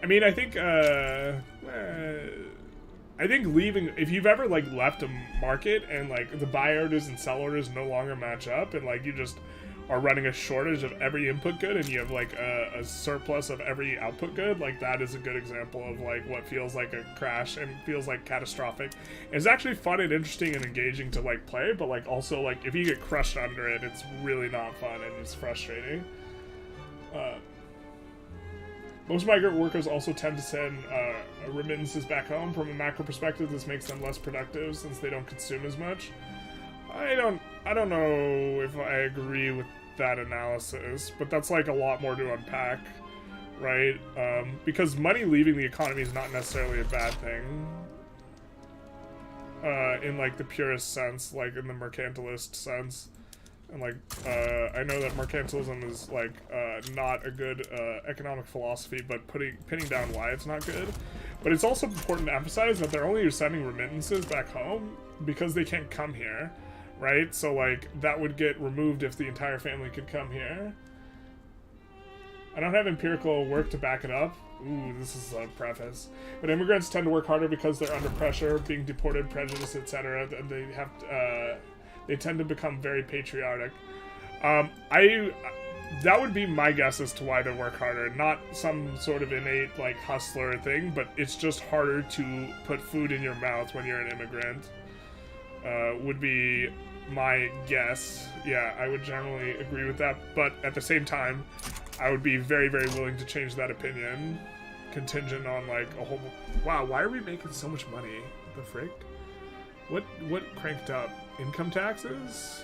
I mean, I think leaving, if you've ever like left a market and like the buy orders and sell orders no longer match up, and like you just are running a shortage of every input good and you have like a surplus of every output good, like that is a good example of like what feels like a crash and feels like catastrophic. It's actually fun and interesting and engaging to like play, but like also like if you get crushed under it, it's really not fun and it's frustrating. Most migrant workers also tend to send remittances back home. From a macro perspective, this makes them less productive since they don't consume as much. I don't know if I agree with that analysis, but that's like a lot more to unpack, right? Because money leaving the economy is not necessarily a bad thing. In like the purest sense, like in the mercantilist sense. And like, I know that mercantilism is like not a good economic philosophy, but pinning down why it's not good. But it's also important to emphasize that they're only sending remittances back home because they can't come here, right? So like, that would get removed if the entire family could come here. I don't have empirical work to back it up. Ooh, this is a preface. But immigrants tend to work harder because they're under pressure, being deported, prejudice, etc. They have they tend to become very patriotic. That would be my guess as to why they work harder. Not some sort of innate like hustler thing, but it's just harder to put food in your mouth when you're an immigrant. Would be my guess. Yeah, I would generally agree with that, but at the same time, I would be very, very willing to change that opinion, contingent on like a whole... Wow, why are we making so much money? The frick? What cranked up? Income taxes?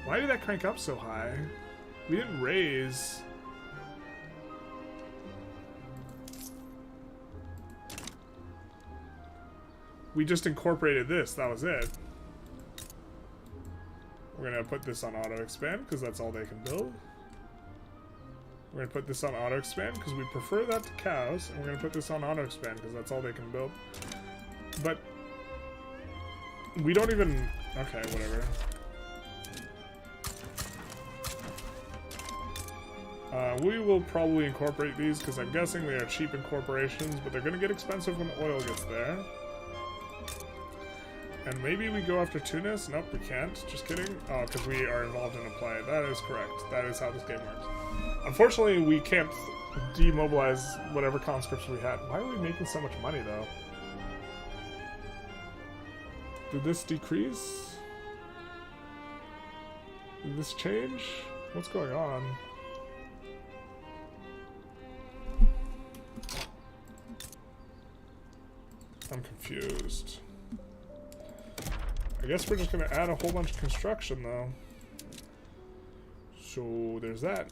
Why did that crank up so high? We didn't raise... We just incorporated this, that was it. We're gonna put this on auto expand because that's all they can build. We're gonna put this on auto expand because we prefer that to cows, and we're gonna put this on auto expand because that's all they can build. But we don't even... Okay, whatever. We will probably incorporate these because I'm guessing they are cheap in corporations, but they're going to get expensive when oil gets there. And maybe we go after Tunis? Nope, we can't. Just kidding. Oh, because we are involved in a play. That is correct. That is how this game works. Unfortunately, we can't demobilize whatever conscripts we had. Why are we making so much money, though? Did this decrease? Did this change? What's going on? I'm confused. I guess we're just gonna add a whole bunch of construction, though. So there's that.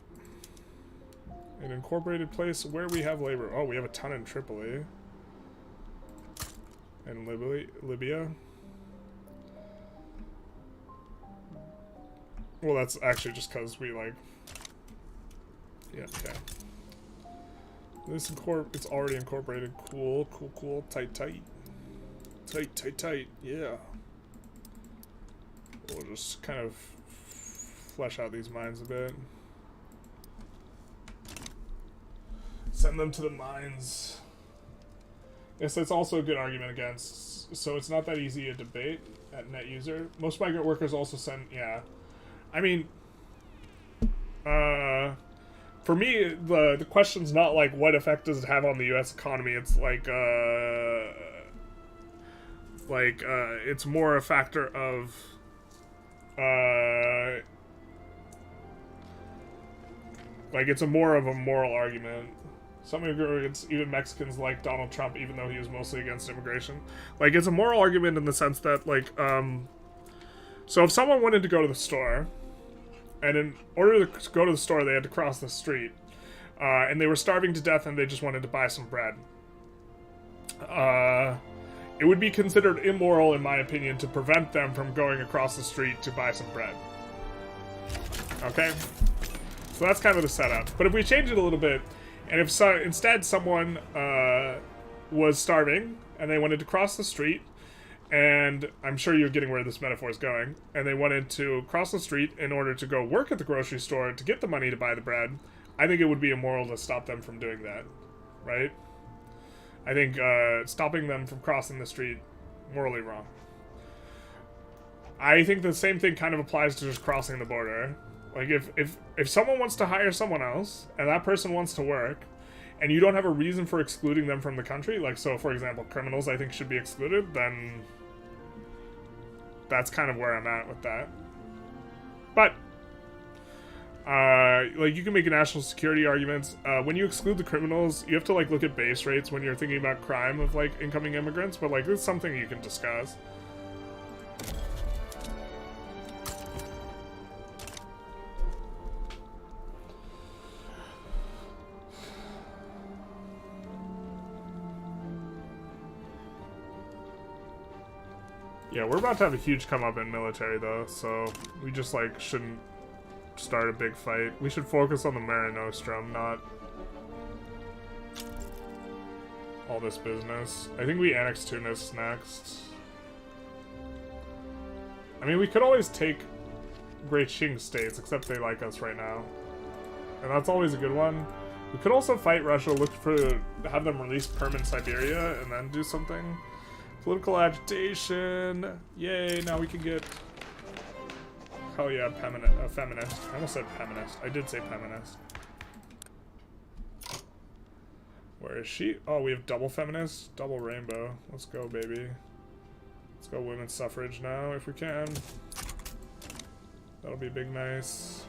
An incorporated place where we have labor. Oh, we have a ton in Tripoli. And Libya. Well, that's actually just because we, like... Yeah, okay. This it's already incorporated. Cool, cool, cool. Tight, tight. Tight, tight, tight. Yeah. We'll just kind of flesh out these mines a bit. Send them to the mines. Yes, that's also a good argument against. So it's not that easy a debate at net user. Most migrant workers also send. Yeah, I mean, for me, the question's not like what effect does it have on the U.S. economy. It's like it's more a factor of like it's more of a moral argument. Some immigrants, even Mexicans, like Donald Trump, even though he was mostly against immigration. Like, it's a moral argument in the sense that, like, so if someone wanted to go to the store, and in order to go to the store, they had to cross the street, and they were starving to death and they just wanted to buy some bread, it would be considered immoral, in my opinion, to prevent them from going across the street to buy some bread. Okay? So that's kind of the setup. But if we change it a little bit, and if instead someone was starving and they wanted to cross the street, and I'm sure you're getting where this metaphor is going, and they wanted to cross the street in order to go work at the grocery store to get the money to buy the bread, I think it would be immoral to stop them from doing that, right? I think stopping them from crossing the street, morally wrong. I think the same thing kind of applies to just crossing the border. Like, if someone wants to hire someone else, and that person wants to work, and you don't have a reason for excluding them from the country, like, so, for example, criminals, I think, should be excluded, then that's kind of where I'm at with that. But, like, you can make a national security argument. When you exclude the criminals, you have to, like, look at base rates when you're thinking about crime of, like, incoming immigrants, but, like, this is something you can discuss. Yeah, we're about to have a huge come up in military, though, so we just, like, shouldn't start a big fight. We should focus on the Mare Nostrum, not all this business. I think we annex Tunis next. I mean, we could always take Great Qing states, except they like us right now. And that's always a good one. We could also fight Russia, look for, have them release Perm in Siberia, and then do something. Political agitation. Yay, now we can get... Hell yeah, feminist. I almost said feminist. I did say feminist. Where is she? Oh, we have double feminist, double rainbow. Let's go, baby. Let's go women's suffrage now, if we can. That'll be big nice.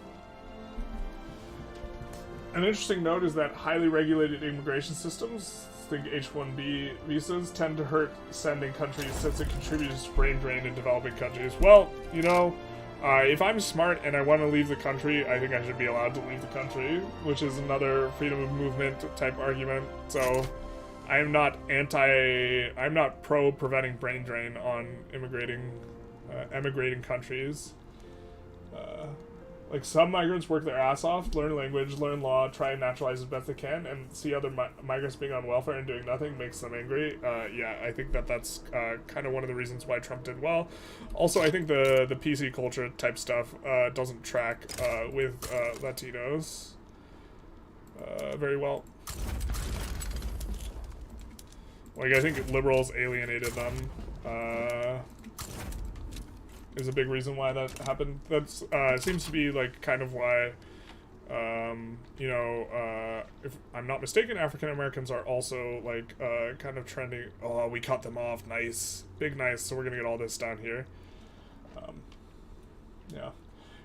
An interesting note is that highly regulated immigration systems, think H-1B visas, tend to hurt sending countries since it contributes to brain drain in developing countries. Well, you know, if I'm smart and I want to leave the country, I think I should be allowed to leave the country, which is another freedom of movement type argument. So I'm not I'm not pro preventing brain drain on emigrating countries. Like, some migrants work their ass off, learn language, learn law, try and naturalize as best they can, and see other migrants being on welfare and doing nothing makes them angry. Yeah, I think that's kind of one of the reasons why Trump did well. Also, I think the PC culture type stuff doesn't track with Latinos. very well. Like, I think liberals alienated them, is a big reason why that happened. That's, seems to be, like, kind of why, you know, if I'm not mistaken, African Americans are also, like, kind of trending, oh, we cut them off, nice, big nice, so we're gonna get all this down here. Yeah.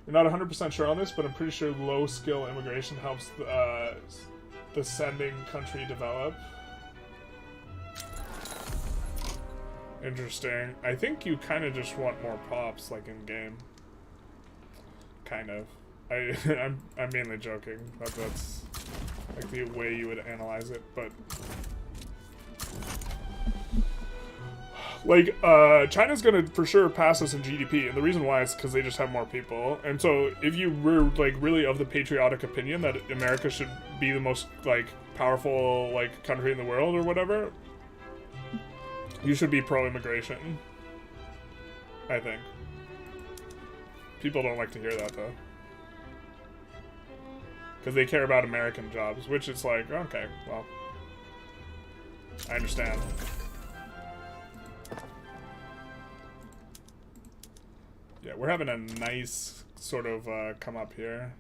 We're not 100% sure on this, but I'm pretty sure low-skill immigration helps the sending country develop. Interesting. I think you kind of just want more pops, like in game. Kind of. I'm mainly joking. That's like the way you would analyze it, but like China's gonna for sure pass us in GDP, and the reason why is because they just have more people. And so if you were like really of the patriotic opinion that America should be the most like powerful like country in the world or whatever, you should be pro-immigration, I think. People don't like to hear that, though. Because they care about American jobs, which is like, okay, well, I understand. Yeah, we're having a nice sort of come up here.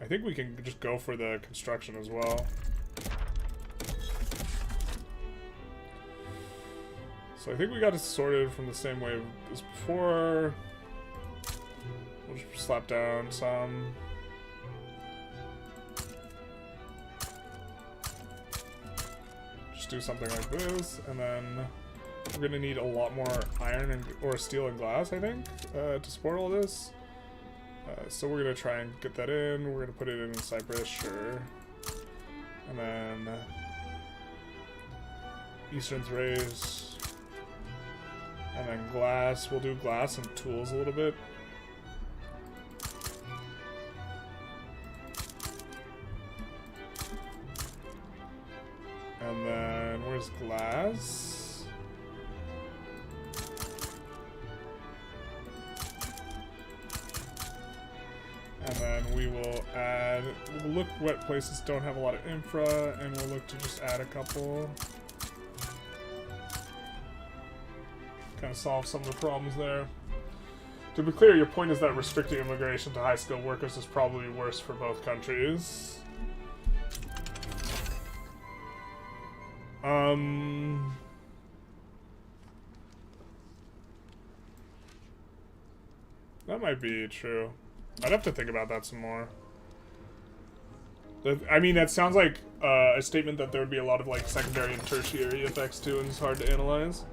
I think we can just go for the construction as well. So I think we got it sorted from the same way as before. We'll just slap down some. Just do something like this, and then we're gonna need a lot more iron and or steel and glass, I think, to support all this. So we're gonna try and get that in. We're gonna put it in Cyprus, sure, and then Eastern Thrace. And then glass, we'll do glass and tools a little bit. And then, where's glass? And then we will add, we'll look what places don't have a lot of infra, and we'll look to just add a couple. Kind of solve some of the problems there. To be clear, your point is that restricting immigration to high-skilled workers is probably worse for both countries. That might be true. I'd have to think about that some more. I mean, that sounds like a statement that there would be a lot of like secondary and tertiary effects too, and it's hard to analyze.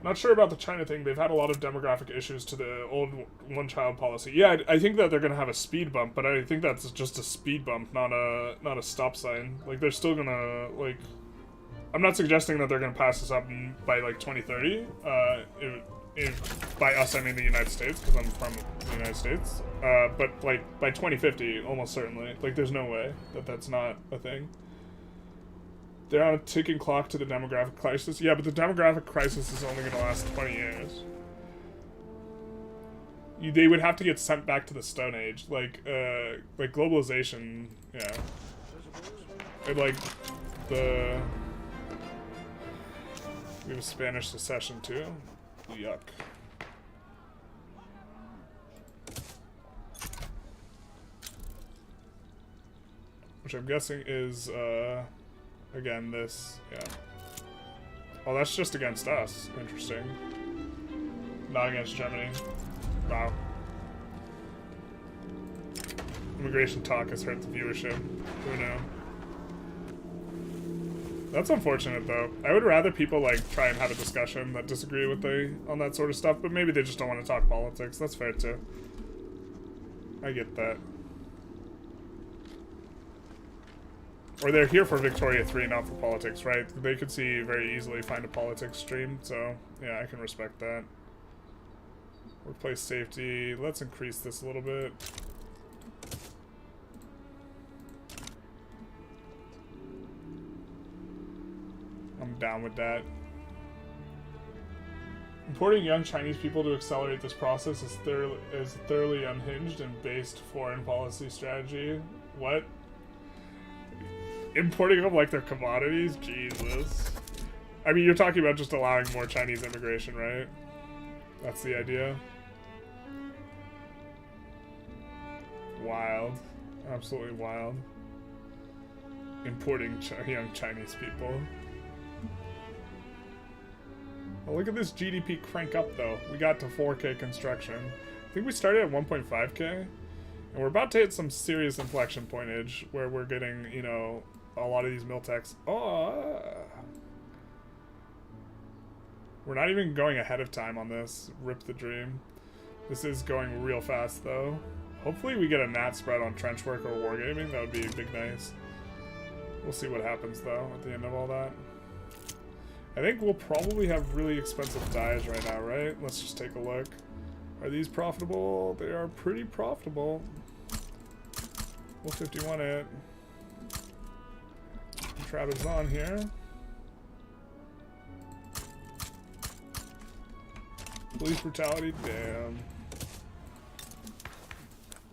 Not sure about the China thing. They've had a lot of demographic issues to the old one-child policy. Yeah, I think that they're gonna have a speed bump, but I think that's just a speed bump, not a stop sign. Like they're still gonna like. I'm not suggesting that they're gonna pass this up by like 2030. By us, I mean the United States, because I'm from the United States. But like by 2050, almost certainly. Like there's no way that that's not a thing. They're on a ticking clock to the demographic crisis. Yeah, but the demographic crisis is only going to last 20 years. They would have to get sent back to the Stone Age. Like globalization, yeah. And like, we have a Spanish secession too. Yuck. Which I'm guessing is, again, this, yeah. Oh, that's just against us. Interesting. Not against Germany. Wow. Immigration talk has hurt the viewership. Who knew? That's unfortunate, though. I would rather people, like, try and have a discussion that disagree with on that sort of stuff, but maybe they just don't want to talk politics. That's fair, too. I get that. Or they're here for Victoria 3, not for politics, right? They could see very easily find a politics stream, so yeah, I can respect that. Workplace safety. Let's increase this a little bit. I'm down with that. Importing young Chinese people to accelerate this process is thoroughly unhinged and based foreign policy strategy. What? Importing them like they're commodities? Jesus. I mean, you're talking about just allowing more Chinese immigration, right? That's the idea. Wild. Absolutely wild. Importing young Chinese people. Oh, look at this GDP crank up, though. We got to 4K construction. I think we started at 1.5K. And we're about to hit some serious inflection pointage where we're getting, you know, a lot of these mill techs. Oh! We're not even going ahead of time on this. Rip the dream. This is going real fast, though. Hopefully we get a nat spread on trench work or wargaming. That would be big nice. We'll see what happens, though, at the end of all that. I think we'll probably have really expensive dyes right now, right? Let's just take a look. Are these profitable? They are pretty profitable. We'll 51 it. Travis on here. Police brutality, damn.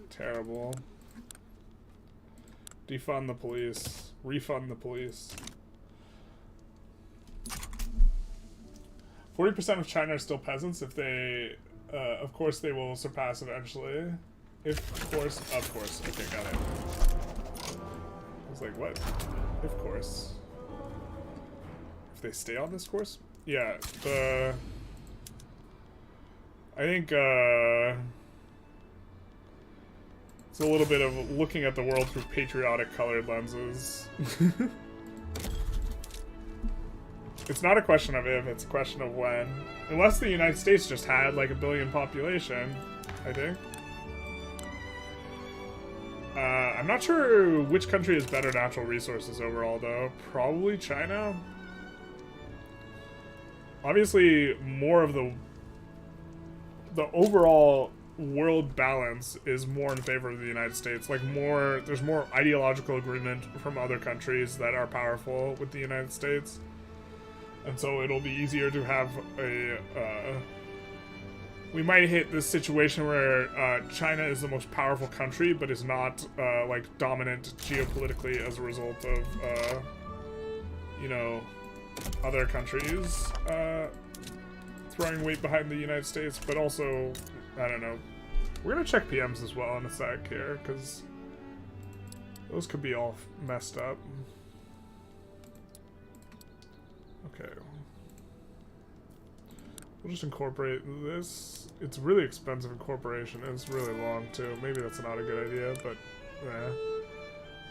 Terrible. Defund the police. Refund the police. 40% of China are still peasants. If they, of course, they will surpass eventually. Of course. Okay, got it. I was like, what? Of course. If they stay on this course? Yeah, I think, it's a little bit of looking at the world through patriotic colored lenses. It's not a question of if, it's a question of when. Unless the United States just had like 1 billion population, I think. I'm not sure which country has better natural resources overall, though. Probably China. Obviously, more of the overall world balance is more in favor of the United States. Like there's more ideological agreement from other countries that are powerful with the United States. And so it'll be easier to have we might hit this situation where China is the most powerful country, but is not like dominant geopolitically as a result of you know, other countries throwing weight behind the United States. But also, I don't know. We're gonna check PMs as well in a sec here, because those could be all messed up. Okay. We'll just incorporate this. It's really expensive incorporation, and it's really long too. Maybe that's not a good idea, but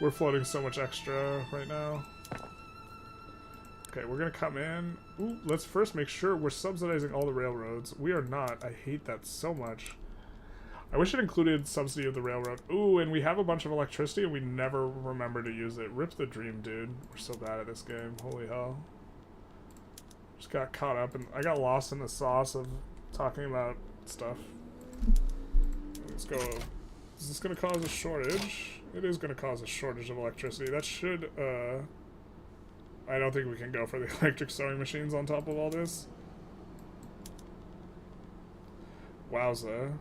we're floating so much extra right now. Okay, we're gonna come in. Ooh, let's first make sure we're subsidizing all the railroads. We are not. I hate that so much. I wish it included subsidy of the railroad. Ooh, and we have a bunch of electricity and we never remember to use it. Rip the dream, dude. We're so bad at this game. Holy hell. Just got caught up and I got lost in the sauce of talking about stuff. Let's go. Is this gonna cause a shortage? It is gonna cause a shortage of electricity. That should, I don't think we can go for the electric sewing machines on top of all this. Wowza.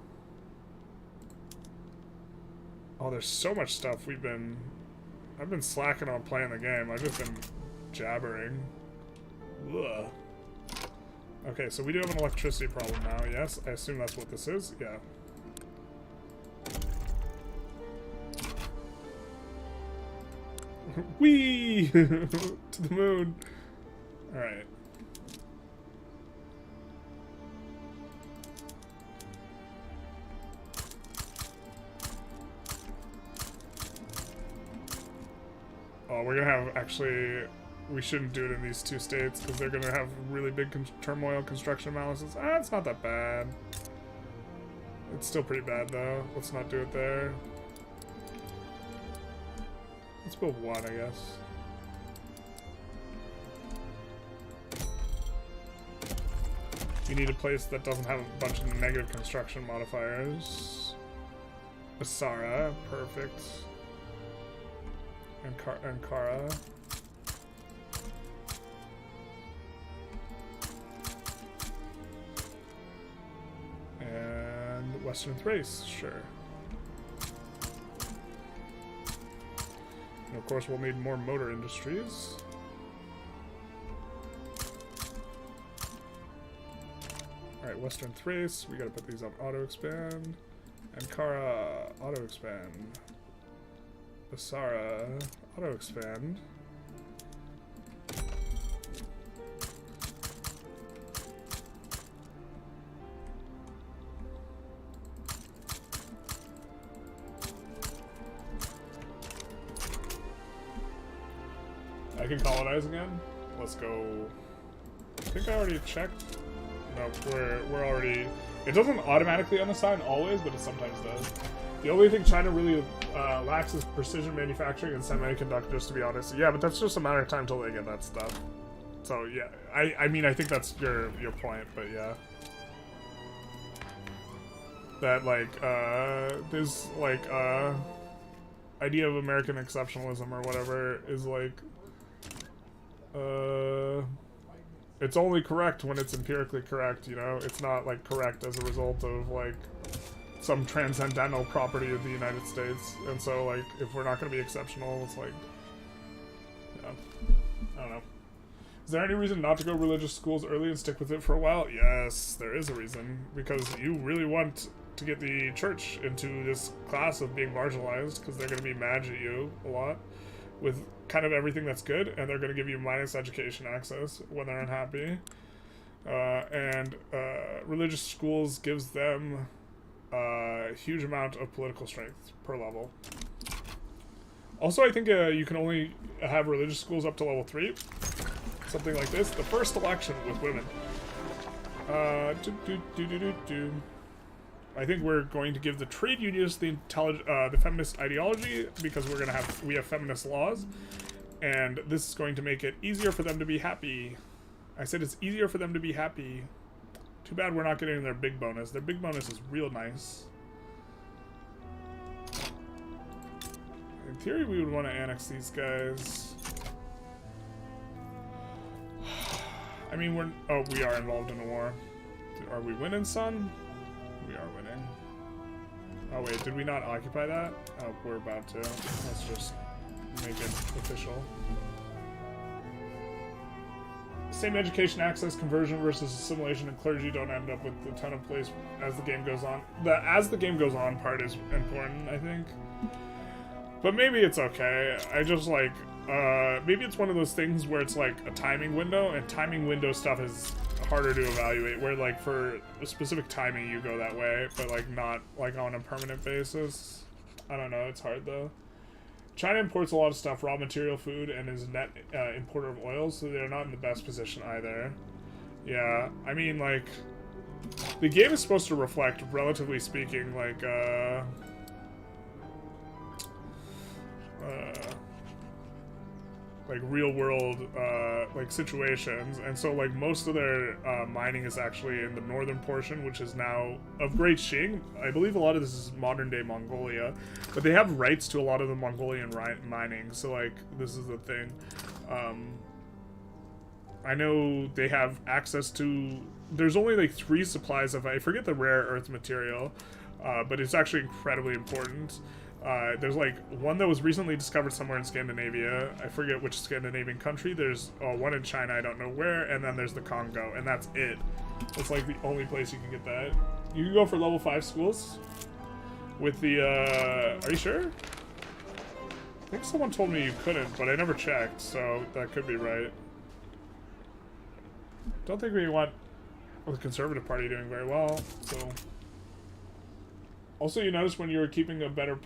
Oh, there's so much stuff I've been slacking on playing the game. I've just been jabbering. Ugh. Okay, so we do have an electricity problem now, yes? I assume that's what this is? Yeah. Whee! To the moon! Alright. Oh, we're gonna have, actually, we shouldn't do it in these two states because they're gonna have really big turmoil construction analysis. Ah, it's not that bad. It's still pretty bad though. Let's not do it there. Let's build one, I guess. You need a place that doesn't have a bunch of negative construction modifiers. Basara, perfect. Ankara. Western Thrace, sure. And of course, we'll need more motor industries. Alright, Western Thrace, we gotta put these on auto-expand. Ankara, auto-expand. Basara, auto-expand. I can colonize again. Let's go. I think I already checked. No, we're already. It doesn't automatically unassign always, but it sometimes does. The only thing China really lacks is precision manufacturing and semiconductors, to be honest. Yeah, but that's just a matter of time till they get that stuff. So yeah, I mean I think that's your point, but yeah. That like this like idea of American exceptionalism or whatever is like it's only correct when it's empirically correct, you know? It's not like correct as a result of like some transcendental property of the United States. And so like if we're not going to be exceptional, it's like, yeah, I don't know. Is there any reason not to go religious schools early and stick with it for a while? Yes, there is a reason. Because you really want to get the church into this class of being marginalized, because they're going to be mad at you a lot with kind of everything that's good, and they're going to give you minus education access when they're unhappy. Religious schools gives them a huge amount of political strength per level. Also, I think you can only have religious schools up to level 3. Something like this. The first election with women. I think we're going to give the trade unions the feminist ideology, because we have feminist laws, and this is going to make it easier for them to be happy. I said it's easier for them to be happy. Too bad we're not getting their big bonus. Their big bonus is real nice. In theory, we would want to annex these guys. I mean, we are involved in a war. Are we winning, son? We are winning. Oh wait, did we not occupy that? Oh, we're about to. Let's just make it official. Same education access, conversion versus assimilation, and clergy don't end up with a ton of place as the game goes on. The as the game goes on part is important, I think. But maybe it's okay. I just like, maybe it's one of those things where it's like a timing window, and timing window stuff is harder to evaluate, where like for a specific timing you go that way, but like not like on a permanent basis. I don't know, it's hard though. China imports a lot of stuff, raw material, food, and is net importer of oil, so they're not in the best position either. Yeah, I mean like, the game is supposed to reflect, relatively speaking, like real world like situations, and so like most of their mining is actually in the northern portion, which is now of Great Qing. I believe a lot of this is modern day Mongolia, but they have rights to a lot of the Mongolian mining, so like this is the thing. I know they have access to, there's only like 3 supplies of, I forget the rare earth material, but it's actually incredibly important. There's like one that was recently discovered somewhere in Scandinavia. I forget which Scandinavian country. There's one in China, I don't know where, and then there's the Congo, and that's it. It's like the only place you can get that. You can go for level 5 schools with the, are you sure? I think someone told me you couldn't, but I never checked, so that could be right. Don't think we want the Conservative Party doing very well, so... Also, you noticed when you were keeping a better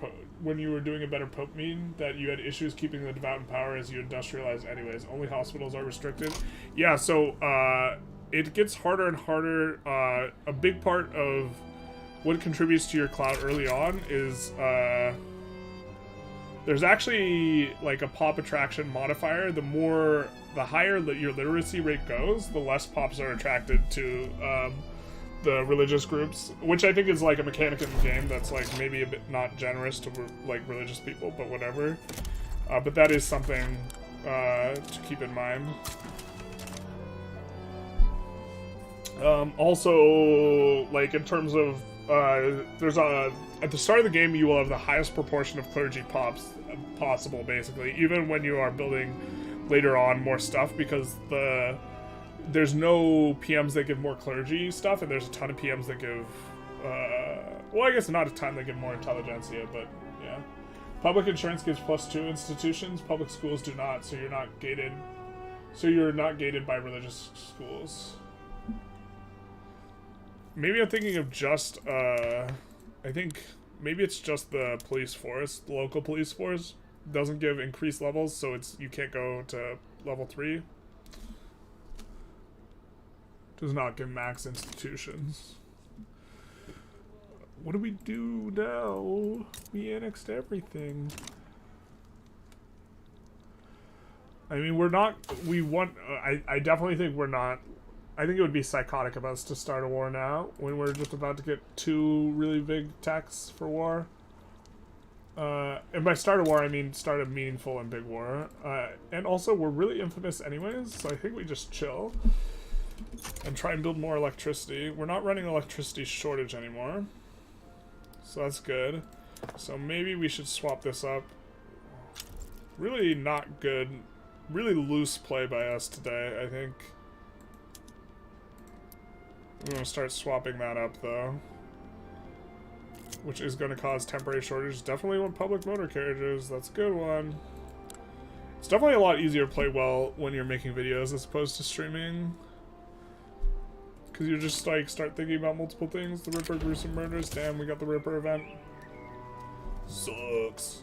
when you were doing a better Pope mean that you had issues keeping the devout in power as you industrialized anyways. Only hospitals are restricted. Yeah, so it gets harder and harder. A big part of what contributes to your clout early on is there's actually like a pop attraction modifier. The higher your literacy rate goes, the less pops are attracted to the religious groups, which I think is like a mechanic in the game that's like maybe a bit not generous to like religious people, but whatever. But that is something to keep in mind. Also, like in terms of there's a at the start of the game you will have the highest proportion of clergy possible, basically, even when you are building later on more stuff, because there's no PMs that give more clergy stuff, and there's a ton of PMs that give well, I guess not a ton that give more intelligentsia, but yeah. Public insurance gives +2 institutions. Public schools do not, so you're not gated. So you're not gated by religious schools. Maybe I'm thinking of just, I think maybe it's just the police force, the local police force doesn't give increased levels, so you can't go to level 3. Does not give max institutions. What do we do now? We annexed everything. I mean, I definitely think we're not. I think it would be psychotic of us to start a war now when we're just about to get 2 really big attacks for war. And by start a war, I mean start a meaningful and big war. And also, we're really infamous anyways, so I think we just chill and try and build more electricity. We're not running electricity shortage anymore, so that's good. So maybe we should swap this up. Really not good. Really loose play by us today, I think. I'm going to start swapping that up, though. Which is going to cause temporary shortage. Definitely want public motor carriages. That's a good one. It's definitely a lot easier to play well when you're making videos as opposed to streaming. Because you just, like, start thinking about multiple things. The Ripper, gruesome murders. Damn, we got the Ripper event. Sucks.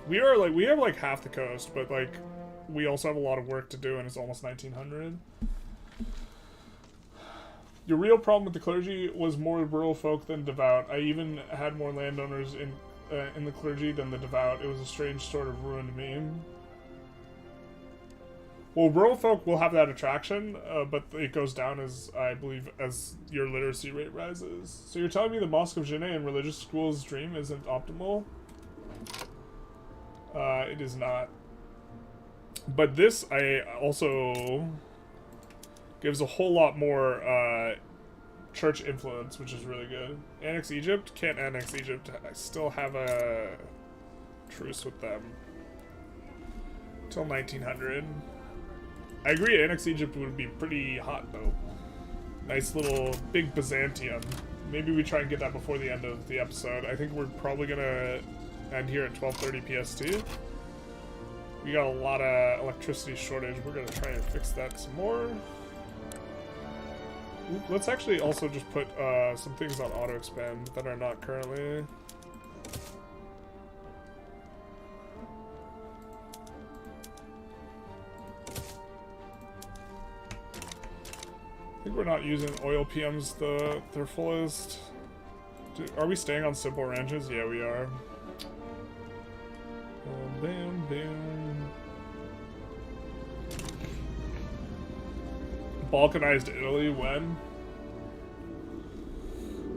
We have, like, half the coast, but, like, we also have a lot of work to do, and it's almost 1900. Your real problem with the clergy was more rural folk than devout. I even had more landowners in the clergy than the devout. It was a strange sort of ruined meme. Well, rural folk will have that attraction, but it goes down as, I believe, as your literacy rate rises. So you're telling me the Mosque of Genet and religious schools' dream isn't optimal? It is not. But this, I also gives a whole lot more church influence, which is really good. Annex Egypt? Can't annex Egypt. I still have a truce with them. Till 1900. I agree, annex Egypt would be pretty hot, though. Nice little big Byzantium. Maybe we try and get that before the end of the episode. I think we're probably going to end here at 12:30 PST. We got a lot of electricity shortage. We're going to try and fix that some more. Let's actually also just put some things on auto expand that are not currently. I think we're not using oil PMs their fullest. Are we staying on simple ranches? Yeah, we are. Bam, bam. Balkanized Italy when?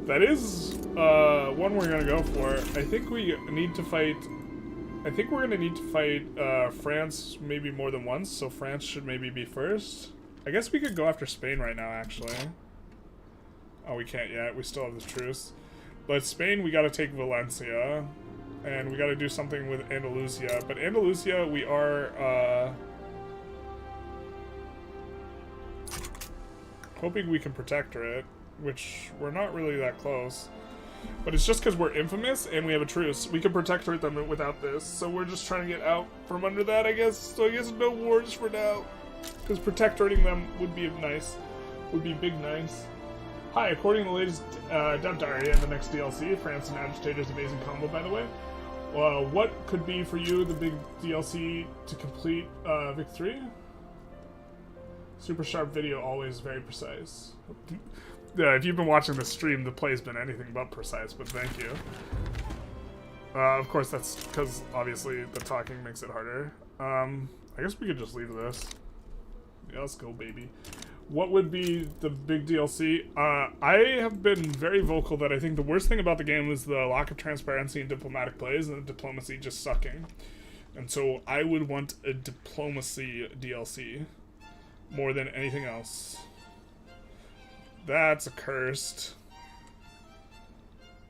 That is one we're gonna go for. I think we need to fight. I think we're gonna need to fight France maybe more than once, so France should maybe be first. I guess we could go after Spain right now, actually. Oh, we can't yet. We still have the truce. But Spain, we gotta take Valencia. And we gotta do something with Andalusia. But Andalusia, we are, hoping we can protect it, which we're not really that close. But it's just because we're infamous and we have a truce. We can protect them without this, so we're just trying to get out from under that, I guess. So I guess no wars for now. Because protectorating them would be nice. Would be big nice. Hi, according to the latest Dev Diary and the next DLC, France and Agitators amazing combo, by the way. What could be for you the big DLC to complete Vic 3? Super sharp video, always very precise. If you've been watching the stream, the play's been anything but precise, but thank you. Of course, that's because, obviously, the talking makes it harder. I guess we could just leave this. Yeah, let's go, baby. What would be the big DLC? I have been very vocal that I think the worst thing about the game is the lack of transparency in diplomatic plays and the diplomacy just sucking. And so I would want a diplomacy DLC more than anything else. That's accursed.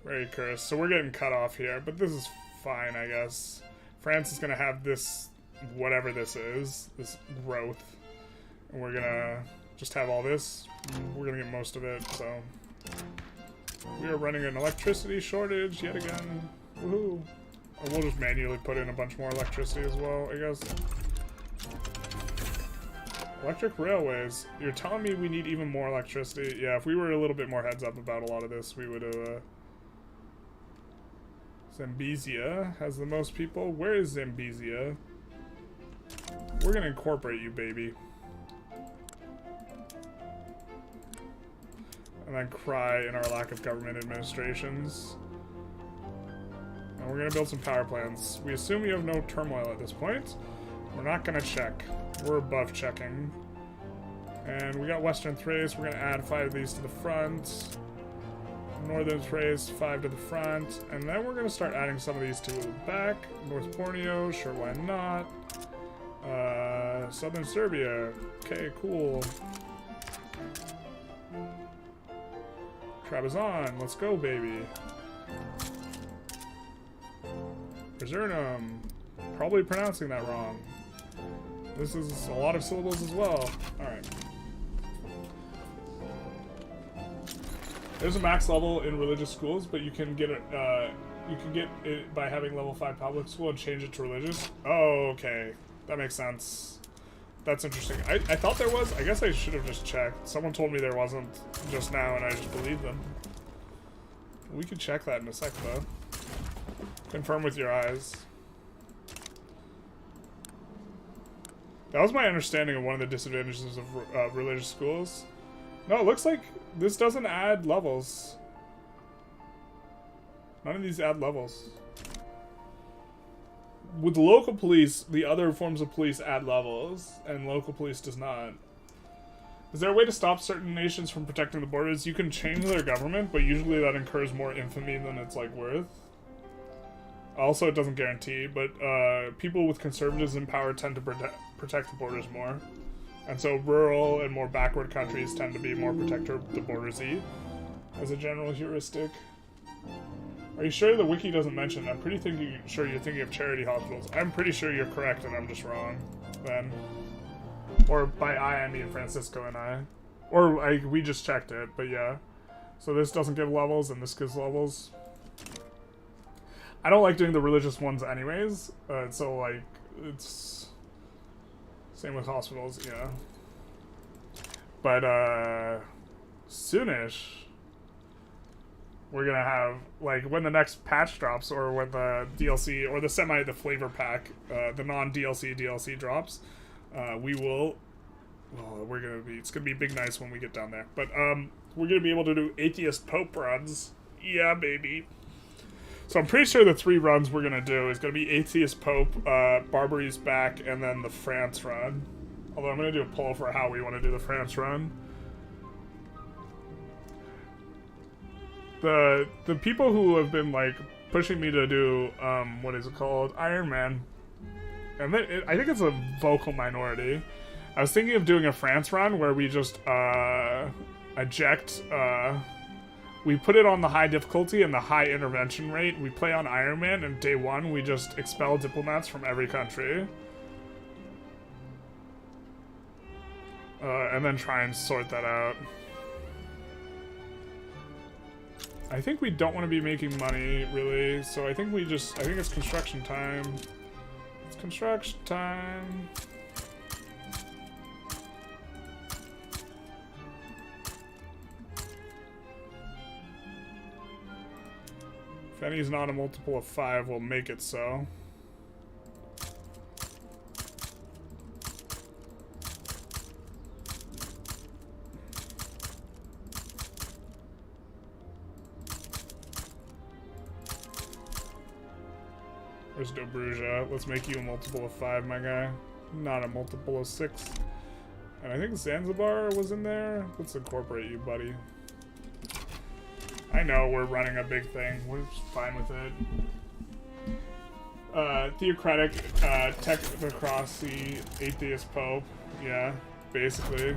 Very cursed. So we're getting cut off here, but this is fine, I guess. France is gonna have this, whatever this is, this growth. And we're gonna just have all this. We're gonna get most of it, so. We are running an electricity shortage yet again. Woohoo. Or we'll just manually put in a bunch more electricity as well, I guess. Electric railways. You're telling me we need even more electricity? Yeah, if we were a little bit more heads up about a lot of this, we would have... Zambezia has the most people. Where is Zambezia? We're gonna incorporate you, baby. And then cry in our lack of government administrations. And we're gonna build some power plants. We assume you have no turmoil at this point. We're not gonna check. We're above checking. And we got Western Thrace. We're gonna add 5 of these to the front. Northern Thrace, 5 to the front. And then we're gonna start adding some of these to the back. North Borneo, sure, why not? Southern Serbia. Okay, cool. Trabzon, let's go, baby. Bizernum. Probably pronouncing that wrong. This is a lot of syllables as well. Alright. There's a max level in religious schools, but you can get it, by having level 5 public school and change it to religious. Oh, okay. That makes sense. That's interesting. I thought there was. I guess I should have just checked. Someone told me there wasn't just now, and I just believed them. We can check that in a sec, though. Confirm with your eyes. That was my understanding of one of the disadvantages of religious schools. No, it looks like this doesn't add levels. None of these add levels. With local police, the other forms of police add levels, and local police does not. Is there a way to stop certain nations from protecting the borders? You can change their government, but usually that incurs more infamy than it's, like, worth. Also, it doesn't guarantee, but people with conservatives in power tend to protect the borders more. And so rural and more backward countries tend to be more protector of the borders-y, as a general heuristic. Are you sure the wiki doesn't mention? I'm pretty sure you're thinking of charity hospitals. I'm pretty sure you're correct and I'm just wrong, then. Or by I mean Francisco and I. Or we just checked it, but yeah. So this doesn't give levels and this gives levels. I don't like doing the religious ones anyways, so like, it's... Same with hospitals, yeah. But, soonish, we're gonna have, like, when the next patch drops, or when the DLC, or the flavor pack, the non-DLC DLC drops, we will, well, it's gonna be big nice when we get down there. But, we're gonna be able to do atheist pope runs. Yeah, baby. So I'm pretty sure the 3 runs we're gonna do is gonna be Atheist Pope, Barbary's back, and then the France run. Although I'm gonna do a poll for how we want to do the France run. The people who have been like pushing me to do what is it called, Iron Man, and I think it's a vocal minority. I was thinking of doing a France run where we just eject. We put it on the high difficulty and the high intervention rate. We play on Iron Man, and day 1 we just expel diplomats from every country. And then try and sort that out. I think we don't want to be making money, really, so I think it's construction time. It's construction time. If any is not a multiple of 5, we'll make it so. There's Dobruja. Let's make you a multiple of 5, my guy. Not a multiple of 6. And I think Zanzibar was in there. Let's incorporate you, buddy. I know we're running a big thing. We're just fine with it. Theocratic, technocracy, atheist pope. Yeah, basically.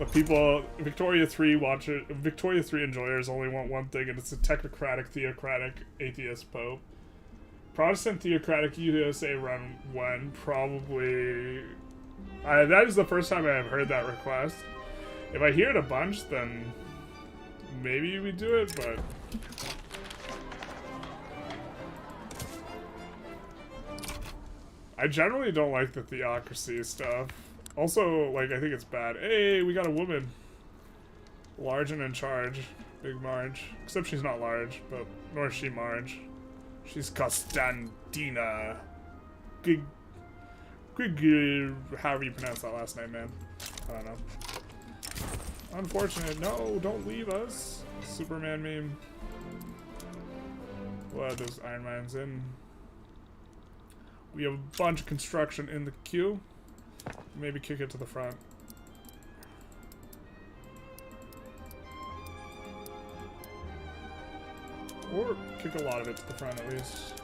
The people, Victoria 3 enjoyers only want one thing, and it's a technocratic, theocratic, atheist pope. Protestant theocratic USA run one, probably... that is the first time I have heard that request. If I hear it a bunch, then maybe we do it, but... I generally don't like the theocracy stuff. Also, like, I think it's bad. Hey, we got a woman. Large and in charge. Big Marge. Except she's not large, but nor is she Marge. She's Constantina. However you pronounce that last name, man. I don't know. Unfortunate. No, don't leave us. Superman meme. We'll add those iron mines in. We have a bunch of construction in the queue. Maybe kick it to the front. Or kick a lot of it to the front, at least.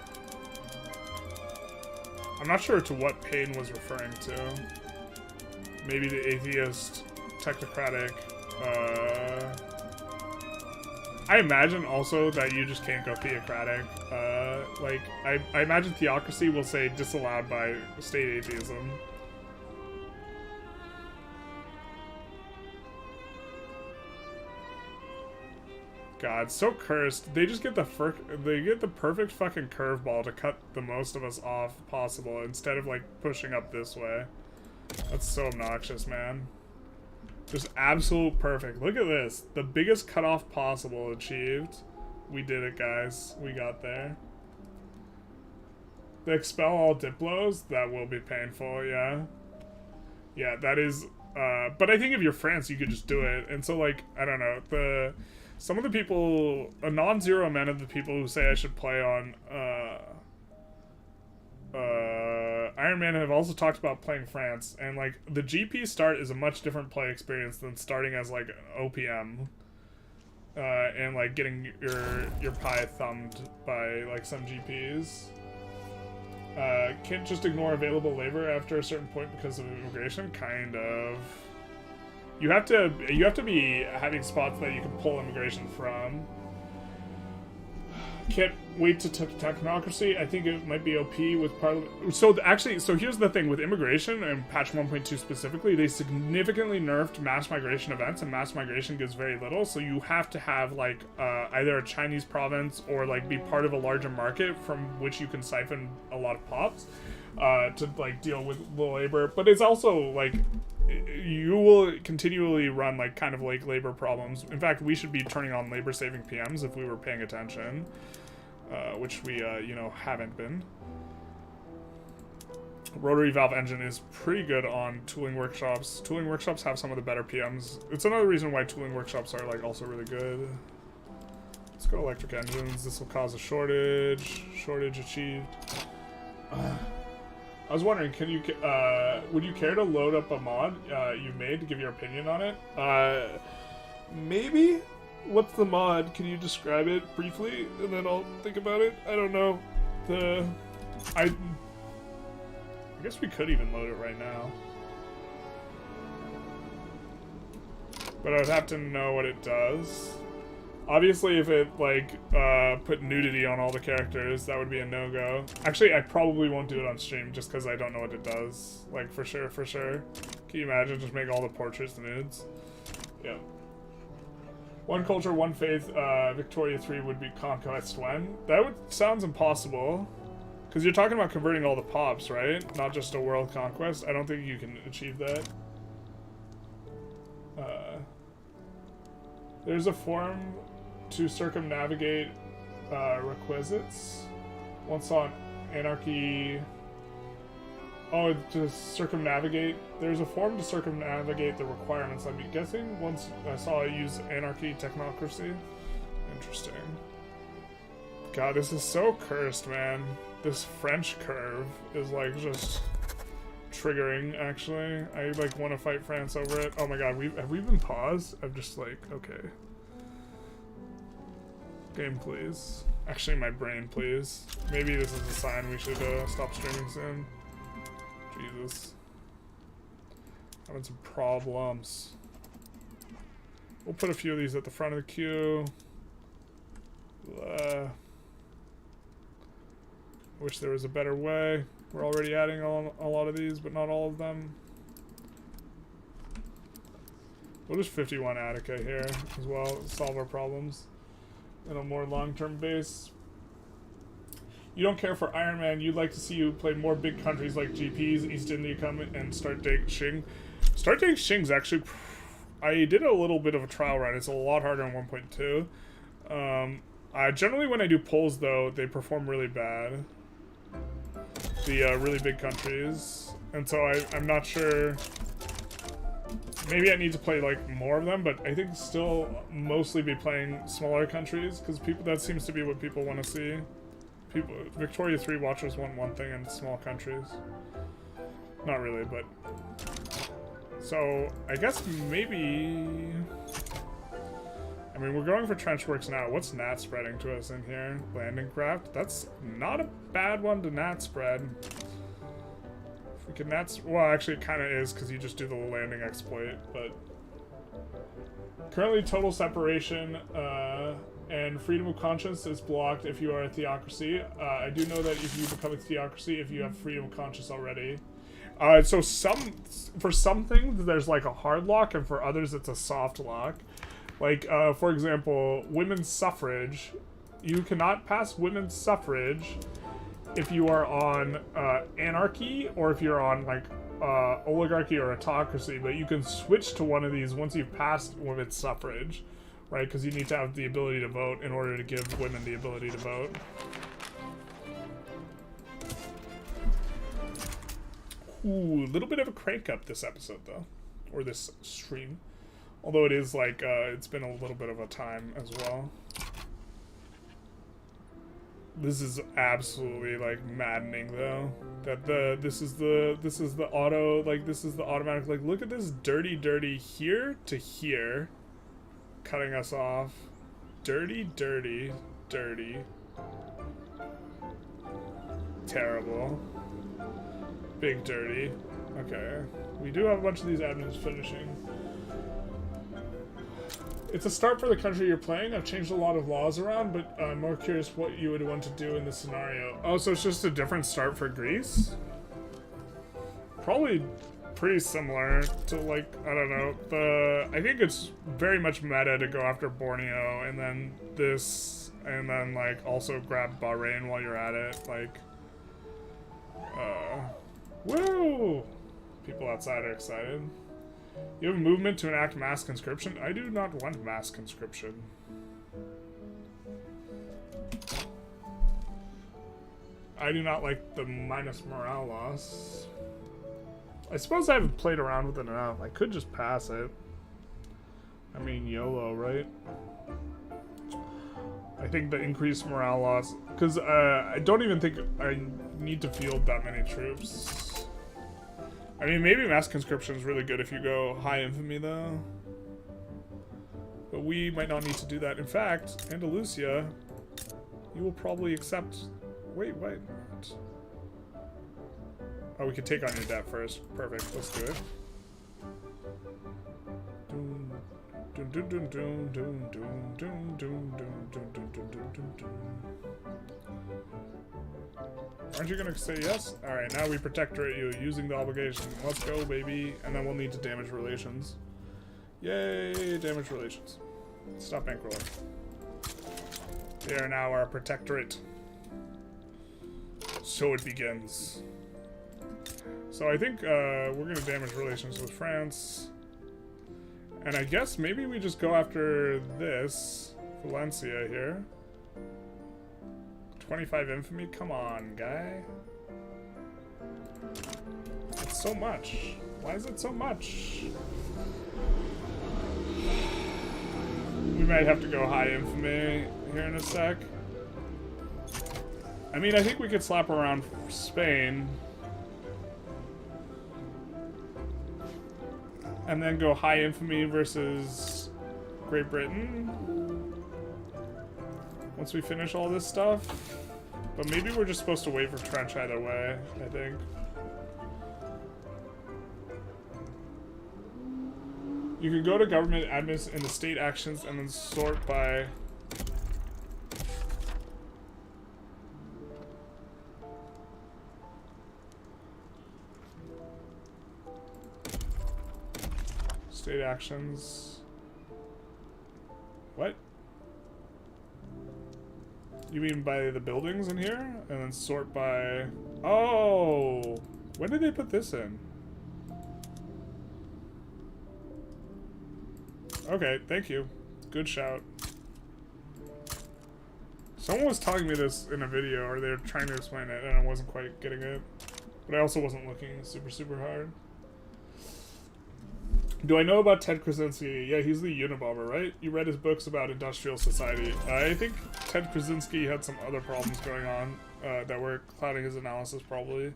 I'm not sure to what Payne was referring to. Maybe the atheist, technocratic. I imagine also that you just can't go theocratic. Like, I imagine theocracy will say disallowed by state atheism. God, so cursed. They just get the perfect fucking curveball to cut the most of us off possible instead of like pushing up this way. That's so obnoxious, man. Just absolute perfect. Look at this. The biggest cutoff possible achieved. We did it, guys. We got there. The expel all diplos, that will be painful, yeah. Yeah, that is, but I think if you're France, you could just do it. And so, like, I don't know, some of the people, a non-zero amount of the people who say I should play on, Iron Man have also talked about playing France, and like the GP start is a much different play experience than starting as like OPM, and like getting your pie thumbed by like some GPs. Can't just ignore available labor after a certain point because of immigration. Kind of. You have to be having spots that you can pull immigration from. Can't wait to technocracy. I think it might be OP with parliament. So here's the thing with immigration and patch 1.2 specifically, they significantly nerfed mass migration events, and mass migration gives very little. So you have to have like either a Chinese province or like be part of a larger market from which you can siphon a lot of pops to like deal with the labor. But it's also like you will continually run like kind of like labor problems. In fact, we should be turning on labor saving PMs if we were paying attention, which we you know, haven't been. Rotary valve engine is pretty good on tooling workshops. Tooling workshops have some of the better PMs. It's another reason why tooling workshops are like also really good. Let's go electric engines. This will cause a shortage. Shortage achieved. I was wondering, can you, would you care to load up a mod you made to give your opinion on it? Maybe? What's the mod? Can you describe it briefly, and then I'll think about it? I don't know. I guess we could even load it right now. But I would have to know what it does. Obviously, if it, like, put nudity on all the characters, that would be a no-go. Actually, I probably won't do it on stream just because I don't know what it does. Like, for sure, for sure. Can you imagine just make all the portraits nudes? Yeah. One culture, one faith, Victoria 3 would be conquest when? That sounds impossible. Because you're talking about converting all the pops, right? Not just a world conquest. I don't think you can achieve that. There's a form to circumnavigate requisites. Once on anarchy. Oh, to circumnavigate. There's a form to circumnavigate the requirements. I'm guessing once I saw I use anarchy technocracy. Interesting. God, this is so cursed, man. This French curve is like just triggering. Actually, I like want to fight France over it. Oh my God, have we been paused? I'm just like, okay. Game, please. Actually, my brain, please. Maybe this is a sign we should stop streaming soon. Jesus. Having some problems. We'll put a few of these at the front of the queue. Wish there was a better way. We're already adding on a lot of these, but not all of them. We'll just 51 Attica here as well, solve our problems in a more long-term base. You don't care for Iron Man. You'd like to see you play more big countries like GPs, East India come and start dating Xing. Start dating Xing's actually... I did a little bit of a trial run. It's a lot harder on 1.2. Generally when I do polls, though, they perform really bad. The really big countries. And so I'm not sure... Maybe I need to play like more of them, but I think still mostly be playing smaller countries because that seems to be what people want to see. Victoria 3 watchers want one thing in small countries. Not really, but so I guess maybe. I mean, we're going for trench works now. What's Nat spreading to us in here? Landing craft. That's not a bad one to Nat spread. We can well, actually it kind of is because you just do the landing exploit, but currently total separation and freedom of conscience is blocked if you are a theocracy. I do know that if you become a theocracy, if you have freedom of conscience already. So for some things there's like a hard lock, and for others it's a soft lock. Like for example, women's suffrage. You cannot pass women's suffrage if you are on anarchy, or if you're on like oligarchy or autocracy, but you can switch to one of these once you've passed women's suffrage, right? Because you need to have the ability to vote in order to give women the ability to vote. Ooh, a little bit of a crank up this episode though, or this stream. Although it is like it's been a little bit of a time as well. This is absolutely like maddening though. That this is the auto, like this is the automatic, like look at this dirty here to here, cutting us off. Dirty. Terrible. Big dirty. Okay. We do have a bunch of these admins finishing. It's a start for the country you're playing. I've changed a lot of laws around, but I'm more curious what you would want to do in this scenario. Oh, so it's just a different start for Greece? Probably pretty similar to, like, I don't know. I think it's very much meta to go after Borneo, and then this, and then, like, also grab Bahrain while you're at it. Like, woo! People outside are excited. You have a movement to enact mass conscription? I do not want mass conscription. I do not like the minus morale loss. I suppose I haven't played around with it enough. I could just pass it. I mean, YOLO, right? I think the increased morale loss... Because I don't even think I need to field that many troops. I mean, maybe mass conscription is really good if you go high infamy, though. But we might not need to do that. In fact, Andalusia, you will probably accept... Wait. Oh, we could take on your debt first. Perfect. Let's do it. Aren't you gonna say yes? Alright, now we protectorate you using the obligation. Let's go, baby. And then we'll need to damage relations. Yay, damage relations. Stop bankrolling. They are now our protectorate. So it begins. So I think we're gonna damage relations with France. And I guess maybe we just go after this, Valencia here. 25 infamy? Come on, guy. It's so much. Why is it so much? We might have to go high infamy here in a sec. I mean, I think we could slap around Spain. And then go high infamy versus Great Britain. Once we finish all this stuff. But maybe we're just supposed to wait for trench either way, I think. You can go to government admins in the state actions and then sort by... State actions. What? You mean by the buildings in here? And then sort by... Oh! When did they put this in? Okay, thank you. Good shout. Someone was telling me this in a video, or they were trying to explain it, and I wasn't quite getting it. But I also wasn't looking super hard. Do I know about Ted Krasinski? Yeah, he's the Unabomber, right? You read his books about industrial society. I think Ted Krasinski had some other problems going on that were clouding his analysis, probably.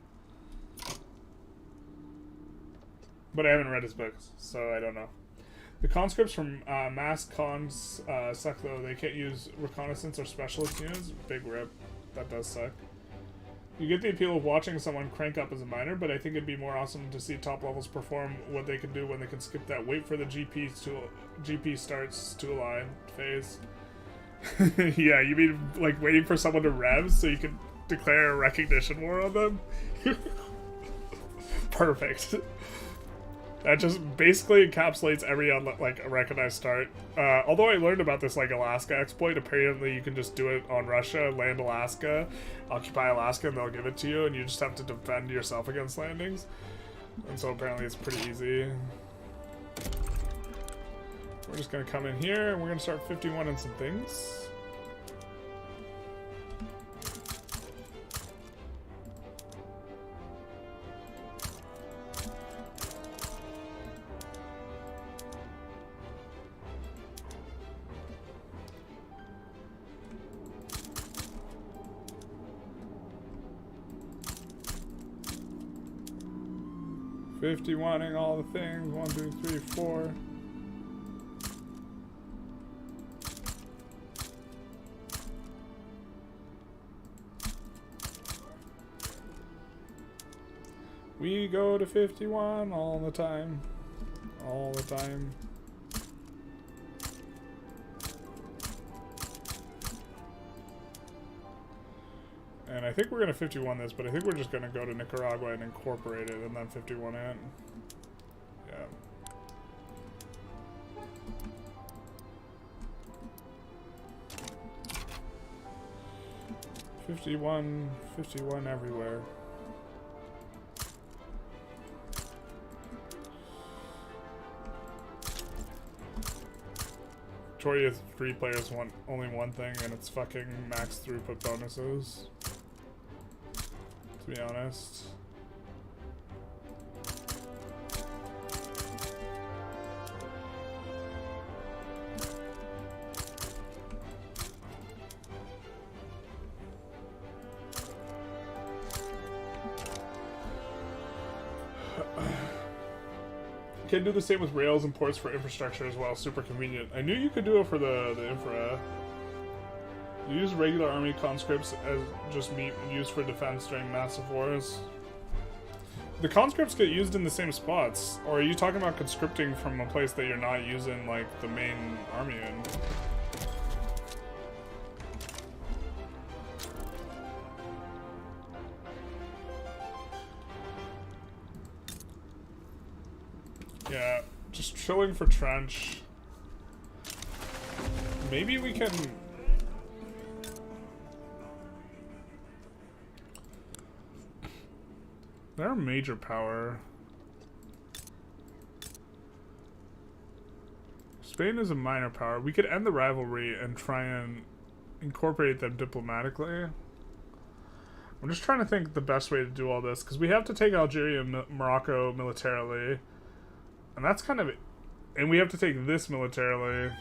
But I haven't read his books, so I don't know. The conscripts from mass cons suck, though. They can't use reconnaissance or specialist units. Big rip. That does suck. You get the appeal of watching someone crank up as a miner, but I think it'd be more awesome to see top levels perform what they can do when they can skip that wait for the GP starts to align phase. Yeah, you mean like waiting for someone to rev so you can declare a recognition war on them? Perfect. That just basically encapsulates every like a recognized start. Although I learned about this like Alaska exploit, apparently you can just do it on Russia, land Alaska, occupy Alaska, and they'll give it to you, and you just have to defend yourself against landings. And so apparently it's pretty easy. We're just gonna come in here, and we're gonna start 51 and some things. Wanting all the things. 1, 2, 3, 4. We go to 51 all the time. All the time. And I think we're going to 51 this, but I think we're just going to go to Nicaragua and incorporate it and then 51 in. Yeah. '51 everywhere. Victoria 3 players want only one thing, and it's fucking max throughput bonuses. To be honest. Can do the same with rails and ports for infrastructure as well. Super convenient. I knew you could do it for the infra. You use regular army conscripts as just meat used for defense during massive wars. The conscripts get used in the same spots, or are you talking about conscripting from a place that you're not using like the main army in? Yeah, just chilling for trench. Maybe we can... They're a major power. Spain is a minor power. We could end the rivalry and try and incorporate them diplomatically. I'm just trying to think the best way to do all this, because we have to take Algeria and Morocco militarily. And that's kind of... And we have to take this militarily.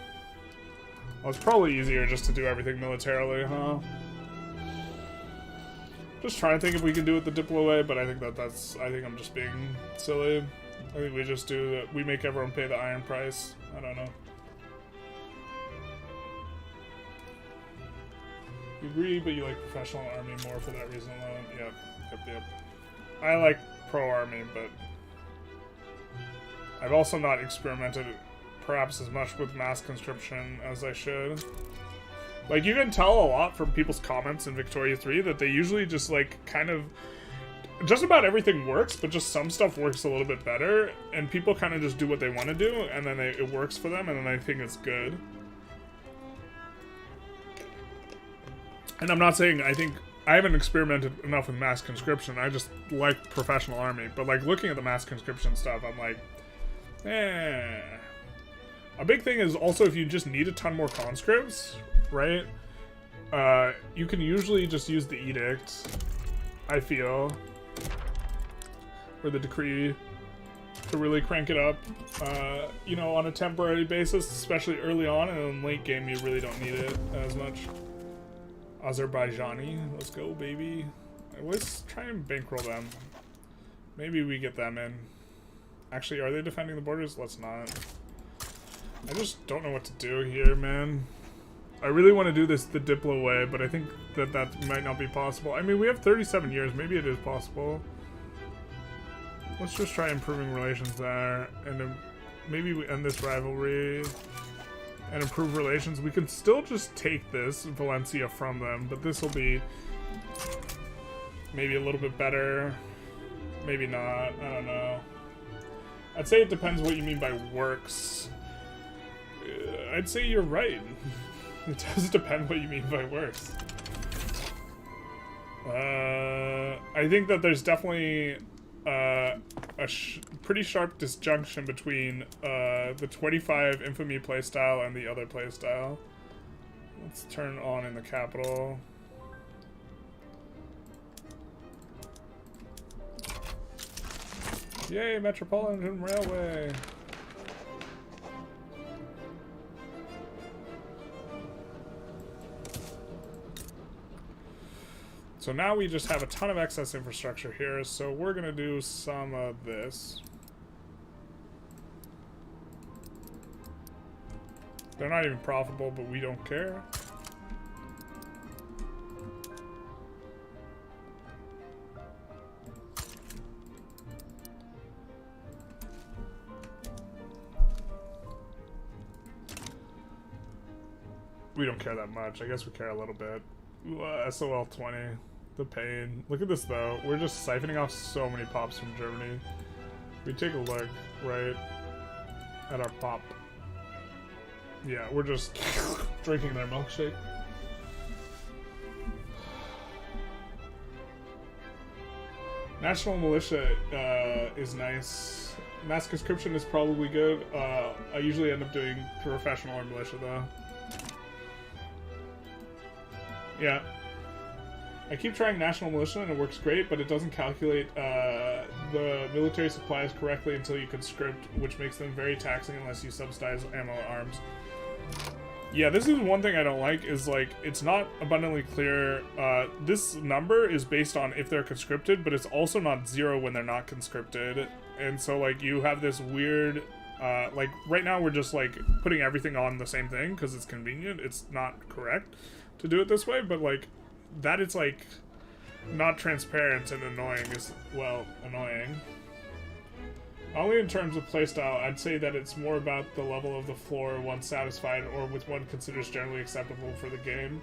Well, it's probably easier just to do everything militarily, huh? Just trying to think if we can do it the Diplo way, but I think that's... I think I'm just being silly. I think we just do that. We make everyone pay the iron price. I don't know. You agree, but you like professional army more for that reason alone. Yep. I like pro army, but... I've also not experimented perhaps as much with mass conscription as I should. Like, you can tell a lot from people's comments in Victoria 3 that they usually just, like, kind of... Just about everything works, but just some stuff works a little bit better, and people kind of just do what they want to do, and then it works for them, and then I think it's good. And I'm not saying I haven't experimented enough with mass conscription, I just like professional army, but, like, looking at the mass conscription stuff, I'm like, eh. A big thing is also if you just need a ton more conscripts, right? You can usually just use the Edict, I feel, or the Decree, to really crank it up, you know, on a temporary basis, especially early on, and in late game you really don't need it as much. Azerbaijani, let's go, baby. Let's try and bankroll them. Maybe we get them in. Actually, are they defending the borders? Let's not. I just don't know what to do here, man. I really want to do this the Diplo way, but I think that might not be possible. I mean, we have 37 years. Maybe it is possible. Let's just try improving relations there. And then maybe we end this rivalry and improve relations. We can still just take this, Valencia, from them, but this will be maybe a little bit better. Maybe not. I don't know. I'd say it depends what you mean by works. I'd say you're right. It does depend what you mean by works. I think that there's definitely a pretty sharp disjunction between the 25 Infamy playstyle and the other playstyle. Let's turn on in the capital. Yay, Metropolitan Railway! So now we just have a ton of excess infrastructure here, so we're gonna do some of this. They're not even profitable, but we don't care. We don't care that much. I guess we care a little bit. SOL 20. The pain. Look at this though. We're just siphoning off so many pops from Germany. We take a look, right, at our pop. Yeah, we're just drinking their milkshake. National militia is nice. Mass conscription is probably good. I usually end up doing professional or militia though. Yeah. I keep trying National Militia and it works great, but it doesn't calculate the military supplies correctly until you conscript, which makes them very taxing unless you subsidize ammo arms. Yeah, this is one thing I don't like, is like, it's not abundantly clear. This number is based on if they're conscripted, but it's also not 0 when they're not conscripted. And so like you have this weird, like right now we're just like putting everything on the same thing because it's convenient. It's not correct to do it this way, but like, that it's like not transparent and annoying is, well, annoying. Only in terms of playstyle, I'd say that it's more about the level of the floor one satisfied or with one considers generally acceptable for the game.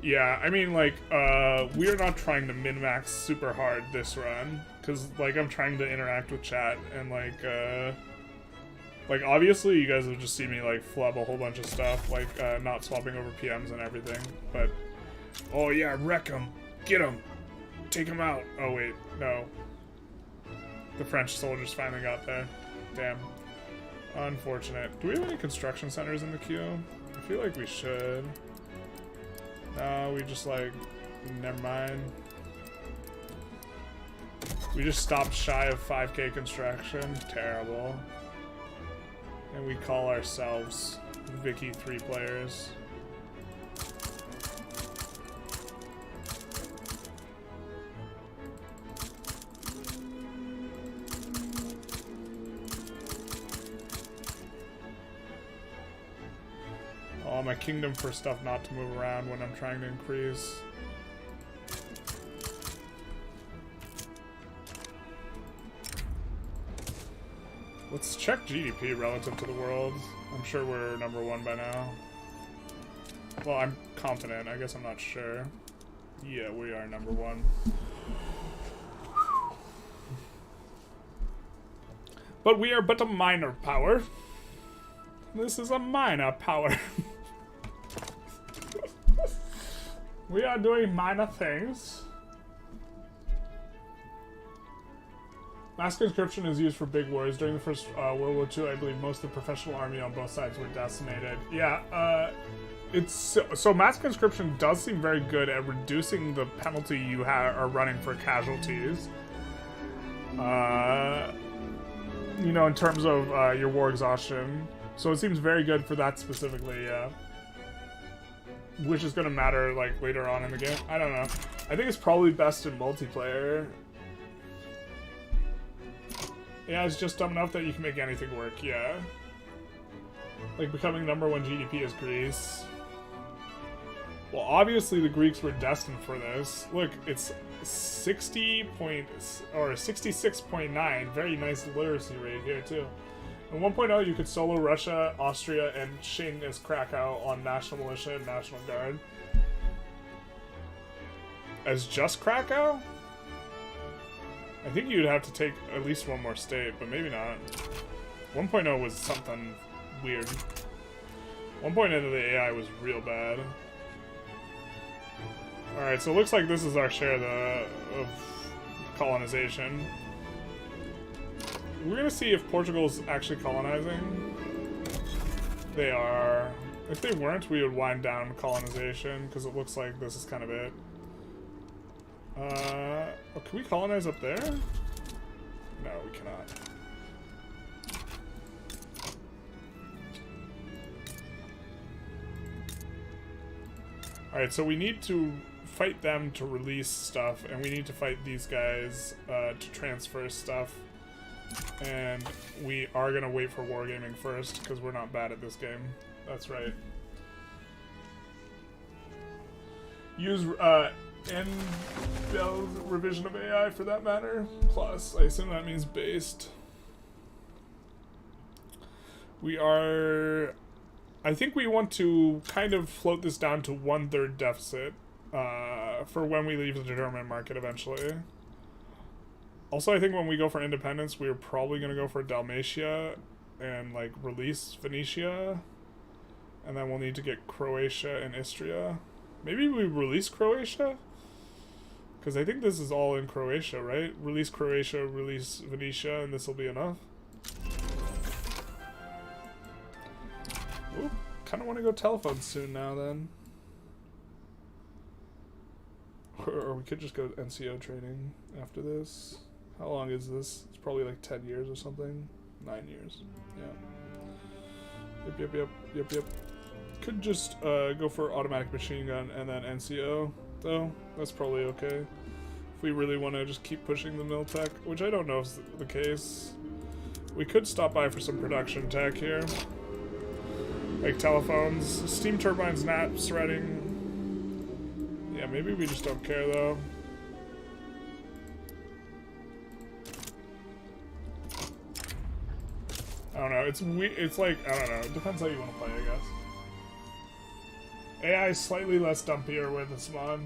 Yeah, I mean, like, we're not trying to min-max super hard this run, because, like, I'm trying to interact with chat, and, like, obviously you guys will just see me, like, flub a whole bunch of stuff, like, not swapping over PMs and everything, but... Oh yeah, wreck them. Get them. Take them out. Oh wait, no. The French soldiers finally got there. Damn. Unfortunate. Do we have any construction centers in the queue? I feel like we should. No, we just like... Never mind. We just stopped shy of 5k construction. Terrible. And we call ourselves Vicky 3 players. Oh, my kingdom for stuff not to move around when I'm trying to increase. Let's check GDP relative to the world. I'm sure we're number 1 by now. Well, I'm confident. I guess I'm not sure. Yeah, we are number 1. But we are but a minor power. This is a minor power. We are doing minor things. Mass conscription is used for big wars. During the First World War II, I believe most of the professional army on both sides were decimated. Yeah, so mass conscription does seem very good at reducing the penalty you are running for casualties. You know, in terms of your war exhaustion. So it seems very good for that specifically, yeah. Which is going to matter, like, later on in the game. I don't know. I think it's probably best in multiplayer. Yeah, it's just dumb enough that you can make anything work, yeah. Like, becoming number 1 GDP is Greece. Well, obviously the Greeks were destined for this. Look, it's 66.9. Very nice literacy rate here, too. In 1.0, you could solo Russia, Austria, and Shing as Krakow on National Militia and National Guard. As just Krakow? I think you'd have to take at least one more state, but maybe not. 1.0 was something weird. 1.0 of the AI was real bad. Alright, so it looks like this is our share of colonization. We're gonna see if Portugal's actually colonizing. They are. If they weren't, we would wind down colonization, because it looks like this is kind of it. Oh, can we colonize up there? No, we cannot. Alright, so we need to fight them to release stuff, and we need to fight these guys to transfer stuff. And we are going to wait for wargaming first, because we're not bad at this game. That's right. Use NBell's revision of AI for that matter. Plus, I assume that means based. We are... I think we want to kind of float this down to 1/3 deficit for when we leave the German market eventually. Also, I think when we go for independence, we're probably going to go for Dalmatia and, like, release Venetia. And then we'll need to get Croatia and Istria. Maybe we release Croatia? Because I think this is all in Croatia, right? Release Croatia, release Venetia, and this will be enough. Ooh, kind of want to go telephone soon now, then. Or we could just go NCO training after this. How long is this? It's probably like 10 years or something. 9 years. Yeah. Yep. Could just go for automatic machine gun and then NCO, though. That's probably okay. If we really want to just keep pushing the mill tech, which I don't know if is the case. We could stop by for some production tech here. Like telephones, steam turbines, naps, threading. Yeah, maybe we just don't care, though. I don't know, it's like, I don't know, it depends how you want to play, I guess. AI is slightly less dumpier with this mod.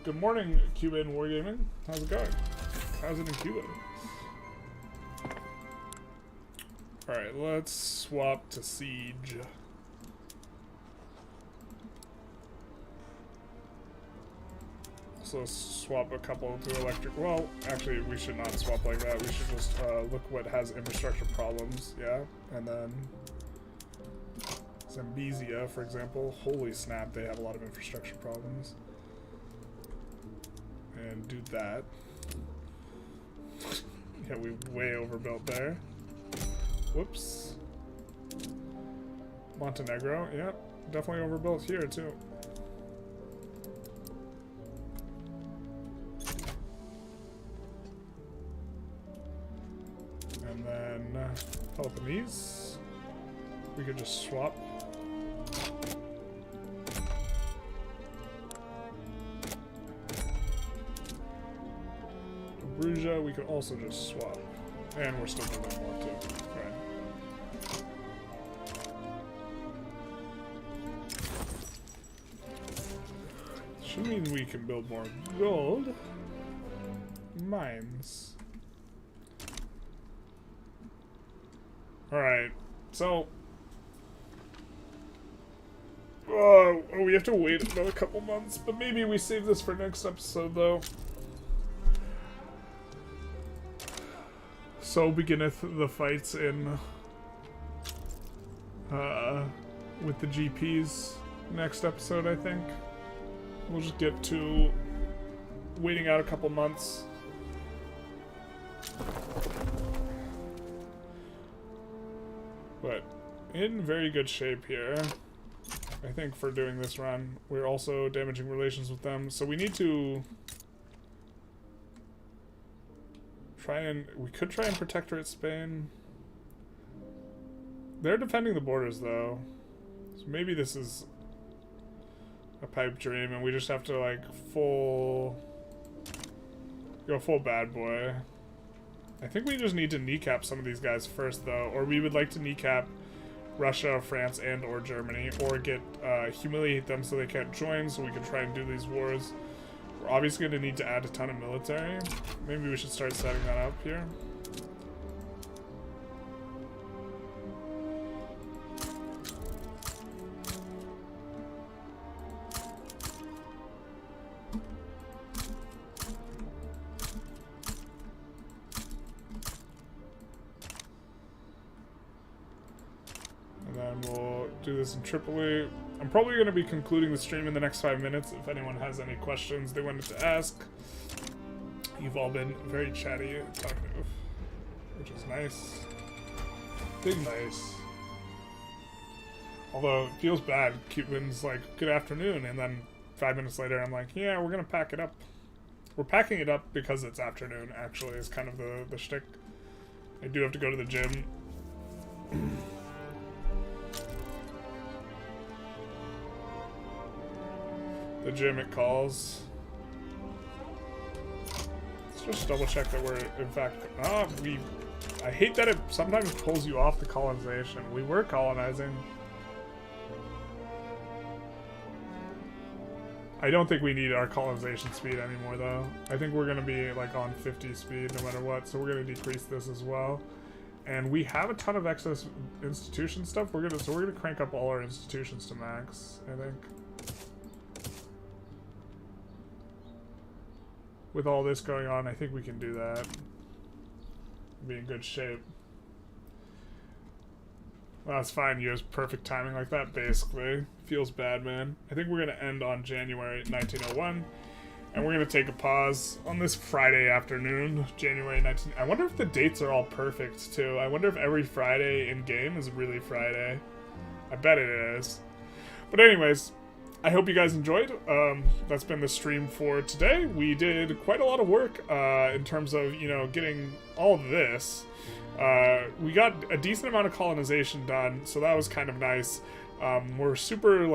Good morning, Cuban Wargaming. How's it going? How's it in Cuba? Alright, let's swap to Siege. So swap a couple to electric. Well, actually, we should not swap like that. We should just look what has infrastructure problems. Yeah, and then Zambezia, for example. Holy snap, they have a lot of infrastructure problems. And do that. Yeah, we way overbuilt there. Whoops. Montenegro, yeah, definitely overbuilt here too. And then Peloponnese, we could just swap. Bruges, we could also just swap. And we're still building more too. Okay. mean we can build more gold mines. Alright, so... Oh, we have to wait another couple months, but maybe we save this for next episode, though. So beginneth the fights in... with the GPs next episode, I think. We'll just get to waiting out a couple months. But in very good shape here, I think, for doing this run. We're also damaging relations with them, so we need to we could try and protectorate Spain. They're defending the borders, though, so maybe this is a pipe dream, and we just have to, like, go full bad boy. I think we just need to kneecap some of these guys first, though, or we would like to kneecap Russia, France, and or Germany, or humiliate them so they can't join, so we can try and do these wars. We're obviously going to need to add a ton of military. Maybe we should start setting that up here. Do this in Tripoli. I'm probably going to be concluding the stream in the next 5 minutes. If anyone has any questions they wanted to ask. You've all been very chatty and talkative, which is nice. Big nice. Although it feels bad. Cuban's like, good afternoon, and then 5 minutes later I'm like, yeah, we're going to pack it up. We're packing it up because it's afternoon, actually, is kind of the shtick. I do have to go to the gym. The gym it calls. Let's just double check that we're in fact I hate that it sometimes pulls you off the colonization. We were colonizing. I don't think we need our colonization speed anymore, though. I think we're gonna be like on 50 speed no matter what, so we're gonna decrease this as well. And we have a ton of excess institution stuff. We're gonna crank up all our institutions to max, I think. With all this going on, I think we can do that. Be in good shape. Well, that's fine. You have perfect timing like that, basically. Feels bad, man. I think we're going to end on January 1901. And we're going to take a pause on this Friday afternoon, January 19... I wonder if the dates are all perfect, too. I wonder if every Friday in-game is really Friday. I bet it is. But anyways... I hope you guys enjoyed. That's been the stream for today. We did quite a lot of work in terms of, getting all of this. We got a decent amount of colonization done, so that was kind of nice. We're super,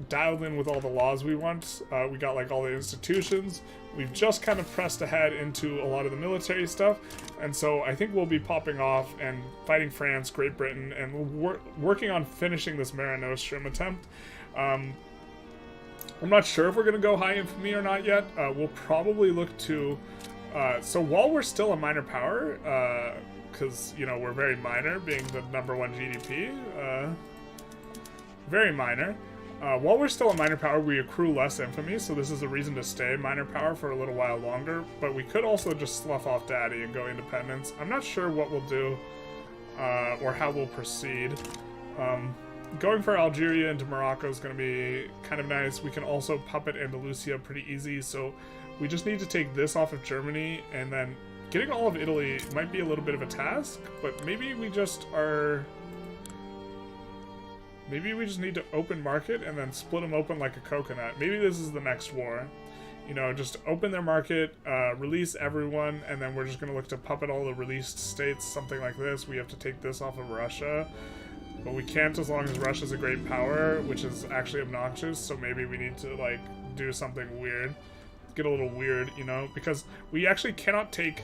dialed in with all the laws we want. We got, all the institutions. We've just kind of pressed ahead into a lot of the military stuff. And so I think we'll be popping off and fighting France, Great Britain, and working on finishing this Mare Nostrum attempt. I'm not sure if we're going to go high infamy or not yet. We'll probably look to... so while we're still a minor power, because, we're very minor, being the #1 GDP, very minor. While we're still a minor power, we accrue less infamy, so this is a reason to stay minor power for a little while longer. But we could also just slough off daddy and go independence. I'm not sure what we'll do, or how we'll proceed. Going for Algeria into Morocco is going to be kind of nice. We can also puppet Andalusia pretty easy, so we just need to take this off of Germany, and then getting all of Italy might be a little bit of a task, but maybe we just need to open market and then split them open like a coconut. Maybe this is the next war. Just open their market, release everyone, and then we're just going to look to puppet all the released states, something like this. We have to take this off of Russia. But we can't as long as Russia's a great power, which is actually obnoxious, so maybe we need to, do something weird. Get a little weird, because we actually can't take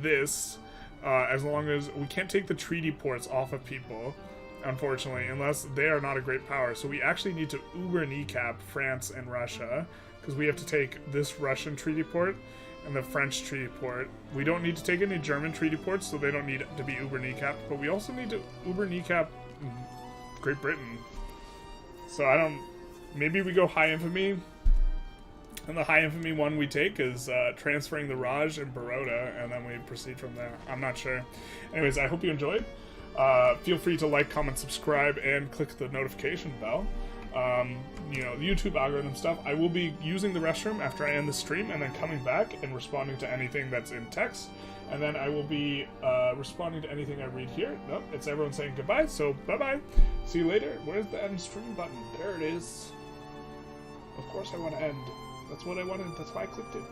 this, as long as, we can't take the treaty ports off of people, unfortunately, unless they are not a great power. So we actually need to uber kneecap France and Russia, because we have to take this Russian treaty port and the French treaty port. We don't need to take any German treaty ports, so they don't need to be uber kneecapped, but we also need to uber kneecap Great Britain. So I don't... Maybe we go high infamy, and the high infamy one we take is transferring the Raj and Baroda, and then we proceed from there. I'm not sure. Anyways, I hope you enjoyed. Feel free to like, comment, subscribe, and click the notification bell. You know, the YouTube algorithm stuff. I will be using the restroom after I end the stream, and then coming back and responding to anything that's in text. And then I will be responding to anything I read here. Nope, it's everyone saying goodbye, so bye-bye. See you later. Where's the end stream button? There it is. Of course I want to end. That's what I wanted. That's why I clicked it.